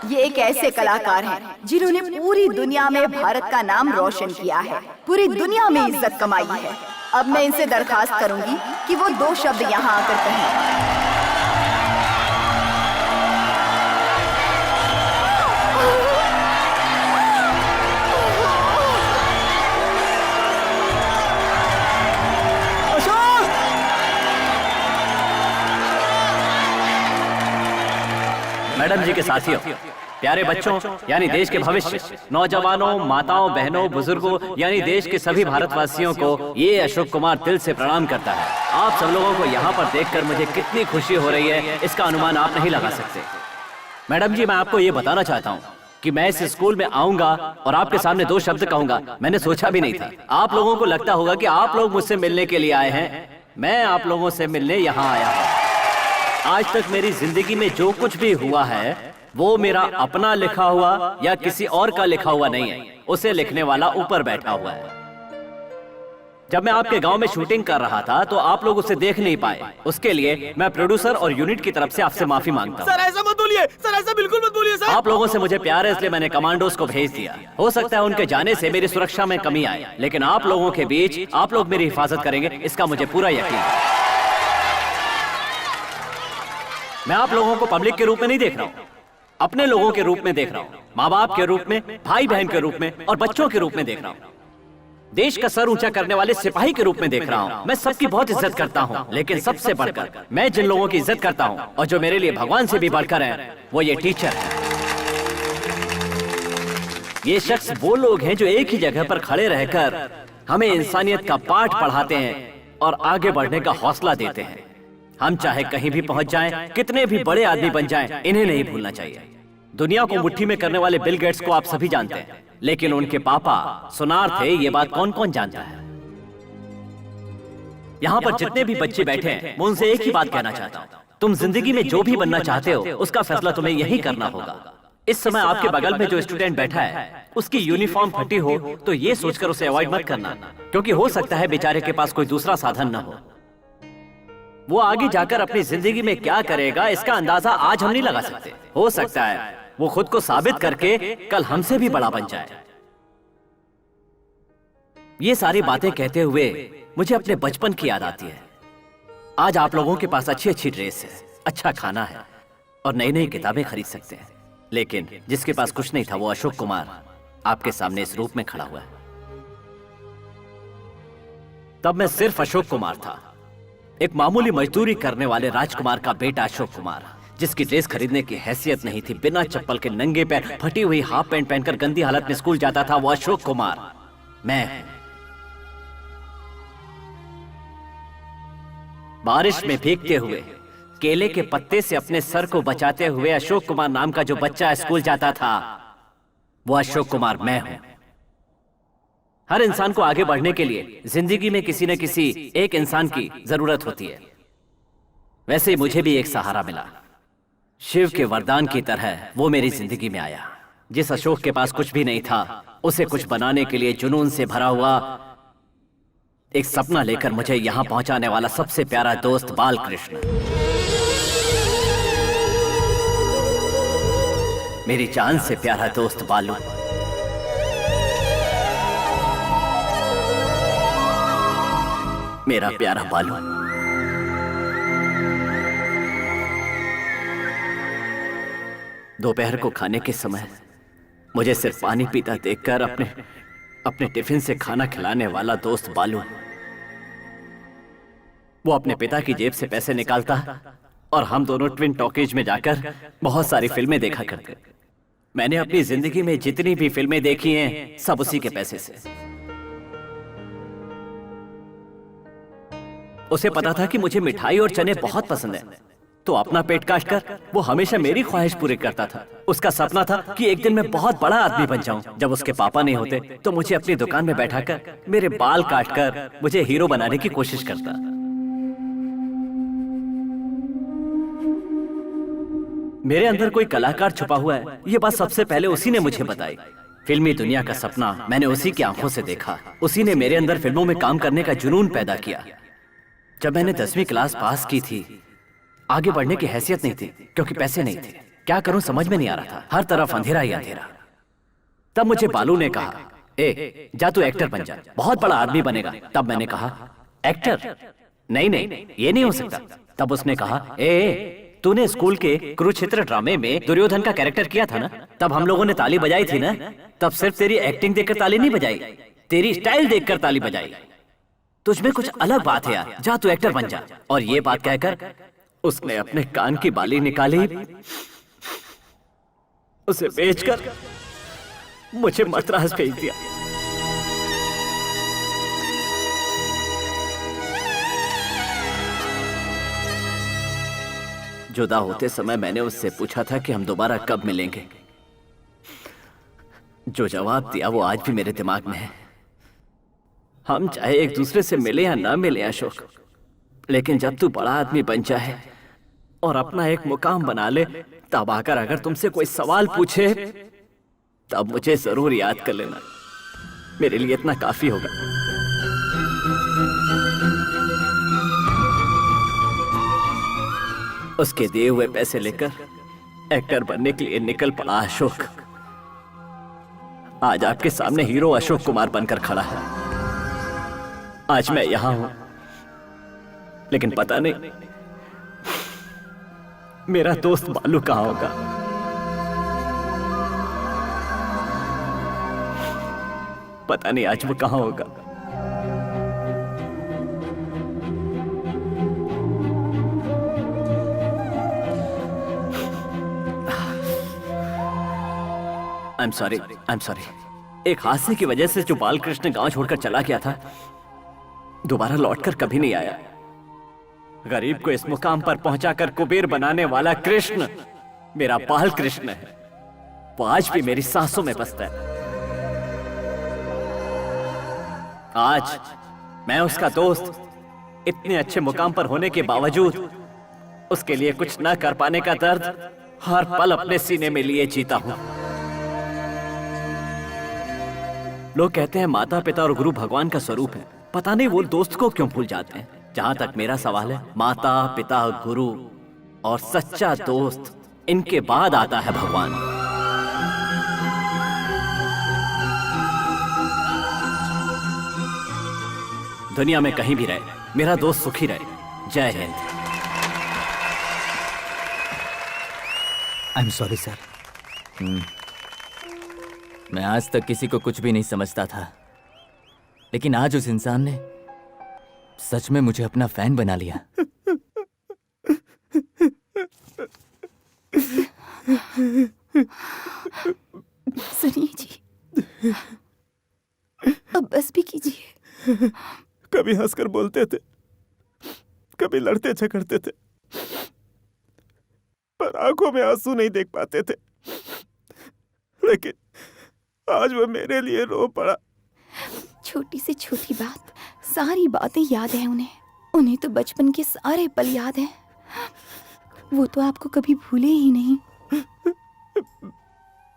ये एक ऐसे कलाकार हैं जिन्होंने पूरी दुनिया में भारत का नाम रोशन किया है, पूरी दुनिया में इज्जत कमाई है। अब मैं इनसे दरखास्त करूंगी कि वो 2 शब्द यहाँ आकर कहें। मैडम जी के साथियों, प्यारे बच्चों यानी देश के भविष्य, नौजवानों, माताओं, बहनों, बुजुर्गों यानी देश के सभी भारतवासियों को ये अशोक कुमार दिल से प्रणाम करता है। आप सब लोगों को यहाँ पर देखकर मुझे कितनी खुशी हो रही है, इसका अनुमान आप नहीं लगा सकते। मैडम जी, मैं आपको ये बताना चाहता हूँ कि मैं इस स्कूल में आऊंगा और आपके सामने 2 शब्द कहूंगा, मैंने सोचा भी नहीं था। आप लोगों को लगता होगा कि आप लोग मुझसे मिलने के लिए आए हैं, मैं आप लोगों से मिलने यहाँ आया हूँ। आज तक मेरी जिंदगी में जो कुछ भी हुआ है वो मेरा अपना लिखा हुआ या किसी और का लिखा हुआ नहीं है, उसे लिखने वाला ऊपर बैठा हुआ है। जब मैं आपके गांव में शूटिंग कर रहा था तो आप लोग उसे देख नहीं पाए, उसके लिए मैं प्रोड्यूसर और यूनिट की तरफ से आपसे माफी मांगता हूँ। सर ऐसा मत बोलिए, सर ऐसा बिल्कुल मत बोलिए सर। आप लोगों से मुझे प्यार है इसलिए मैंने कमांडोज को भेज दिया। हो सकता है उनके जाने से मेरी सुरक्षा में कमी आए, लेकिन आप लोगों के बीच आप लोग मेरी हिफाजत करेंगे, इसका मुझे पूरा यकीन है। मैं आप लोगों को पब्लिक के रूप में नहीं देख रहा हूँ, अपने लोगों के रूप में देख रहा हूँ, माँ बाप के रूप में, भाई बहन के रूप में और बच्चों के रूप में देख रहा हूँ, देश का सर ऊंचा करने वाले सिपाही के रूप में देख रहा हूँ। मैं सबकी बहुत इज्जत करता हूँ, लेकिन सबसे बढ़कर मैं जिन लोगों की इज्जत करता हूँ और जो मेरे लिए भगवान से भी बढ़कर हैं, वो ये टीचर है। ये शख्स वो लोग हैं जो एक ही जगह पर खड़े रहकर हमें इंसानियत का पाठ पढ़ाते हैं और आगे बढ़ने का हौसला देते हैं। हम चाहे कहीं भी पहुंच जाएं, कितने भी बड़े आदमी बन जाएं, इन्हें नहीं भूलना चाहिए। दुनिया को मुट्ठी में करने वाले बिल गेट्स को आप सभी जानते हैं, लेकिन उनके पापा सुनार थे, ये बात कौन कौन जानता है? यहाँ पर जितने भी बच्चे बैठे हैं, मैं उनसे एक ही बात कहना चाहता हूँ, तुम जिंदगी में जो भी बनना चाहते हो उसका फैसला तुम्हें यही करना होगा। इस समय आपके बगल में जो स्टूडेंट बैठा है उसकी यूनिफॉर्म फटी हो तो ये सोचकर उसे अवॉइड मत करना, क्योंकि हो सकता है बेचारे के पास कोई दूसरा साधन न हो। वो आगे जाकर अपनी जिंदगी में क्या करेगा इसका अंदाजा आज हम नहीं लगा सकते। हो सकता है वो खुद को साबित करके कल हमसे भी बड़ा बन जाए। ये सारी बातें कहते हुए मुझे अपने बचपन की याद आती है। आज आप लोगों के पास अच्छी अच्छी ड्रेस है, अच्छा खाना है और नई नई किताबें खरीद सकते हैं, लेकिन जिसके पास कुछ नहीं था वो अशोक कुमार आपके सामने इस रूप में खड़ा हुआ है। तब मैं सिर्फ अशोक कुमार था, एक मामूली मजदूरी करने वाले राजकुमार का बेटा अशोक कुमार, जिसकी ड्रेस खरीदने की हैसियत नहीं थी, बिना चप्पल के नंगे पैर फटी हुई हाफ पैंट पहनकर गंदी हालत में स्कूल जाता था वो अशोक कुमार मैं। बारिश में भीगते हुए केले के पत्ते से अपने सर को बचाते हुए अशोक कुमार नाम का जो बच्चा स्कूल जाता था वो अशोक कुमार मैं हूं। हर इंसान को आगे बढ़ने के लिए जिंदगी में किसी न किसी एक इंसान की जरूरत होती है। वैसे ही मुझे भी एक सहारा मिला, शिव के वरदान की तरह वो मेरी जिंदगी में आया। जिस अशोक के पास कुछ भी नहीं था उसे कुछ बनाने के लिए जुनून से भरा हुआ एक सपना लेकर मुझे यहां पहुंचाने वाला सबसे प्यारा दोस्त बालकृष्ण, मेरी जान से प्यारा दोस्त बालू, मेरा प्यारा बालू। दोपहर को खाने के समय मुझे सिर्फ पानी पीता देखकर अपने टिफिन से खाना खिलाने वाला दोस्त बालू, वो अपने पिता की जेब से पैसे निकालता और हम दोनों ट्विन टॉकीज में जाकर बहुत सारी फिल्में देखा करते। मैंने अपनी जिंदगी में जितनी भी फिल्में देखी हैं सब उसी के पैसे से। उसे पता था कि मुझे मिठाई और चने बहुत पसंद है, तो अपना पेट काट कर वो हमेशा मेरी ख्वाहिश पूरी करता था। उसका सपना था कि एक दिन मैं बहुत बड़ा आदमी बन जाऊं। जब उसके पापा नहीं होते तो मुझे अपनी दुकान में बैठाकर मेरे बाल काटकर मुझे हीरो बनाने की कोशिश करता। मेरे अंदर कोई कलाकार छुपा हुआ है, ये बात सबसे पहले उसी ने मुझे बताई। फिल्मी दुनिया का सपना मैंने उसी की आंखों से देखा। उसी ने मेरे अंदर फिल्मों में काम करने का जुनून पैदा किया। जब मैंने 10वीं क्लास पास की थी, आगे बढ़ने की हैसियत नहीं थी क्योंकि पैसे नहीं थे। क्या करूं समझ में नहीं आ रहा था, हर तरफ अंधेरा ही अंधेरा। तब मुझे बालू ने कहा, ए जा तू एक्टर बन जा, बहुत बड़ा आदमी बनेगा। तब मैंने कहा एक्टर? नहीं नहीं ये नहीं हो सकता। तब उसने कहा, ए तूने स्कूल के कुरुक्षेत्र ड्रामे में दुर्योधन का कैरेक्टर किया था ना, तब हम लोगों ने ताली बजाई थी ना। तब सिर्फ तेरी एक्टिंग देखकर ताली नहीं बजाई, तेरी स्टाइल देखकर ताली बजाई। तुझमें कुछ अलग बात है यार, जा तू एक्टर बन जा। और ये बात कहकर उसने अपने कान की बाली निकाली उसे बेचकर मुझे मद्रास भेज दिया। जुदा होते समय मैंने उससे पूछा था कि हम दोबारा कब मिलेंगे। जो जवाब दिया वो आज भी मेरे दिमाग में है। हम चाहे एक दूसरे से मिले या ना मिले अशोक, लेकिन जब तू बड़ा आदमी बन जाए और अपना एक मुकाम बना ले, तब आकर अगर तुमसे कोई सवाल पूछे तब मुझे जरूर याद कर लेना। मेरे लिए इतना काफी होगा। उसके दिए हुए पैसे लेकर एक्टर बनने के लिए निकल पड़ा अशोक। आज आपके सामने हीरो अशोक कुमार बनकर खड़ा है। आज मैं यहां हूं, लेकिन पता नहीं मेरा दोस्त बालू कहां होगा। पता नहीं आज वो कहां होगा। I'm sorry। एक हादसे की वजह से जो बालकृष्ण गांव छोड़कर चला गया था, दोबारा लौटकर कभी नहीं आया। गरीब को इस मुकाम पर पहुंचाकर कुबेर बनाने वाला कृष्ण मेरा बाल कृष्ण है। वो आज भी मेरी सांसों में बसता है। आज मैं उसका दोस्त इतने अच्छे मुकाम पर होने के बावजूद उसके लिए कुछ न कर पाने का दर्द हर पल अपने सीने में लिए जीता हूं। लोग कहते हैं माता पिता और गुरु भगवान का स्वरूप है। पता नहीं वो दोस्त को क्यों भूल जाते हैं। जहां तक मेरा सवाल है, माता पिता गुरु और सच्चा दोस्त, इनके बाद आता है भगवान। दुनिया में कहीं भी रहे, मेरा दोस्त सुखी रहे। जय Hind. I am sorry sir. मैं आज तक किसी को कुछ भी नहीं समझता था, लेकिन आज उस इंसान ने सच में मुझे अपना फैन बना लिया। सुनिए जी, अब बस भी कीजिए। कभी हंसकर बोलते थे, कभी लड़ते झगड़ते थे, पर आंखों में आंसू नहीं देख पाते थे। लेकिन आज वो मेरे लिए रो पड़ा। छोटी से छोटी बात, सारी बातें याद है उन्हें तो बचपन के सारे पल याद हैं। वो तो आपको कभी भूले ही नहीं।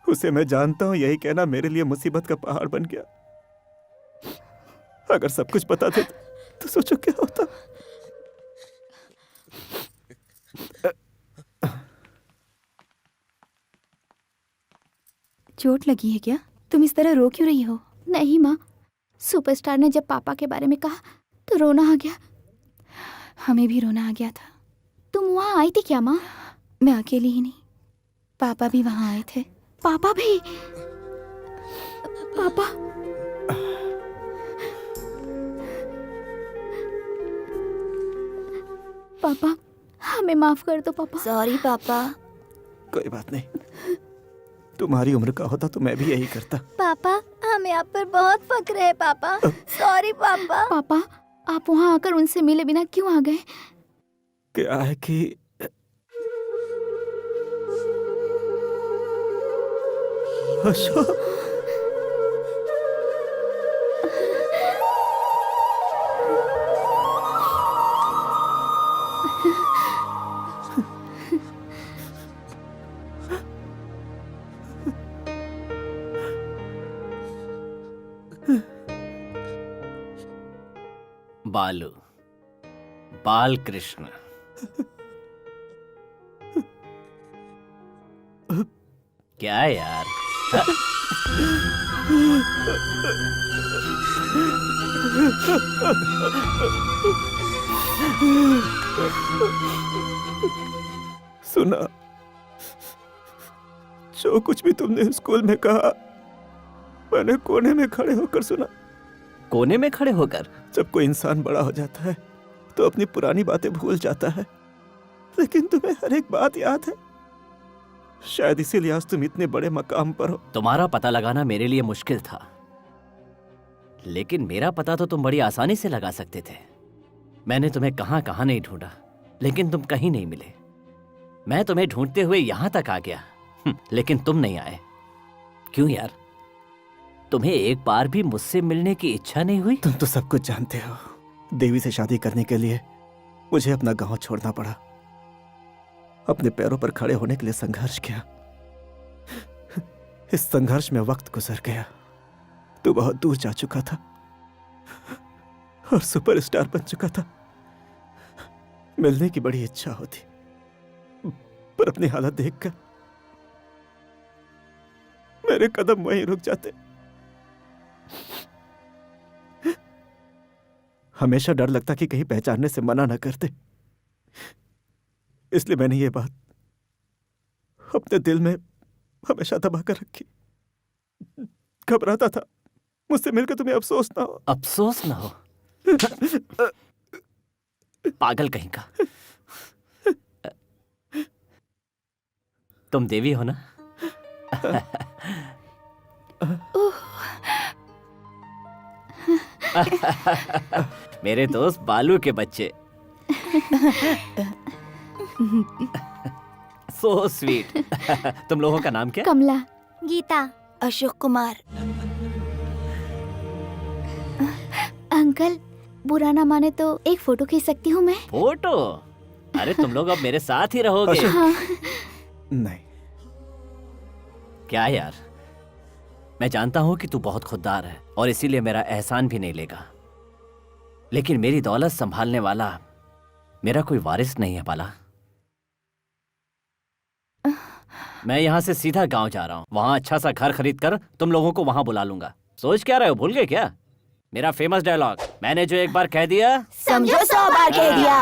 उसे मैं जानता हूँ, यही कहना मेरे लिए मुसीबत का पहाड़ बन गया। अगर सब कुछ पता थे तो सोचो क्या होता। चोट लगी है क्या? तुम इस तरह रो क्यों रही हो? नहीं माँ, सुपरस्टार ने जब पापा के बारे में कहा तो रोना आ गया। हमें भी रोना आ गया था। तुम वहाँ आई थी क्या माँ? मैं अकेली ही नहीं, पापा भी वहाँ आए थे। पापा भी? पापा? पापा, हमें माफ कर दो पापा। सॉरी पापा। कोई बात नहीं, तुम्हारी उम्र का होता तो मैं भी यही करता। पापा, हमें आप पर बहुत फक्र है पापा। सॉरी पापा। पापा, आप वहाँ आकर उनसे मिले बिना क्यों आ गए? क्या है कि अशोक, बालू, बाल कृष्ण। क्या यार? सुना, जो कुछ भी तुमने स्कूल में कहा मैंने कोने में खड़े होकर सुना। कोने में खड़े होकर? जब कोई इंसान बड़ा हो जाता है तो अपनी पुरानी बातें भूल जाता है, लेकिन तुम्हें हर एक बात याद है। शायद इसीलिए आज तुम इतने बड़े मकाम पर हो। तुम्हारा पता लगाना मेरे लिए मुश्किल था, लेकिन मेरा पता तो तुम बड़ी आसानी से लगा सकते थे। मैंने तुम्हें कहां कहां नहीं ढूंढा, लेकिन तुम कहीं नहीं मिले। मैं तुम्हें ढूंढते हुए यहां तक आ गया, लेकिन तुम नहीं आए। क्यों यार? तुम्हें एक बार भी मुझसे मिलने की इच्छा नहीं हुई? तुम तो सब कुछ जानते हो। देवी से शादी करने के लिए मुझे अपना गांव छोड़ना पड़ा। अपने पैरों पर खड़े होने के लिए संघर्ष किया। इस संघर्ष में वक्त गुजर गया। तू बहुत दूर जा चुका था और सुपरस्टार बन चुका था। मिलने की बड़ी इच्छा होती, पर अपनी हालत देखकर मेरे कदम वहीं रुक जाते। हमेशा डर लगता कि कहीं पहचानने से मना न करते, इसलिए मैंने ये बात अपने दिल में हमेशा दबा कर रखी। घबराता था मुझसे मिलकर तुम्हें अफसोस ना हो। अफसोस ना हो? पागल कहीं का। तुम देवी हो ना? मेरे दोस्त बालू के बच्चे। So sweet. तुम लोगों का नाम क्या? कमला। गीता। अशोक कुमार। अंकल, बुरा ना माने तो एक फोटो खींच सकती हूँ मैं? फोटो? अरे तुम लोग अब मेरे साथ ही रहोगे। हाँ। नहीं। क्या यार, मैं जानता हूं कि तू बहुत खुददार है और इसीलिए मेरा एहसान भी नहीं लेगा, लेकिन मेरी दौलत संभालने वाला मेरा कोई वारिस नहीं है बाला। मैं यहाँ से सीधा गांव जा रहा हूँ। वहां अच्छा सा घर खरीद कर तुम लोगों को वहां बुला लूंगा। सोच क्या रहे हो, भूल गए क्या? मेरा फेमस डायलॉग, मैंने जो एक बार कह दिया समझो 100 बार कह दिया।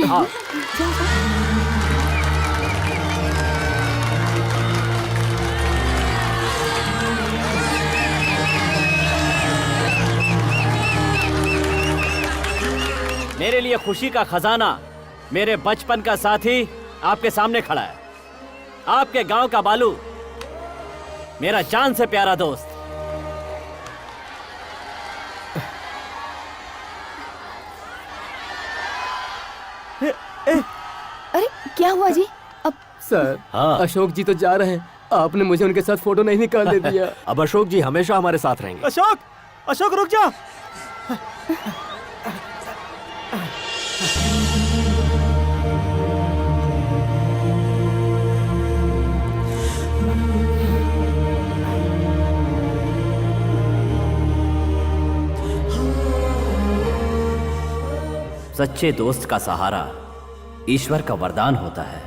हाँ। मेरे लिए खुशी का खजाना मेरे बचपन का साथी आपके सामने खड़ा है। आपके गांव का बालू, मेरा जान से प्यारा दोस्त। अरे क्या हुआ जी? अब सर, हाँ। अशोक जी तो जा रहे हैं, आपने मुझे उनके साथ फोटो नहीं निकालने दिया। अब अशोक जी हमेशा हमारे साथ रहेंगे। अशोक, अशोक रुक जा। सच्चे दोस्त का सहारा ईश्वर का वरदान होता है।